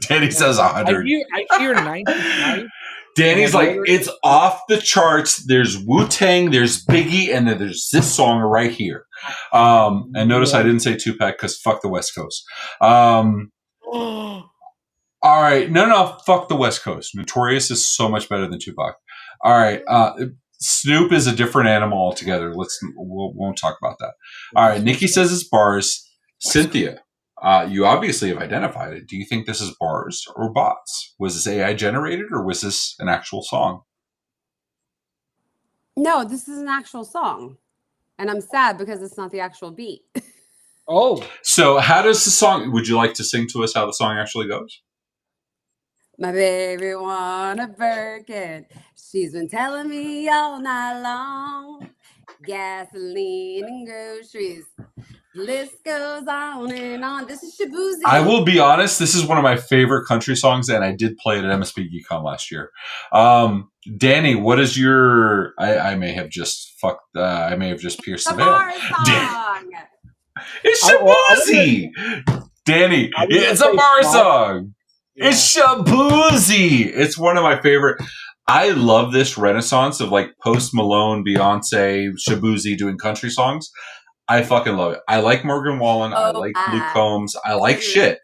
Danny says 100. I hear 95. Danny's like, it's off the charts. There's Wu-Tang, there's Biggie, and then there's this song right here. And notice I didn't say Tupac because fuck the West Coast. All right. No, fuck the West Coast. Notorious is so much better than Tupac. All right. Snoop is a different animal altogether. We won't talk about that. All right. Nikki says it's bars. Cynthia, you obviously have identified it. Do you think this is bars or bots? Was this AI generated or was this an actual song? No, this is an actual song. And I'm sad because it's not the actual beat. Oh. So how does the song, would you like to sing to us how the song actually goes? My baby want a Birkin. She's been telling me all night long. Gasoline and groceries. List goes on and on. This is Shabuzi. I will be honest, this is one of my favorite country songs, and I did play it at MSP GeekCon last year. Danny, what is your... I may have just fucked... I may have just pierced the veil. Song. It's Shabuzi! Danny, it's a bar song! Yeah. It's Shabuzi! It's one of my favorite... I love this renaissance of like Post Malone, Beyonce, Shabuzi doing country songs. I fucking love it. I like Morgan Wallen. I like Luke Combs. I like shit.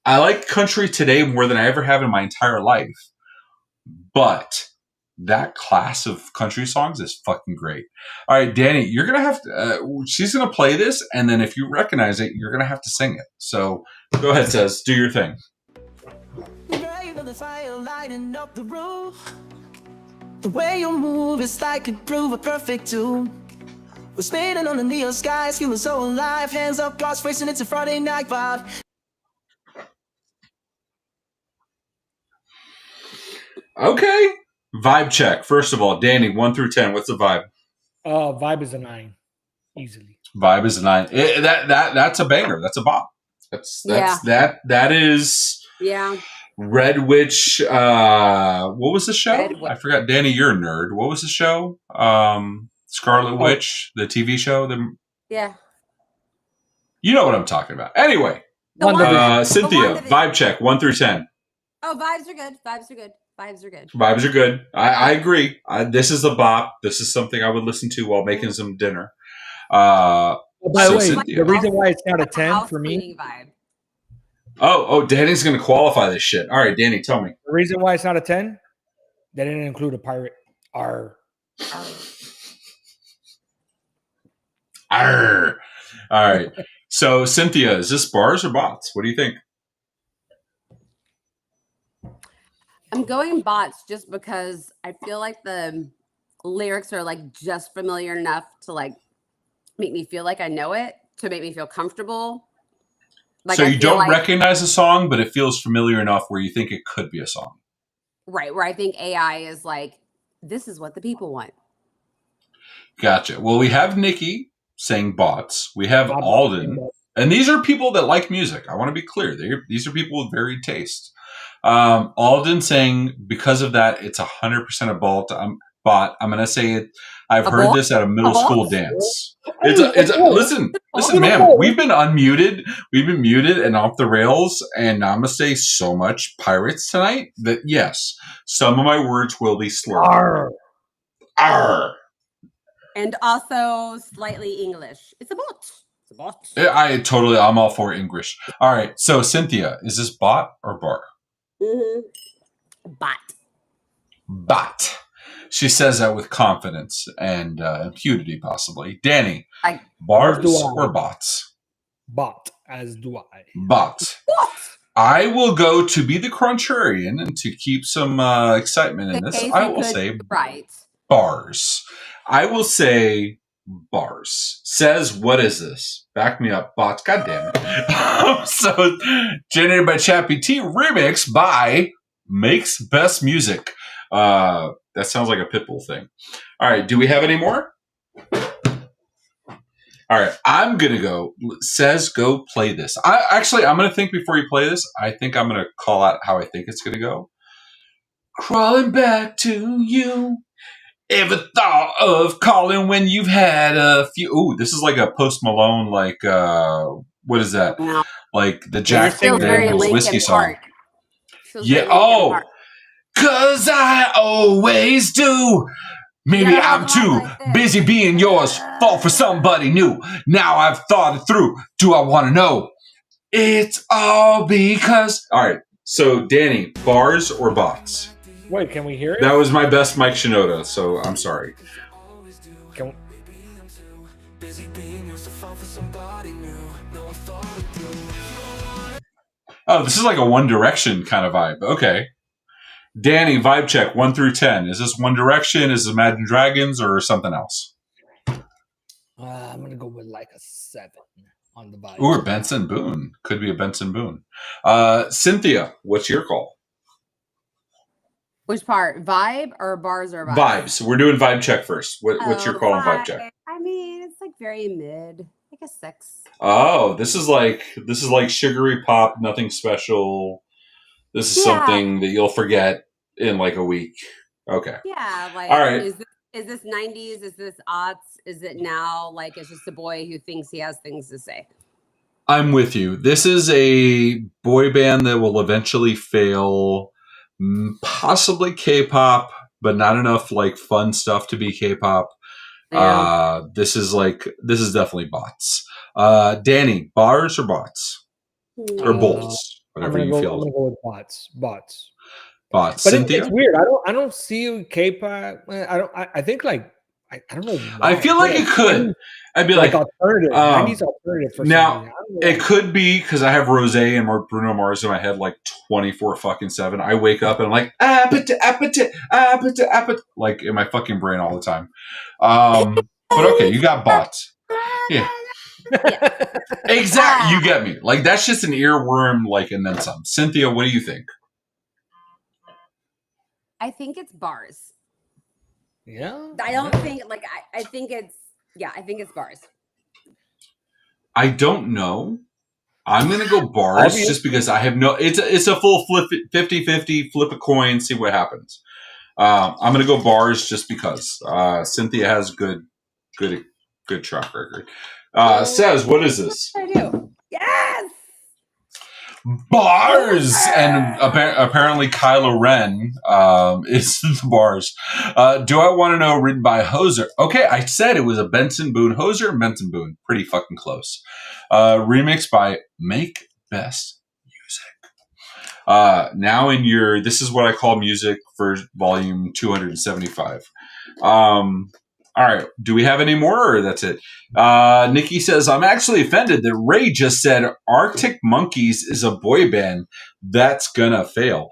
I like country today more than I ever have in my entire life. But that class of country songs is fucking great. All right, Danny, you're going to have to... she's going to play this, and then if you recognize it, you're going to have to sing it. So go ahead, Says. Do your thing. The fire lighting up the room. The way you move is like it prove a perfect tune. We're spinning on the neon skies, feeling so alive. Hands up, cross facing, it's a Friday night vibe. Okay. Vibe check. First of all, Danny, 1 through 10, what's the vibe? Vibe is a 9. Easily. Vibe is a 9. That's a banger. That's a bop. That is... Yeah. Red Witch, what was the show? I forgot. Danny, you're a nerd. What was the show? Scarlet Witch, the TV show. Yeah. You know what I'm talking about. Anyway, Cynthia, vibe check, 1 through 10. Oh, vibes are good. Vibes are good. Vibes are good. Vibes are good. I agree. This is a bop. This is something I would listen to while making some dinner. By the way, Cynthia, the reason why it's not a 10 for me... Vibe. Oh, Danny's going to qualify this shit. All right, Danny, tell me. The reason why it's not a 10, they didn't include a pirate. Arr. All right. So, Cynthia, is this bars or bots? What do you think? I'm going bots just because I feel like the lyrics are like just familiar enough to like make me feel like I know it, to make me feel comfortable. Like, so you don't recognize a song, but it feels familiar enough where you think it could be a song. Right, where I think AI is like, this is what the people want. Gotcha. Well, we have Nikki saying bots. We have Alden. And these are people that like music. I want to be clear. These are people with varied taste. Alden saying, because of that, it's 100% a bot. I'm going to say it. I've heard this at a middle school dance. Listen, ma'am, we've been unmuted. We've been muted and off the rails. And I'm going to say so much pirates tonight that, yes, some of my words will be slurred. Arr. Arr. And also slightly English. It's a bot. It's a bot. I'm all for English. All right. So, Cynthia, is this bot or bar? Mm-hmm. Bot. She says that with confidence and impunity, possibly. Danny, bars or bots? Bot, as do I. Bot. I will go to be the contrarian and to keep some excitement in this. I will say bars. I will say bars. Says, what is this? Back me up, bots. God damn it. So, generated by ChatGPT, remix by Makes Best Music. That sounds like a Pitbull thing. All right. Do we have any more? All right. I'm going to go. Says, go play this. I'm going to think before you play this. I think I'm going to call out how I think it's going to go. Crawling back to you. Ever thought of calling when you've had a few? Ooh, this is like a Post Malone, like, what is that? No. Like the you're Jack singing Daniels Linkin whiskey song. Park. Feels Yeah. very Linkin Oh, Park. 'cause I always do. Maybe gotta I'm hold on too like this. busy being yours. Fall for somebody new. Now I've thought it through. Do I want to know? It's all because. All right. So, Danny, bars or bots? Wait, can we hear it? That was my best Mike Shinoda, so I'm sorry. Can, Oh, this is like a One Direction kind of vibe. Okay. Danny, vibe check 1 through 10. Is this One Direction? Is it Imagine Dragons or something else? I'm gonna go with like a 7 on the vibe. Or Benson Boone. Could be a Benson Boone. Cynthia, what's your call? Which part? Vibe or bars or vibes? Vibes. We're doing vibe check first. What's your call on vibe check? I mean, it's like very mid, like a 6. Oh, this is like sugary pop, nothing special. This is something that you'll forget in like a week. Okay. Yeah, like all right. Is this 90s? Is this aughts? Is it now? Like it's just a boy who thinks he has things to say. I'm with you. This is a boy band that will eventually fail. Possibly K-pop, but not enough like fun stuff to be K-pop. Yeah. This is definitely bots. Danny, bars or bots? Or bolts? Whatever you feel. I'm gonna go with bots. Bots. But Cynthia? It's weird. I don't see K-pop. I think like I don't know. Why. I feel like it could. I'd be like alternative. 90s alternative for now. It could be because I have Rose and Bruno Mars in my head like 24/7. I wake up and I'm like like in my fucking brain all the time. But okay, you got bots. Yeah. Exactly. You get me. Like that's just an earworm, like, and then some. Cynthia, what do you think? I think it's bars. Yeah. I don't think like I think it's bars. I don't know. I'm gonna go bars just because I have no. It's a full 50-50 flip a coin, see what happens. I'm gonna go bars just because Cynthia has good track record. Says, what is this? I do. Yes. Bars, and apparently Kylo Ren is the bars. Do I want to know? Written by Hoser. Okay, I said it was a Benson Boone. Hoser and Benson Boone, pretty fucking close. Remixed by Make Best Music. Now in your, this is what I call music for volume 275. All right. Do we have any more, or that's it? Nikki says, I'm actually offended that Ray just said Arctic Monkeys is a boy band. That's gonna fail.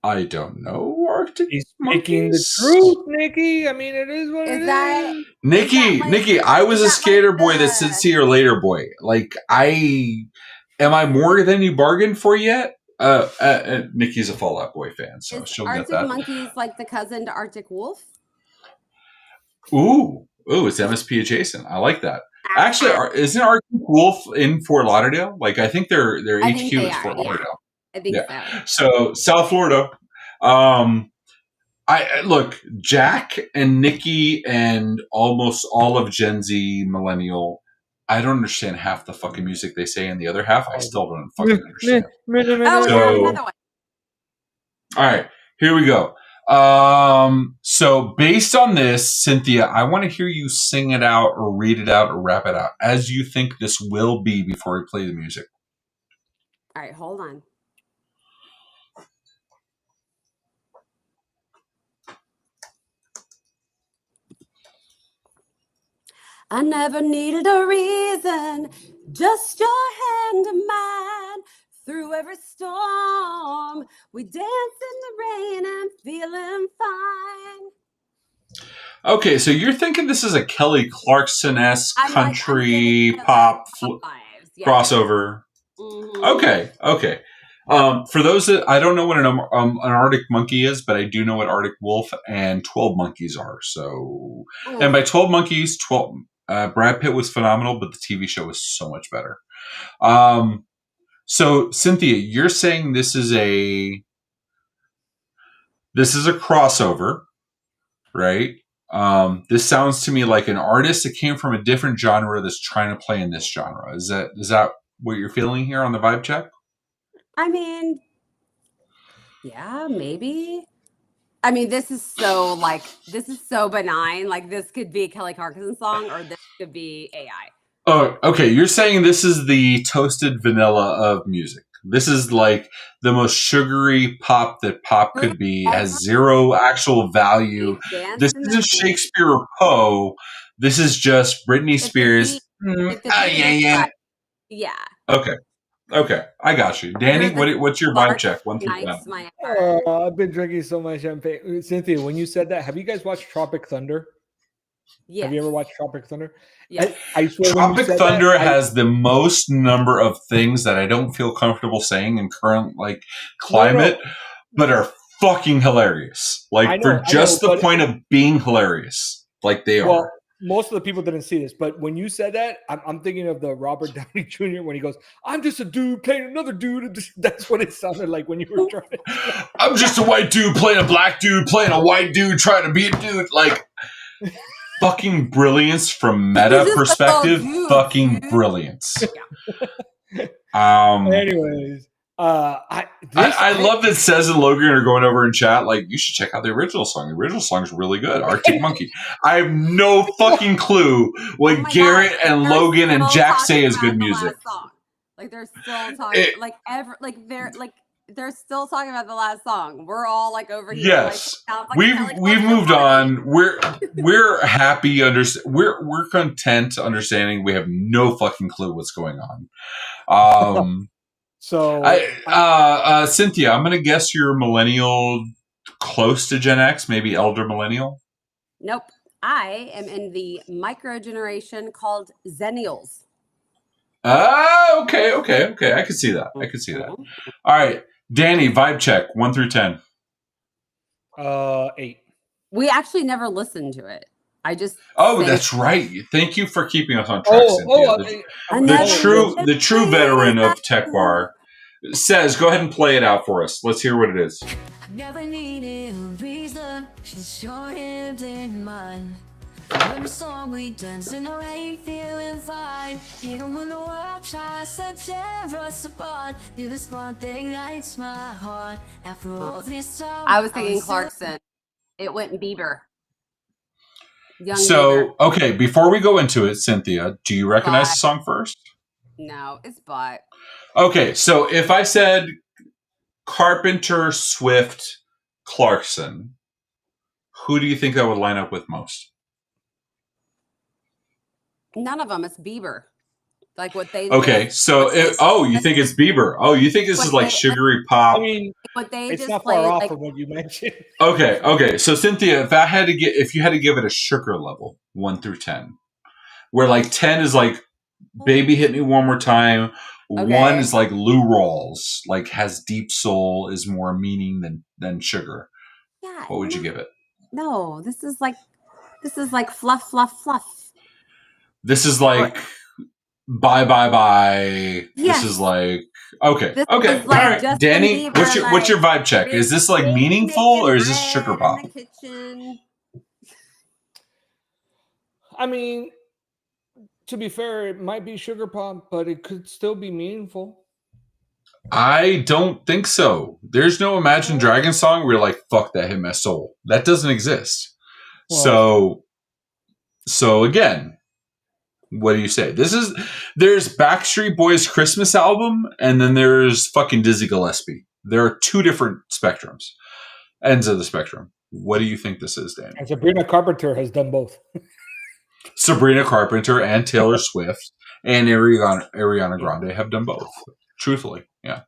I don't know. Arctic He's Monkeys. speaking the truth, Nikki. I mean, it is what it is. Nikki, I was a skater boy that sits here later boy. Like, am I more than you bargained for yet? Nikki's a Fall Out Boy fan, so she'll get that. Arctic Monkeys like the cousin to Arctic Wolf? Ooh, it's MSP adjacent. I like that. Actually, isn't Arctic Wolf in Fort Lauderdale? Like, I think their HQ is Fort Lauderdale. I think so. So South Florida. I look, Jack and Nikki and almost all of Gen Z millennial. I don't understand half the fucking music they say, and the other half I still don't fucking understand. All right, here we go. So based on this, Cynthia, I want to hear you sing it out or read it out or rap it out as you think this will be before we play the music. All right, hold on. I never needed a reason, just your hand in mine. Through every storm, we dance in the rain and feeling fine. Okay, so you're thinking this is a Kelly Clarkson-esque country pop crossover. Mm-hmm. Okay. For those that I don't know what an Arctic Monkey is, but I do know what Arctic Wolf and 12 Monkeys are. So, and by 12 Monkeys, Brad Pitt was phenomenal, but the TV show was so much better. So Cynthia, you're saying this is a crossover, right? This sounds to me like an artist that came from a different genre that's trying to play in this genre. Is that what you're feeling here on the vibe check? I mean, yeah, maybe. I mean, this is so benign. Like this could be a Kelly Clarkson song, or this could be AI. Oh, okay. You're saying this is the toasted vanilla of music. This is like the most sugary pop that pop could be. Has zero actual value. This isn't Shakespeare or Poe. This is just Britney Spears. Yeah. Okay. I got you, Danny. What's your vibe check? 1 through 10. I've been drinking so much champagne. Cynthia, when you said that, have you guys watched Tropic Thunder? Yes. Have you ever watched Tropic Thunder? Yes. I swear Tropic Thunder has the most number of things that I don't feel comfortable saying in current climate, but are fucking hilarious. The point of being hilarious, like they are. Most of the people didn't see this, but when you said that, I'm thinking of the Robert Downey Jr. when he goes, "I'm just a dude playing another dude." That's what it sounded like when you were trying to. I'm just a white dude playing a black dude playing a white dude trying to be a dude. Like fucking brilliance from meta perspective. Fucking brilliance. Anyways. I love that Cez and Logan are going over in chat like, you should check out the original song. The original song is really good. Arctic Monkey. I have no fucking clue what Garrett and Logan and Jack say is good music. Like they're still talking they're still talking about the last song. We're all like over here. Yes, we've moved on. We're happy. We're content understanding. We have no fucking clue what's going on. So, Cynthia, I'm going to guess you're millennial close to Gen X, maybe elder millennial. Nope. I am in the micro generation called Zennials. Okay. I can see that. All right. Danny, vibe check, 1 through 10. 8. We actually never listened to it. That's right. Thank you for keeping us on track, Cynthia. The true veteran of Tech Bar says, go ahead and play it out for us. Let's hear what it is. Never needed a reason, she's your hand in mine. When the song we dance in a way, feeling fine. Even when the world tries to tear us apart, you're this one thing lights my heart. After all this time, I was thinking Clarkson. It went Bieber. Okay, before we go into it, Cynthia, do you recognize the song first? No, it's Bot. Okay, so if I said Carpenter, Swift, Clarkson, who do you think I would line up with most? None of them. It's Bieber. Like what they. Okay, so you think it's Bieber? Oh, you think this is like sugary pop? I mean, what they it's just not played, far off of what you mentioned. Okay. So Cynthia, if you had to give it a sugar level, 1 through 10, where like 10 is like Baby Hit Me One More Time, 1 is like Lou Rawls, like has deep soul, is more meaning than sugar. Yeah. What would you give it? No, this is like fluff, fluff, fluff. This is like bye. Yes. This is like okay. This All right, Justin Danny, Bieber, what's your vibe check? Is this like meaningful or is this sugar pop? In the kitchen. I mean, to be fair, it might be sugar pop, but it could still be meaningful. I don't think so. There's no Imagine Dragons song where you're like, fuck, that hit my soul. That doesn't exist. So again, what do you say? There's Backstreet Boys' Christmas album, and then there's fucking Dizzy Gillespie. There are two different ends of the spectrum. What do you think this is, Danny? And Sabrina Carpenter has done both. Sabrina Carpenter and Taylor Swift and Ariana Grande have done both. Truthfully, yeah.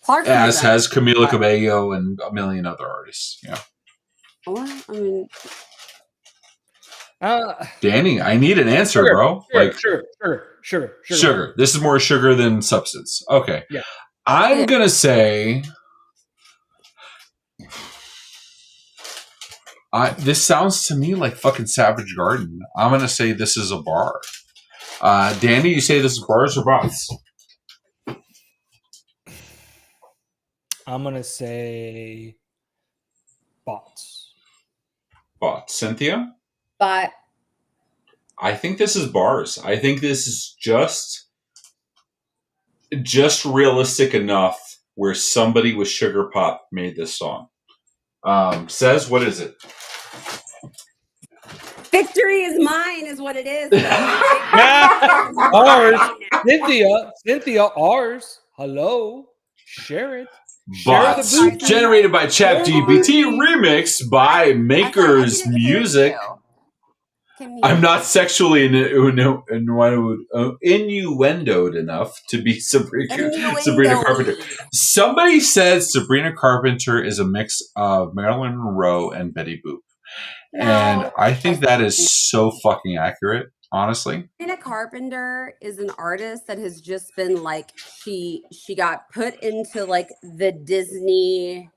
As has Camila Cabello and a million other artists. Yeah. Well, I mean, Danny, I need an answer, bro. Sugar. This is more sugar than substance. Okay. Yeah. I'm gonna say. This sounds to me like fucking Savage Garden. I'm gonna say this is a bar. Danny, you say this is bars or bots? I'm gonna say bots. But Cynthia, But I think this is bars. I think this is just realistic enough where somebody with Sugar Pop made this song. Says, what is it? victory is mine is what it is. Ours. Cynthia, ours. Hello. Share it. But generated by ChatGPT, remixed by Makers Music. I'm not sexually innuendoed enough to be Sabrina Carpenter. Somebody said Sabrina Carpenter is a mix of Marilyn Monroe and Betty Boop. No, and I think that is so fucking accurate, honestly. Sabrina Carpenter is an artist that has just been like, she got put into like the Disney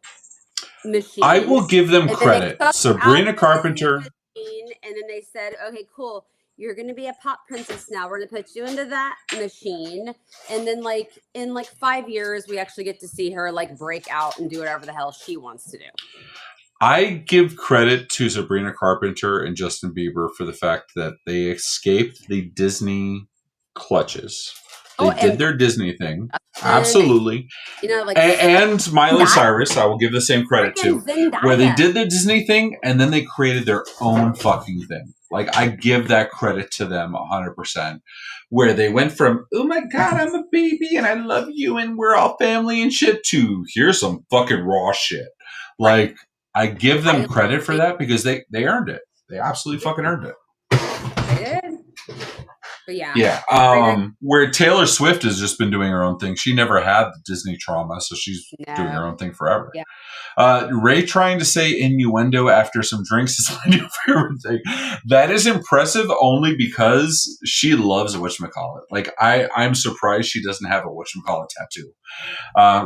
machine. I will give them credit. Sabrina Carpenter. And then they said, okay, cool. You're going to be a pop princess now. We're going to put you into that machine. And then like in like 5 years, we actually get to see her like break out and do whatever the hell she wants to do. I give credit to Sabrina Carpenter and Justin Bieber for the fact that they escaped the Disney clutches. They did their Disney thing. Absolutely. You know, like, and Miley Cyrus, I will give the same credit to, where they did the Disney thing and then they created their own fucking thing. Like, I give that credit to them 100%. Where they went from, oh my God, I'm a baby and I love you and we're all family and shit, to here's some fucking raw shit. Like, I give them credit for that because they earned it. They absolutely fucking earned it. They did. But yeah. Yeah. Where Taylor Swift has just been doing her own thing. She never had the Disney trauma, so she's doing her own thing forever. Yeah. Ray trying to say innuendo after some drinks is my new favorite thing. That is impressive only because she loves a whatchamacallit. Like, I'm surprised she doesn't have a whatchamacallit tattoo.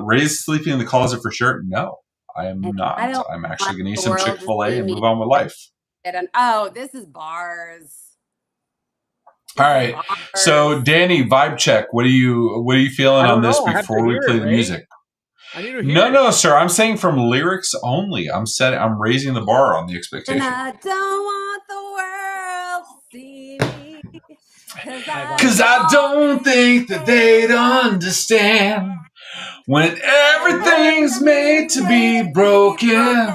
Ray's sleeping in the closet for sure. No, I am not. I'm actually going to eat some Chick-fil-A and move on with life. Oh, this is bars. All right, so Danny, vibe check. What are you feeling on this before we play the music? I need to hear No, sir. I'm saying from lyrics only. I'm raising the bar on the expectation. And I don't want the world to see me, because I don't think that they'd understand when everything's made to be broken.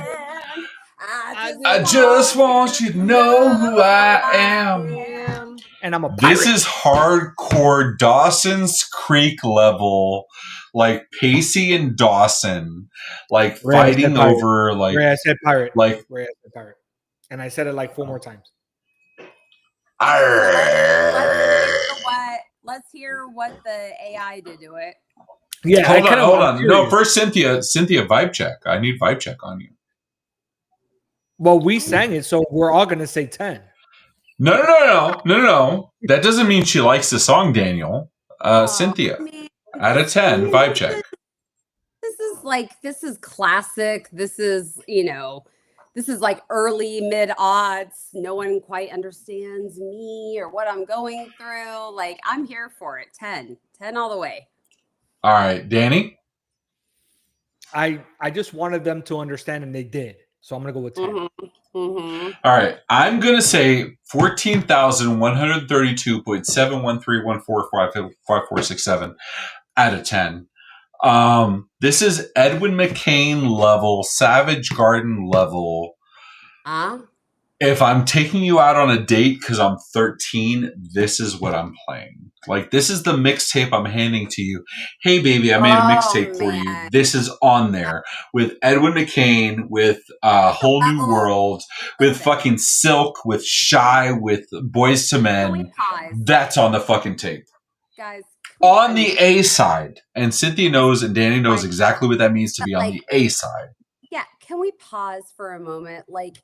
I just want you to know who I am. And I'm a pirate. This is hardcore Dawson's Creek level, like Pacey and Dawson, like fighting over like. Ray, I said pirate. Like Ray, I said pirate, and I said it like 4 more times. Let's hear what the AI did to it. Yeah, hold on. No, first Cynthia, vibe check. I need vibe check on you. Well, we sang it, so we're all gonna say 10. No. That doesn't mean she likes the song, Daniel. Cynthia, out of 10, vibe check. This is classic. This is like early mid-aughts. No one quite understands me or what I'm going through. Like, I'm here for it. 10 all the way. All right, Danny. I just wanted them to understand, and they did. So I'm gonna go with 10. Mm-hmm. Mm-hmm. All right, I'm gonna say 14,132.713145547 out of 10. This is Edwin McCain level, Savage Garden level. If I'm taking you out on a date because I'm 13, this is what I'm playing. Like, this is the mixtape I'm handing to you. Hey, baby, I made a mixtape for you. This is on there with Edwin McCain, with Whole New World, with fucking Silk, with Shy, with Boys to Men. That's on the fucking tape. Guys. On the A side. And Cynthia knows and Danny knows exactly what that means to be on the A side. Yeah, can we pause for a moment? Like,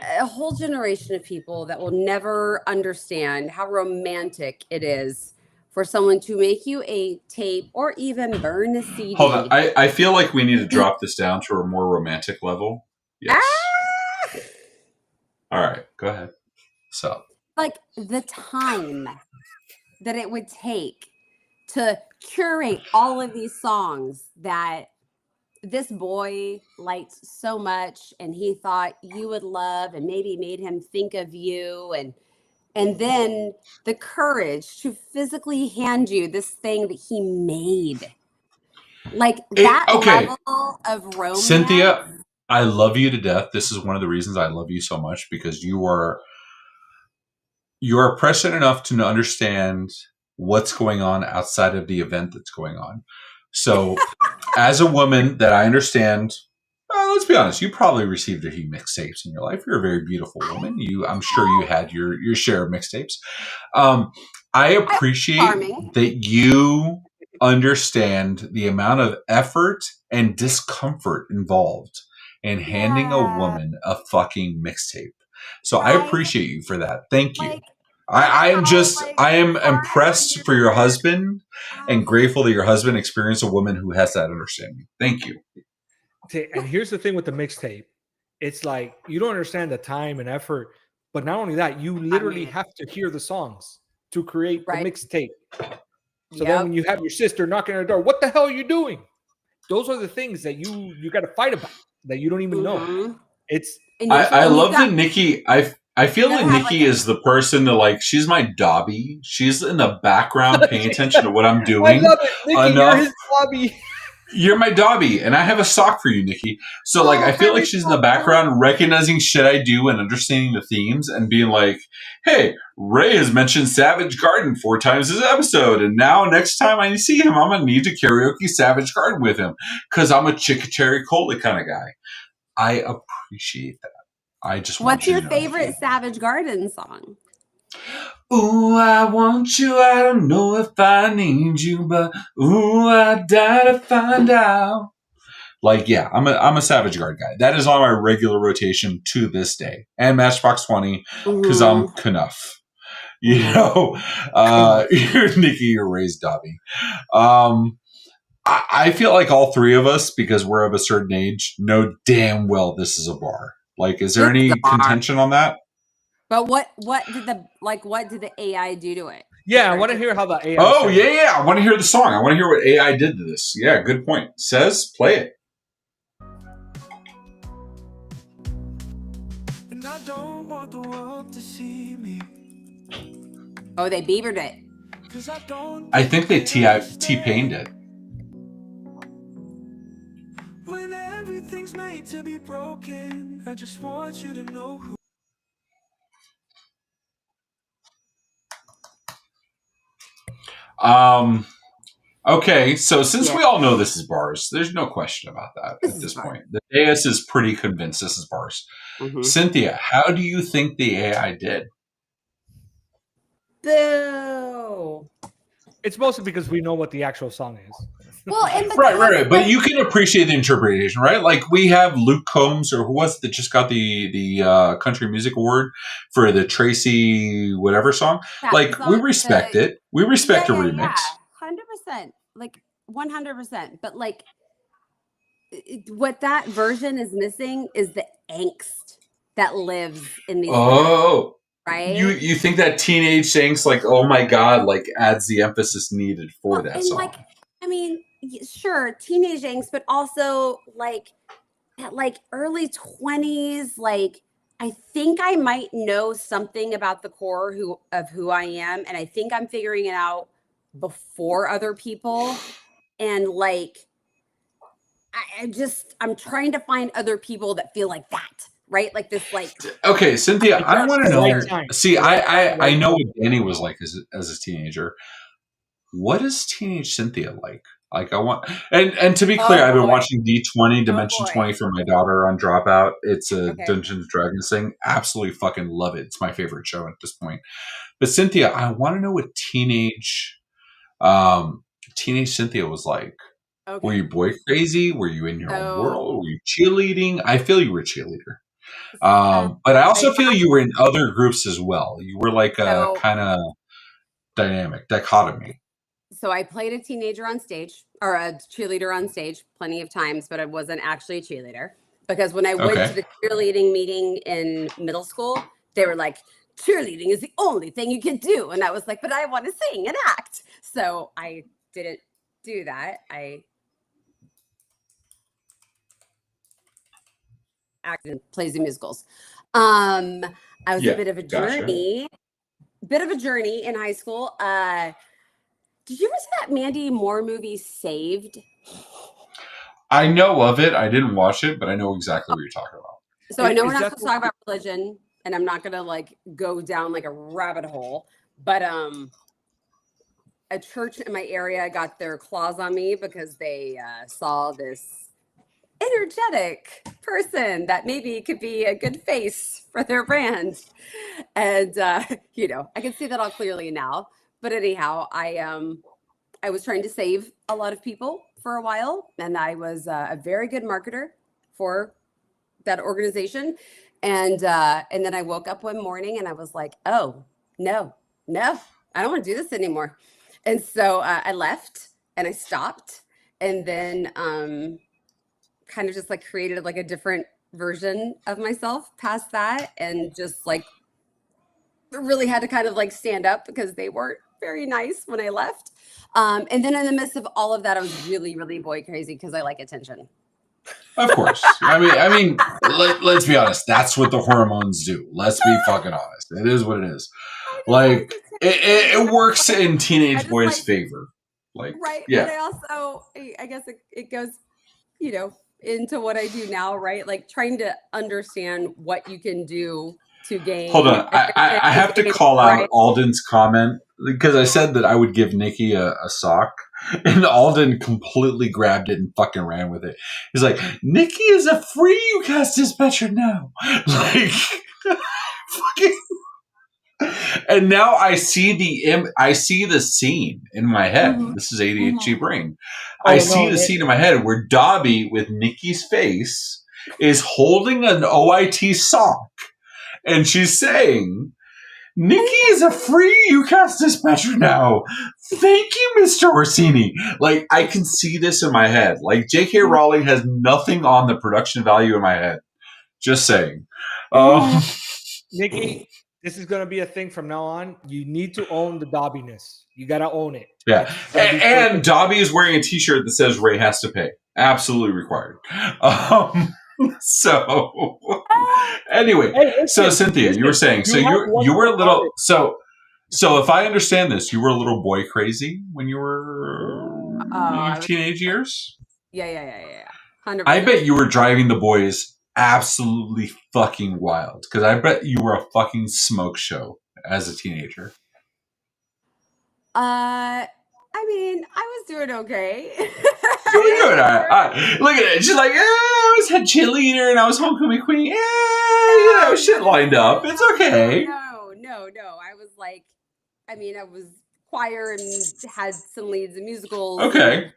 a whole generation of people that will never understand how romantic it is for someone to make you a tape or even burn a CD. Hold on. I feel like we need to drop this down to a more romantic level. Yes. All right. Go ahead. So, like, the time that it would take to curate all of these songs that this boy liked so much and he thought you would love and maybe made him think of you, and then the courage to physically hand you this thing that he made. Like that Okay, level of romance. Cynthia, I love you to death. This is one of the reasons I love you so much, because you are prescient enough to understand what's going on outside of the event that's going on. So, as a woman that I understand, let's be honest, you probably received a few mixtapes in your life. You're a very beautiful woman. I'm sure you had your share of mixtapes. I appreciate that you understand the amount of effort and discomfort involved in handing a woman a fucking mixtape. So I appreciate you for that. Thank you. I am impressed for your husband and grateful that your husband experienced a woman who has that understanding. Thank you. And here's the thing with the mixtape. It's like, you don't understand the time and effort, but not only that, you literally have to hear the songs to create the mixtape. So then when you have your sister knocking on the door, what the hell are you doing? Those are the things that you got to fight about that you don't even know. I love that Nikki. I feel like Nikki is the person to, like, she's my Dobby. She's in the background paying attention to what I'm doing. I love it, Nikki. You're his Dobby. You're my Dobby, and I have a sock for you, Nikki. So, like, I feel like she's in the background recognizing shit I do and understanding the themes and being like, hey, Ray has mentioned Savage Garden 4 times this episode, and now next time I see him, I'm going to need to karaoke Savage Garden with him because I'm a Chicka Cola kind of guy. I appreciate that. I just want What's you your to know. favorite Savage Garden song? Ooh, I want you. I don't know if I need you, but ooh, I die to find out. Like, yeah, I'm a Savage Guard guy. That is on my regular rotation to this day. And Matchbox 20, because I'm Knuff. You know, Nikki, you're raised Dobby. I feel like all three of us, because we're of a certain age, know damn well this is a bar. Like, is there any contention on that? But what did the AI do to it? Yeah, I want to hear how the AI. Oh, yeah. I want to hear the song. I want to hear what AI did to this. Yeah, good point. Says, play it. And I don't want the world to see me. Oh, they beavered it. I think they T-pained it. When everything's made to be broken, I just want you to know who. Okay, so since we all know this is bars, there's no question about that at this point. The dais is pretty convinced this is bars. Mm-hmm. Cynthia, how do you think the AI did? Boo! It's mostly because we know what the actual song is. Well, right. But you can appreciate the interpretation, right? Like, we have Luke Combs, or who was it that just got the Country Music Award for the Tracy whatever song. Like, we respect it. We respect a remix. 100%. Like, 100%. But, like, what that version is missing is the angst that lives in these lyrics, right? You think that teenage angst, like, oh my God, like, adds the emphasis needed for that song. Like, I mean, sure, teenage angst, but also like at like early 20s, like I think I might know something about the core of who I am, and I think I'm figuring it out before other people. And like I'm trying to find other people that feel like that, right? Like this, like. Okay, Cynthia, I want to know. See, I know what Danny was like as a teenager. What is teenage Cynthia like? Like, I want, and to be clear, I've been watching D20 Dimension 20 for my daughter on Dropout. It's a Dungeons and Dragons thing. Absolutely fucking love it. It's my favorite show at this point. But Cynthia, I want to know what teenage Cynthia was like. Okay. Were you boy crazy? Were you in your own world? Were you cheerleading? I feel you were a cheerleader. But I also feel you were in other groups as well. You were like a kind of dichotomy. So I played a teenager on stage, or a cheerleader on stage plenty of times, but I wasn't actually a cheerleader. Because when I went to the cheerleading meeting in middle school, they were like, cheerleading is the only thing you can do. And I was like, but I want to sing and act. So I didn't do that. acts and plays in musicals. I was Yeah, a bit of a gotcha. journey in high school. Did you ever see that Mandy Moore movie, Saved? I know of it. I didn't watch it, but I know exactly what you're talking about. So I know we're Is not that supposed to talk about religion, and I'm not gonna like go down like a rabbit hole, but a church in my area got their claws on me because they saw this energetic person that maybe could be a good face for their brand. And you know, I can see that all clearly now. But anyhow, I was trying to save a lot of people for a while, and I was a very good marketer for that organization. And then I woke up one morning and I was like, oh no, I don't want to do this anymore. And so I left and I stopped, and then kind of just like created like a different version of myself past that, and just like really had to kind of like stand up because they weren't very nice when I left. And then in the midst of all of that, I was really, really boy crazy because I like attention. Of course. I mean, let's be honest. That's what the hormones do. Let's be fucking honest. It is what it is. Like, it works in teenage boys' favor. Like, right. yeah. But I also, I guess it goes, you know, into what I do now, right? Like trying to understand what you can do to gain. Hold on. I have to call out Alden's comment, because I said that I would give Nikki a sock, and Alden completely grabbed it and fucking ran with it. He's like, Nikki is a free UCAS dispatcher now. Like, fucking. And now I see the scene in my head. Mm-hmm. This is ADHD brain. I see the scene in my head where Dobby, with Nikki's face, is holding an OIT sock, and she's saying, Nikki is a free UCAS dispatcher now. Thank you, Mr. Orsini. Like, I can see this in my head. Like, J.K. Rowling has nothing on the production value in my head. Just saying. Nikki, this is going to be a thing from now on. You need to own the Dobbiness. You got to own it. Yeah. And Dobby is wearing a t-shirt that says Ray has to pay. Absolutely required. So anyway, so Cynthia, you were saying, so you were a little, so if I understand this, you were a little boy crazy when you were in your teenage years? Yeah. 100%. I bet you were driving the boys absolutely fucking wild, because I bet you were a fucking smoke show as a teenager. I mean, I was doing okay. You were doing all right. Look at it. She's like, I was head cheerleader and I was homecoming queen. Yeah, shit lined up. It's okay. No. I was like, I mean, I was choir and had some leads in musicals. Okay.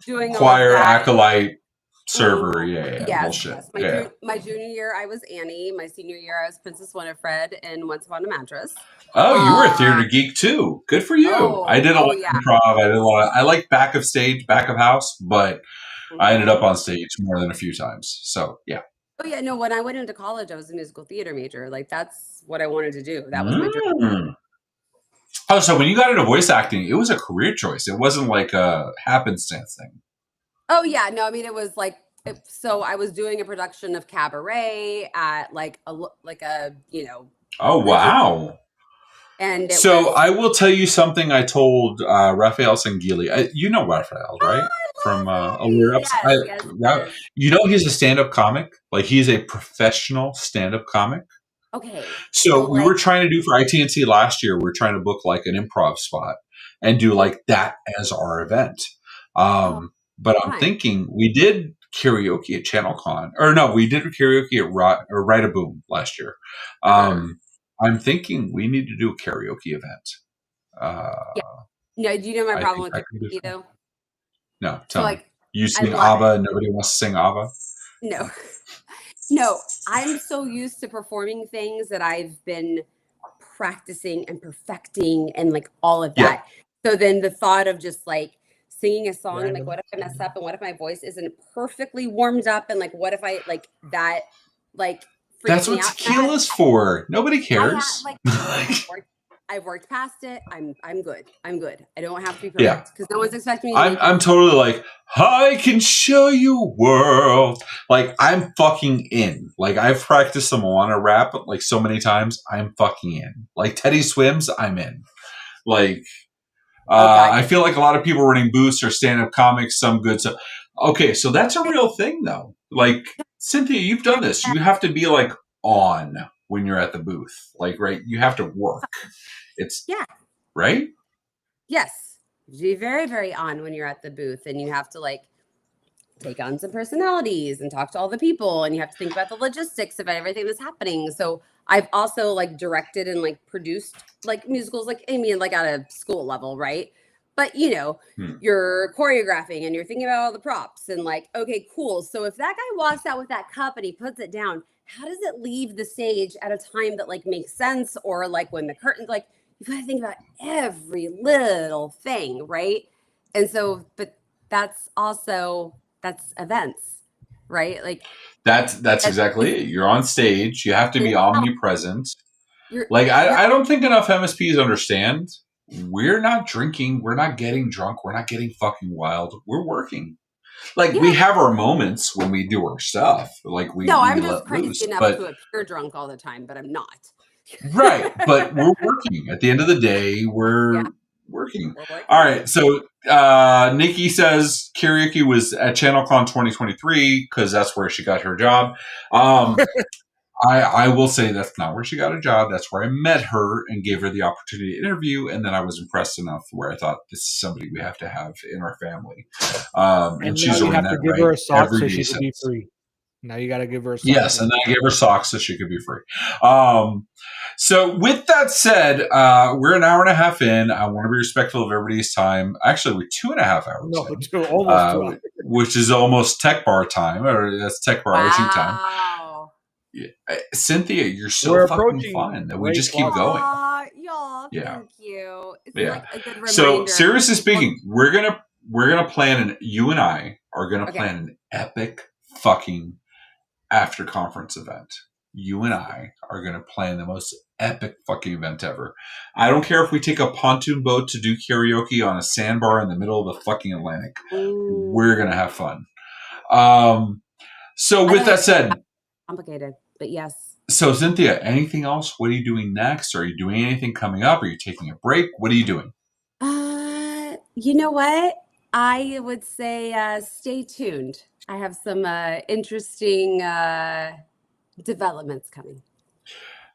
Doing choir, acolyte, server. Yeah. Yes, bullshit. Yes. My junior year, I was Annie. My senior year, I was Princess Winifred in Once Upon a Mattress. Oh, you were a theater geek too. Good for you. I did a lot of improv. I like back of stage, back of house, but I ended up on stage more than a few times. So, yeah. Oh, yeah. No, when I went into college, I was a musical theater major. Like, that's what I wanted to do. That was my dream. Oh, so when you got into voice acting, it was a career choice. It wasn't like a happenstance thing. Oh, yeah. No, I mean, it was like, so I was doing a production of Cabaret at like a, you know. Oh, wow. And I will tell you something I told Raphael Sangili. You know Raphael, right? From Lora. Yes. You know he's a stand-up comic. Like, he's a professional stand-up comic. Okay. So we were trying to do for ITNC last year. We were trying to book like an improv spot and do like that as our event. But I'm thinking we did karaoke at ChannelCon, or no, we did karaoke at Write a Boom last year. I'm thinking we need to do a karaoke event. No, do you know my problem with karaoke though? No, tell me. You sing ABBA and nobody wants to sing ABBA? No, I'm so used to performing things that I've been practicing and perfecting and like all of that. Yeah. So then the thought of just like singing a song and like, what if I mess up and what if my voice isn't perfectly warmed up and like, what if I like that, like, that's what tequila's for. Nobody cares. I I've worked past it. I'm good. I'm good. I don't have to be Yeah. perfect because no one's expecting me to I'm totally like, I can show you world. Like, I'm fucking in. Like, I've practiced the Moana rap like so many times. I'm fucking in. Like, Teddy Swims, I'm in. Like, I feel like a lot of people running booths or stand-up comics, some good stuff. Okay, so that's a real thing, though. Like, Cynthia, you've done this. You have to be, like, on when you're at the booth. Like, right? You have to work. It's, right? Yes. You be very, very on when you're at the booth, and you have to, like, take on some personalities and talk to all the people, and you have to think about the logistics of everything that's happening. So I've also, like, directed and, like, produced, like, musicals, like, I mean, like, at a school level, right? But, you know, you're choreographing and you're thinking about all the props and, like, okay, cool. So if that guy walks out with that cup and he puts it down, how does it leave the stage at a time that, like, makes sense? Or, like, when the curtain, like, you got to think about every little thing, right? And so, but that's also, that's events, right? Like, that's exactly it. You're on stage. You have to be omnipresent. Like, I don't think enough MSPs understand. We're not drinking. We're not getting drunk. We're not getting fucking wild. We're working. Like, we have our moments when we do our stuff. Like, I'm let just crazy loose. enough But, to appear drunk all the time, but I'm not. right. But we're working. At the end of the day, we're working. All right. So, Nikki says karaoke was at ChannelCon 2023 because that's where she got her job. I will say that's not where she got a job. That's where I met her and gave her the opportunity to interview. And then I was impressed enough where I thought this is somebody we have to have in our family. And she's now you earned have to that give right her a sock every so day she can be since. free. Now you got to give her a sock. Yes, and then I gave her socks so she could be free. So with that said, we're an hour and a half in. I want to be respectful of everybody's time. Actually, we're 2.5 hours in, almost 2 hours. which is almost Tech Bar time, or that's Tech Bar OG time. Yeah. Cynthia, you're so fucking fun that we just keep going. Y'all, thank you. It's like a good reminder. So seriously speaking, we're gonna plan, and you and I are gonna plan an epic fucking after conference event. You and I are gonna plan the most epic fucking event ever. I don't care if we take a pontoon boat to do karaoke on a sandbar in the middle of the fucking Atlantic. We're gonna have fun. So with that said, complicated, but yes. So Cynthia, anything else? What are you doing next? Are you doing anything coming up? Are you taking a break? What are you doing? You know what? I would say stay tuned. I have some interesting developments coming.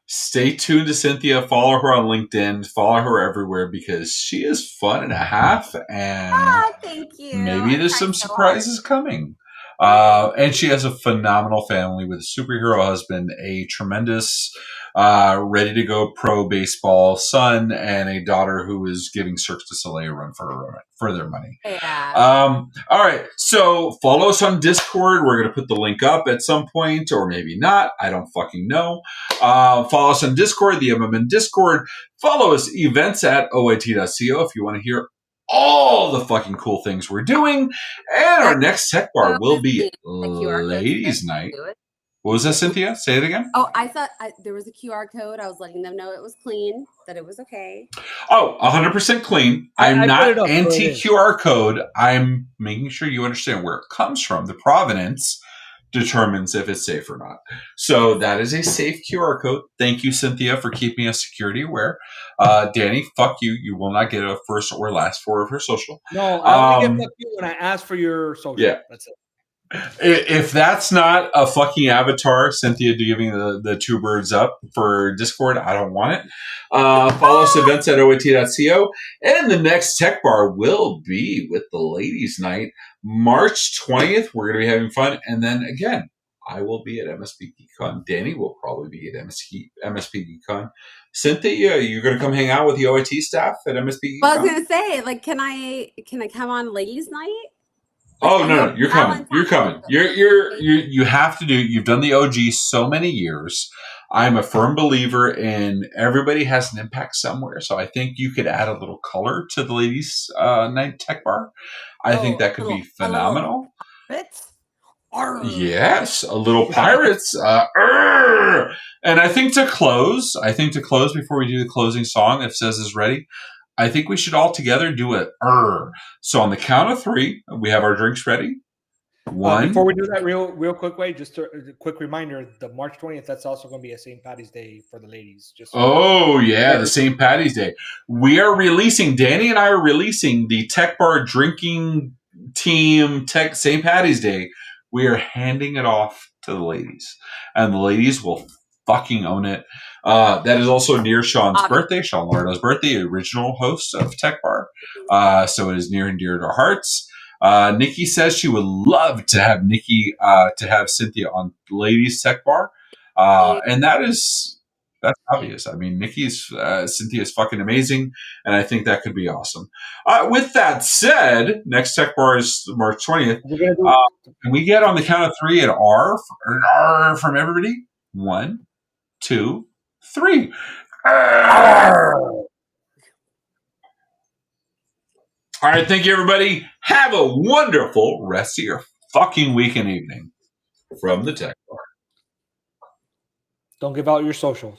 Stay tuned to Cynthia. Follow her on LinkedIn. Follow her everywhere because she is fun and a half. And thank you. Maybe there's some surprises coming. And she has a phenomenal family with a superhero husband, a tremendous, ready to go pro baseball son, and a daughter who is giving Cirque du Soleil a run for their money. Yeah. All right. So follow us on Discord. We're going to put the link up at some point, or maybe not. I don't fucking know. Follow us on Discord, the MMN Discord. Follow us events at oit.co if you want to hear all the fucking cool things we're doing. And our next Tech Bar will be Ladies Night. What was that, Cynthia? Say it again. Oh, I thought there was a QR code. I was letting them know it was clean, that it was okay. Oh, 100% clean. I'm not anti-QR code. I'm making sure you understand where it comes from. The provenance determines if it's safe or not. So that is a safe QR code. Thank you, Cynthia, for keeping us security aware. Danny, fuck you. You will not get a first or last four of her social. No, I only get fuck you when I ask for your social. Yeah. That's it. If that's not a fucking avatar, Cynthia giving the two birds up for Discord, I don't want it. Follow us events at oit.co. And the next Tech Bar will be with the Ladies Night, March 20th. We're going to be having fun. And then again, I will be at MSP GeekCon. Danny will probably be at MSP GeekCon. Cynthia, you're going to come hang out with the OIT staff at MSP GeekCon? Well, I was going to say, like, can I come on Ladies Night? Oh no, you're coming. You're coming. You have to do. You've done the OG so many years. I'm a firm believer in everybody has an impact somewhere. So I think you could add a little color to the Ladies Night Tech Bar. I think that could be phenomenal. Yes, a little pirates. And I think to close before we do the closing song, if Says is ready, I think we should all together do it. So on the count of 3, we have our drinks ready. 1. Before we do that, real quick way, just a quick reminder: the March 20th. That's also going to be a St. Patty's Day for the ladies. The St. Patty's Day. We are releasing. Danny and I are releasing the Tech Bar drinking team St. Patty's Day. We are handing it off to the ladies, and the ladies will fucking own it. That is also near Sean's birthday, Sean Lordo's birthday, original host of Tech Bar. So it is near and dear to our hearts. Nikki says she would love to have Cynthia on Ladies Tech Bar. And that's obvious. I mean, Cynthia's fucking amazing, and I think that could be awesome. With that said, next Tech Bar is March 20th. Can we get on the count of 3 an R from everybody? 1, 2, 3. All right, thank you, everybody. Have a wonderful rest of your fucking week and evening from the Tech Bar. Don't give out your socials.